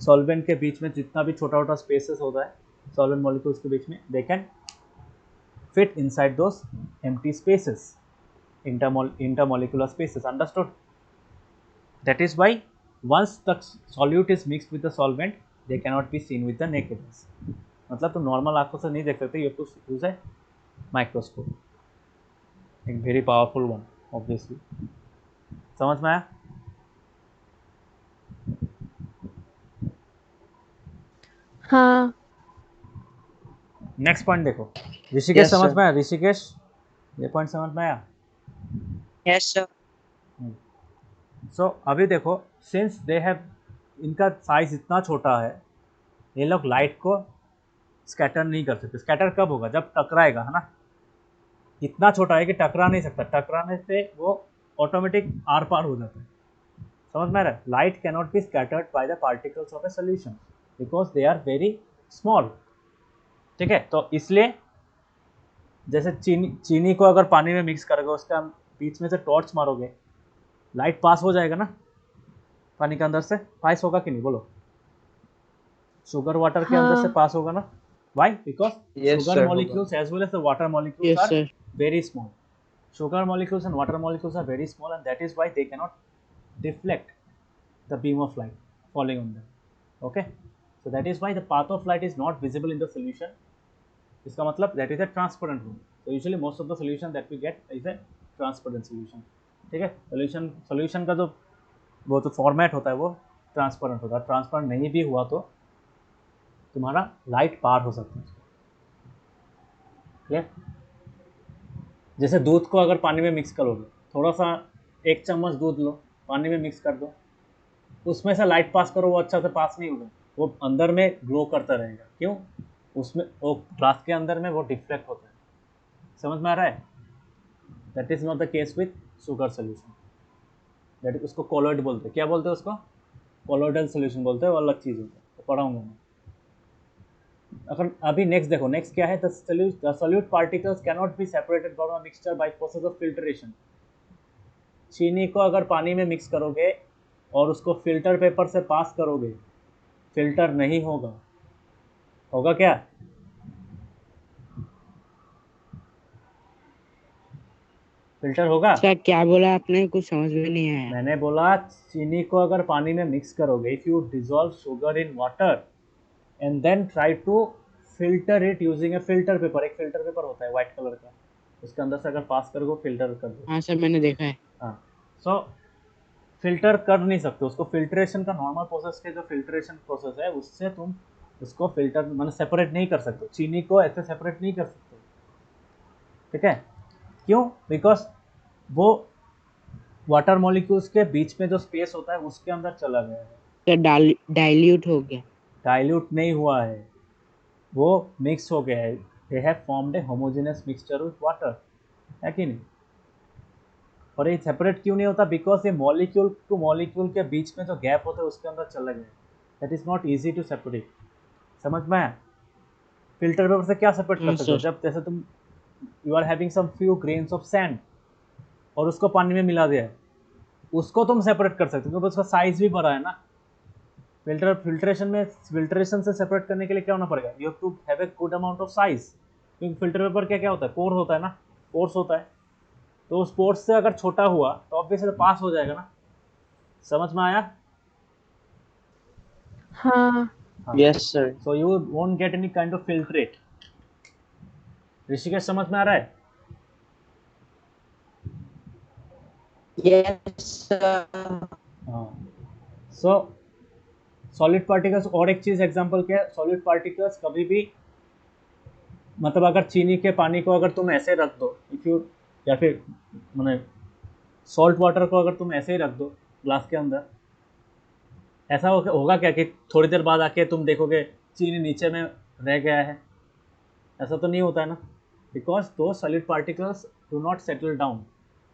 S1: सॉल्वेंट के बीच में जितना भी छोटा छोटा स्पेसेस होता है सॉल्वेंट मॉलिक्यूल्स के बीच में, they can fit inside those empty spaces, intermolecular spaces. Understood? That is why once the solute is mixed with the solvent, they cannot be seen with the naked eyes. मतलब तो normal आंखों से नहीं देख सकते, you have to use a microscope, एक very powerful one obviously. समझ में आया?
S4: हाँ।
S1: नेक्स्ट पॉइंट देखो, ऋषिकेश
S3: Yes,
S1: समझ
S3: sir.
S1: में आया? ऋषिकेश, ये पॉइंट समझ में आया?
S2: Yes, sir.
S1: सो अभी देखो, सिंस दे हैव, इनका साइज इतना छोटा है, ये लोग लाइट को स्कैटर नहीं कर सकते। स्कैटर कब होगा? जब टकराएगा, है ना। इतना छोटा है कि टकरा नहीं सकता, टकराने से वो ऑटोमेटिक आर पार हो जाता है। समझ में आ रहा है? Light cannot be scattered by the particles of a solution because they are very small, ठीक है। तो इसलिए जैसे चीनी को अगर पानी में मिक्स करोगे, उसका बीच में से टॉर्च मारोगे, लाइट पास हो जाएगा ना पानी के अंदर से, पास होगा कि नहीं बोलो? शुगर वाटर के अंदर से
S4: हाँ।
S1: पास होगा ना। Why? Because
S3: Yes,
S1: sugar
S3: sir.
S1: molecules as well as the water molecules
S2: Yes,
S1: are
S2: sir.
S1: very small. Sugar molecules and water molecules are very small, and that is why they cannot deflect the beam of light falling on them. Okay, so that is why the path of light is not visible in the solution. इसका मतलब that is a transparent room. So usually most of the solution that we get is a transparent solution. ठीक है, solution का जो वो तो format होता है वो ट्रांसपेरेंट होता है। ट्रांसपेरेंट नहीं भी हुआ तो तुम्हारा लाइट पार हो सकता है। क्लियर? जैसे दूध को अगर पानी में मिक्स करोगे, थोड़ा सा 1 चम्मच दूध लो, पानी में मिक्स कर दो, उसमें से लाइट पास करो, वो अच्छा से पास नहीं होगा, वो अंदर में ग्लो करता रहेगा। क्यों? उसमें वो ग्लास के अंदर में वो डिफ्लेक्ट होता है। समझ में आ रहा है? That is not the case with sugar solution. That उसको कोलोइड बोलते हैं। क्या बोलते हैं उसको? कोलोइडल सोल्यूशन बोलते हैं, वो अलग चीज़ होता है, तो पढ़ाऊंगा मैं। अगर अभी नेक्स्ट देखो, नेक्स्ट क्या है? The solute particles cannot be separated from a mixture by process of filtration. चीनी को अगर पानी में मिक्स करोगे और उसको फिल्टर पेपर से पास करोगे, फिल्टर नहीं होगा। होगा क्या? फिल्टर होगा?
S2: सर क्या बोला आपने? कुछ समझ में नहीं आया।
S1: मैंने बोला चीनी को अगर पानी में मिक्स करोगे, if you dissolve sugar in water and then try to filter it using a filter paper, एक फिल्टर पेपर होता है व्हाइट कलर का, उसके अंदर से अगर पास करोगे फिल्टर कर दो।
S2: हाँ सर मैंने देखा है।
S1: हाँ, सो फिल्टर कर नहीं सकते उसको। फिल्ट्रेशन का नॉर्मल प्रोसेस के जो फिल्ट्रेशन प्रोसेस है उससे तुम उसको फिल्टर मतलब सेपरेट नहीं कर सकते। चीनी को ऐसे सेपरेट नहीं कर सकते, ठीक है। क्यों? बिकॉज वो वाटर मॉलिक्यूल्स के बीच में जो स्पेस होता है उसके अंदर चला गया है,
S2: सर डाइल्यूट हो गया।
S1: डाइल्यूट नहीं हुआ है, वो मिक्स हो गया है। They have formed A homogeneous mixture with water, है कि नहीं? और ये सेपरेट क्यों नहीं होता? बिकॉज ये मॉलिक्यूल टू मॉलिक्यूल के बीच में जो गैप होता है उसके अंदर चला गया, that is not easy to separate. समझ में आया? फिल्टर पेपर से क्या सेपरेट कर सकते हो?
S2: सर
S1: जब जैसे तुम you are having some few grains of sand और उसको पानी में मिला दिया है, उसको तुम सेपरेट कर सकते हो क्योंकि उसका साइज भी बड़ा है ना। फिल्ट्रेशन से सेपरेट करने के लिए क्या होना पड़ेगा? You have to have a good amount of size, क्योंकि फिल्टर पेपर क्या क्या होता है? पोर होता है ना, पोर्स होता है। तो उस पोर्स से अगर छोटा हुआ तो ऑब्वियसली पास हो जाएगा ना। समझ में आया?
S4: हाँ
S2: yes sir
S1: so you won't get any kind of filtrate. Rishikesh समझ में आ रहा है?
S2: यस सर
S1: हाँ। सो सॉलिड पार्टिकल्स, और एक चीज एग्जांपल क्या है? सॉलिड पार्टिकल्स कभी भी, मतलब अगर चीनी के पानी को अगर तुम ऐसे रख दो, इफ यू, या फिर मैंने सॉल्ट वाटर को अगर तुम ऐसे ही रख दो ग्लास के अंदर, ऐसा होगा क्या कि थोड़ी देर बाद आके तुम देखोगे चीनी नीचे में रह गया है? ऐसा तो नहीं होता है ना, बिकॉज दो solid particles do not settle down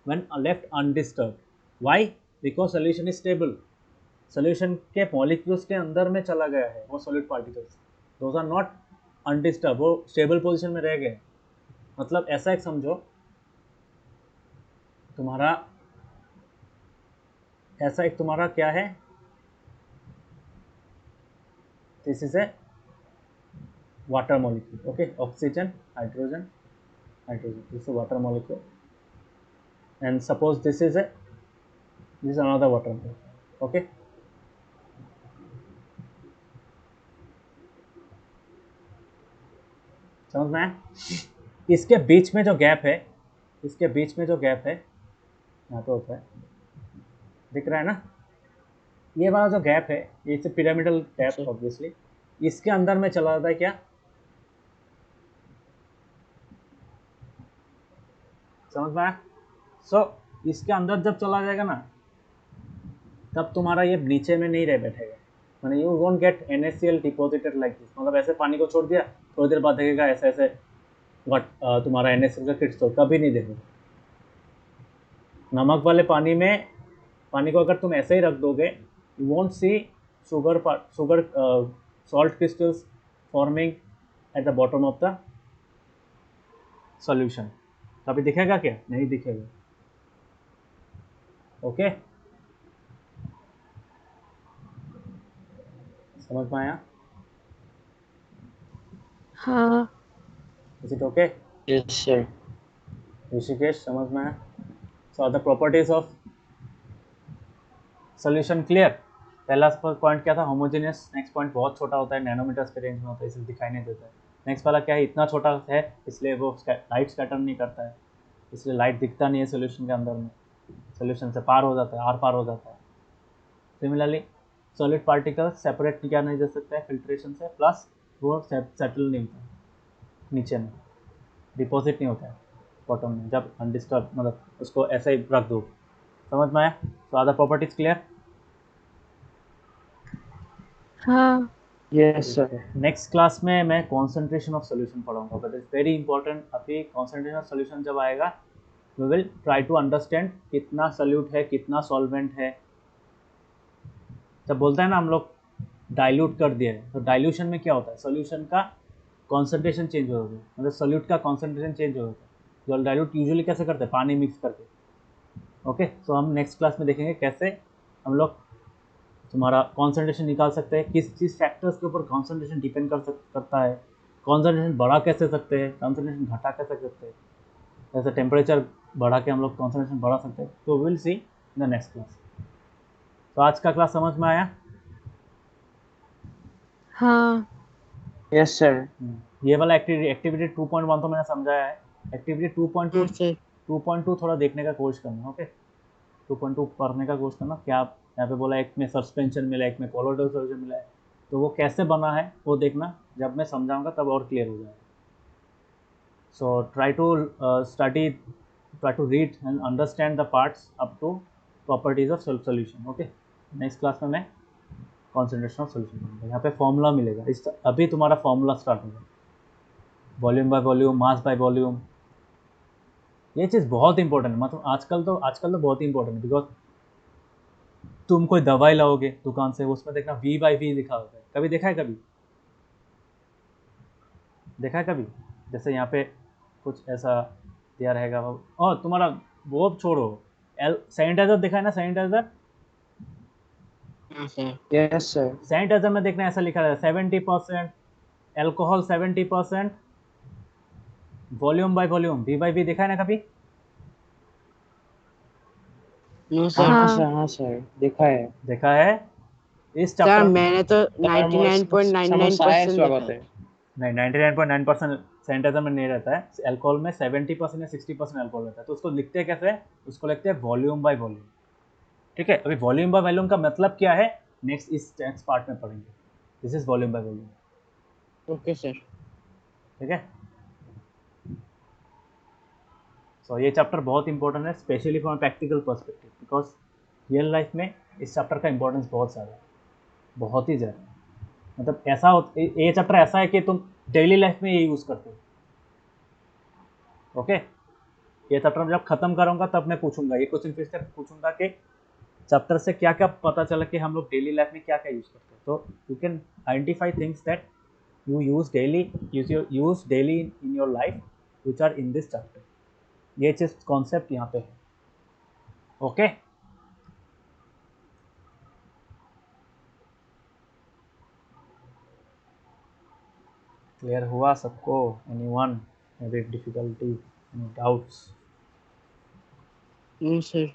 S1: when left undisturb. Why? Because solution is stable. Solution के मॉलिक्यूल्स के अंदर में चला गया है वो solid particles, those are not undisturb, वो स्टेबल पोजीशन में रह गए। मतलब ऐसा एक समझो, तुम्हारा ऐसा एक तुम्हारा क्या है, this is a water molecule, okay, oxygen, hydrogen, hydrogen, this is water molecule, and suppose this is another water molecule, okay. समझ में आया? इसके बीच में जो गैप है, इसके बीच में जो गैप है, यहाँ पे होता है, दिख रहा है ना? ये वाला जो गैप है, ये पिरामिडल गैप
S2: सर
S1: ऑब्वियसली, इसके अंदर में चला जाता है क्या? समझ में आया? सो इसके अंदर जब चला जाएगा ना, तब तुम्हारा ये नीचे में नहीं रह बैठेगा, मैंने you won't get NaCl deposited like this. मतलब ऐसे पानी को छोड़ दिया, थोड़ी देर बाद देखेगा ऐसे ऐसे तुम्हारा NaCl का क्रिस्टल, कभी नहीं देखोगे। नमक वाले पानी में, पानी को अगर तुम ऐसे ही रख दोगे, you won't see sugar salt crystals forming eight the bottom of the solution. कभी दिखेगा क्या? नहीं दिखेगा, ओके। समझ में आया?
S4: हाँ
S1: is it okay?
S2: Yes sir
S1: Rishikesh समझ में आया? So are the properties of solution clear? पहला पॉइंट क्या था? होमोजेनियस। नेक्स्ट पॉइंट बहुत छोटा होता है, नैनोमीटर्स के रेंज में होता है, इसलिए दिखाई नहीं देता है। नेक्स्ट वाला क्या है? इतना छोटा है इसलिए वो लाइट स्कैटर नहीं करता है, इसलिए लाइट दिखता नहीं है सोल्यूशन के अंदर में, सोल्यूशन से पार हो जाता है, आर पार हो जाता है। सिमिलरली सॉलिड पार्टिकल सेपरेट किया नहीं जा सकता है फिल्ट्रेशन से, प्लस वो सेटल नहीं होता है नीचे में, डिपॉजिट नहीं होता है बॉटम में जब अनडिस्टर्ब, मतलब उसको ऐसे ही रख दो। समझ में आया? तो अदर प्रॉपर्टीज क्लियर?
S4: हाँ
S2: यस सर
S1: नेक्स्ट क्लास में मैं कॉन्सेंट्रेशन ऑफ सोल्यूशन पढ़ाऊंगा, बट इट्स वेरी इंपॉर्टेंट। अभी कॉन्सेंट्रेशन ऑफ सोल्यूशन जब आएगा, we will try to understand कितना सोल्यूट है, कितना सॉल्वेंट है। जब बोलते हैं ना हम लोग डाइल्यूट कर दिया है, तो डाइल्यूशन में क्या होता है? सोल्यूशन का कॉन्सेंट्रेशन चेंज हो जाता है, मतलब सोल्यूट का कॉन्सेंट्रेशन चेंज हो जाता है। जो डाइल्यूट यूजुअली कैसे करते हैं? पानी मिक्स करके, ओके। सो हम नेक्स्ट क्लास में देखेंगे कैसे हम लोग तुम्हारा कॉन्सेंट्रेशन निकाल सकते हैं, किस चीज़ फैक्टर्स के ऊपर कॉन्सेंट्रेशन डिपेंड करता है, कॉन्सेंट्रेशन बढ़ा कैसे सकते हैं, कॉन्सेंट्रेशन घटा कैसे सकते हैं, जैसे टेम्परेचर बढ़ा के हम लोग कॉन्सेंट्रेशन बढ़ा सकते हैं। तो will see in the next class. तो आज का क्लास समझ में आया?
S4: हाँ
S2: यस सर
S1: ये वाला एक्टिविटी 2.1 तो मैंने समझाया है। एक्टिविटी 2.2
S2: हाँ सर
S1: 2.2 थोड़ा देखने का कोशिश करना, ओके। 2.2 पढ़ने का कोशिश करना। क्या यहाँ पे बोला, एक में सस्पेंशन मिला, एक में कोलोइडल सॉल्यूशन मिला है, तो वो कैसे बना है वो देखना। जब मैं समझाऊंगा तब और क्लियर हो जाएगा। So try to read and understand the parts up to properties of solution, okay. Next class में मैं कॉन्सेंट्रेशन ऑफ सॉल्यूशन पढ़ूंगा। यहाँ पे फॉर्मूला मिलेगा, इस अभी तुम्हारा फॉर्मूला स्टार्ट होगा, volume by volume, mass by volume, ये चीज़ बहुत इंपॉर्टेंट है, मतलब आजकल तो बहुत इंपॉर्टेंट है, बिकॉज तुम कोई दवाई लाओगे दुकान से, उसमें देखना V/V लिखा होता है, कभी देखा है कभी? देखा है कभी? जैसे यहाँ पे कुछ ऐसा दिया रहेगा, और तुम्हारा वो छोड़ो, सैनिटाइजर देखा है ना, सैनिटाइजर?
S2: हाँ सर।
S3: Yes sir.
S1: सैनिटाइजर में देखना ऐसा लिखा रहता है 70% alcohol, 70% volume by volume, V/V देखा है ना कभी?
S2: No sir.
S3: हाँ
S4: हाँ
S3: सर, हाँ सर, देखा है।
S1: देखा है? इस
S2: सर
S1: चैप्टर
S2: मैंने तो
S3: सर मोर
S2: 99.99%
S3: स्वागत
S2: देखा
S3: है।
S2: है।
S1: नहीं, 99.9% सैनिटाइजर में नहीं रहता है, एल्कोहल में 70% या 60% एल्कोहल रहता है, तो उसको लिखते हैं कैसे? उसको लिखते हैं वॉल्यूम बाय वॉल्यूम। ठीक है, अभी वॉल्यूम बाय वॉल्यूम का मतलब क्या है, नेक्स्ट इस नेक्स्ट पार्ट में पढ़ेंगे। This is volume by volume.
S2: Okay sir.
S1: ठीक है, सो ये चैप्टर बहुत इंपॉर्टेंट है, specially from practical perspective, because real life में इस चैप्टर का इंपॉर्टेंस बहुत ज़्यादा है, बहुत ही ज़्यादा। मतलब ऐसा ये चैप्टर ऐसा है कि तुम डेली लाइफ में ये यूज़ करते हो। ओके, ये चैप्टर जब खत्म करूँगा तब मैं पूछूंगा, ये क्वेश्चन फिर से पूछूंगा कि चैप्टर से क्या क्या पता चला कि हम लोग डेली लाइफ में क्या क्या यूज़ करते हैं। तो you can identify things that you use daily in your life which are in this chapter। ये चीज कॉन्सेप्ट यहाँ पे है। ओके, क्लियर हुआ सबको? Anyone any difficulty, any doubts?
S2: No sir.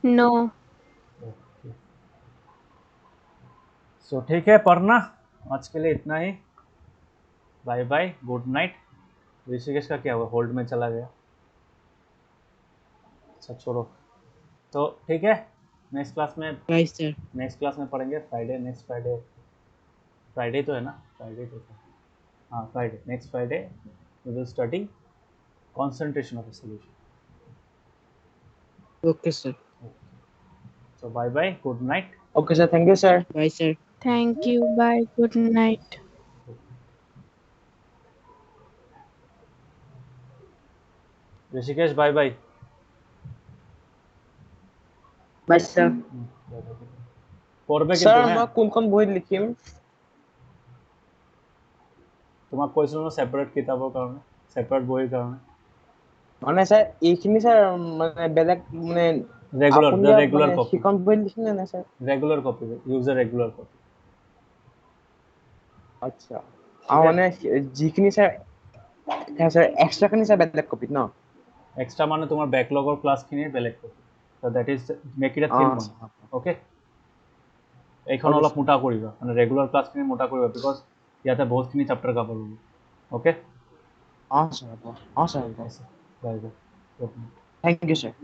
S4: No.
S1: Okay, so ठीक है, पढ़ना आज के लिए इतना ही। Bye bye, good night. Rishikesh का क्या हुआ, होल्ड में चला गया? अच्छा छोड़ो, तो ठीक है, नेक्स्ट क्लास में
S2: बाय सर।
S1: पढ़ेंगे फ्राइडे, नेक्स्ट फ्राइडे। फ्राइडे तो है ना, फ्राइडे तो है, हाँ Friday, next Friday we will study concentration of a solution।
S2: Okay sir.
S1: So bye bye, good night।
S3: Okay sir, thank you sir.
S2: Bye sir.
S4: Thank you, bye, good night.
S1: Rishikesh bye bye.
S3: Bye sir.
S1: পড়বে
S3: sir
S1: কিন্তু, হ্যাঁ
S3: আমরা কোন বই লিখিম?
S1: তোমাক কৈছিলো ন সেপাৰেট কিতাপৰ কাৰণে, সেপাৰেট বহিৰ কাৰণে।
S3: মানে স্যার এইখিনি স্যার মানে বেলেগ মানে
S1: ৰেগুলাৰ,
S3: আপুনি
S1: দ্য ৰেগুলাৰ
S3: মানে
S1: কপি,
S3: সিখন বই লিখিলে না sir?
S1: Regular copy, use a regular copy.
S3: আচ্ছা, আৰু মানে যিখিনি স্যার স্যার এক্সট্ৰাখিনি স্যার বেলেগ কপিত ন?
S1: এক্সট্ৰা মানে তোমাৰ বেকলগৰ ক্লাছখিনিৰ বেলেগ কপি। ত that is make it A thin one. Okay, এইখন অলপ মোটা কৰিবা, মানে ৰেগুলাৰ ক্লাছখিনি মোটা কৰিবা, বিকজ ইয়াতে বহুতখিনি চেপ্টাৰ কভাৰ হ'ব। অ'কে,
S3: অঁ স্যাৰ, হ'ব। অঁ স্যাৰ,
S1: ঠিক
S3: হ'ব।
S1: আছে, bye bye, good night.
S3: Thank you sir.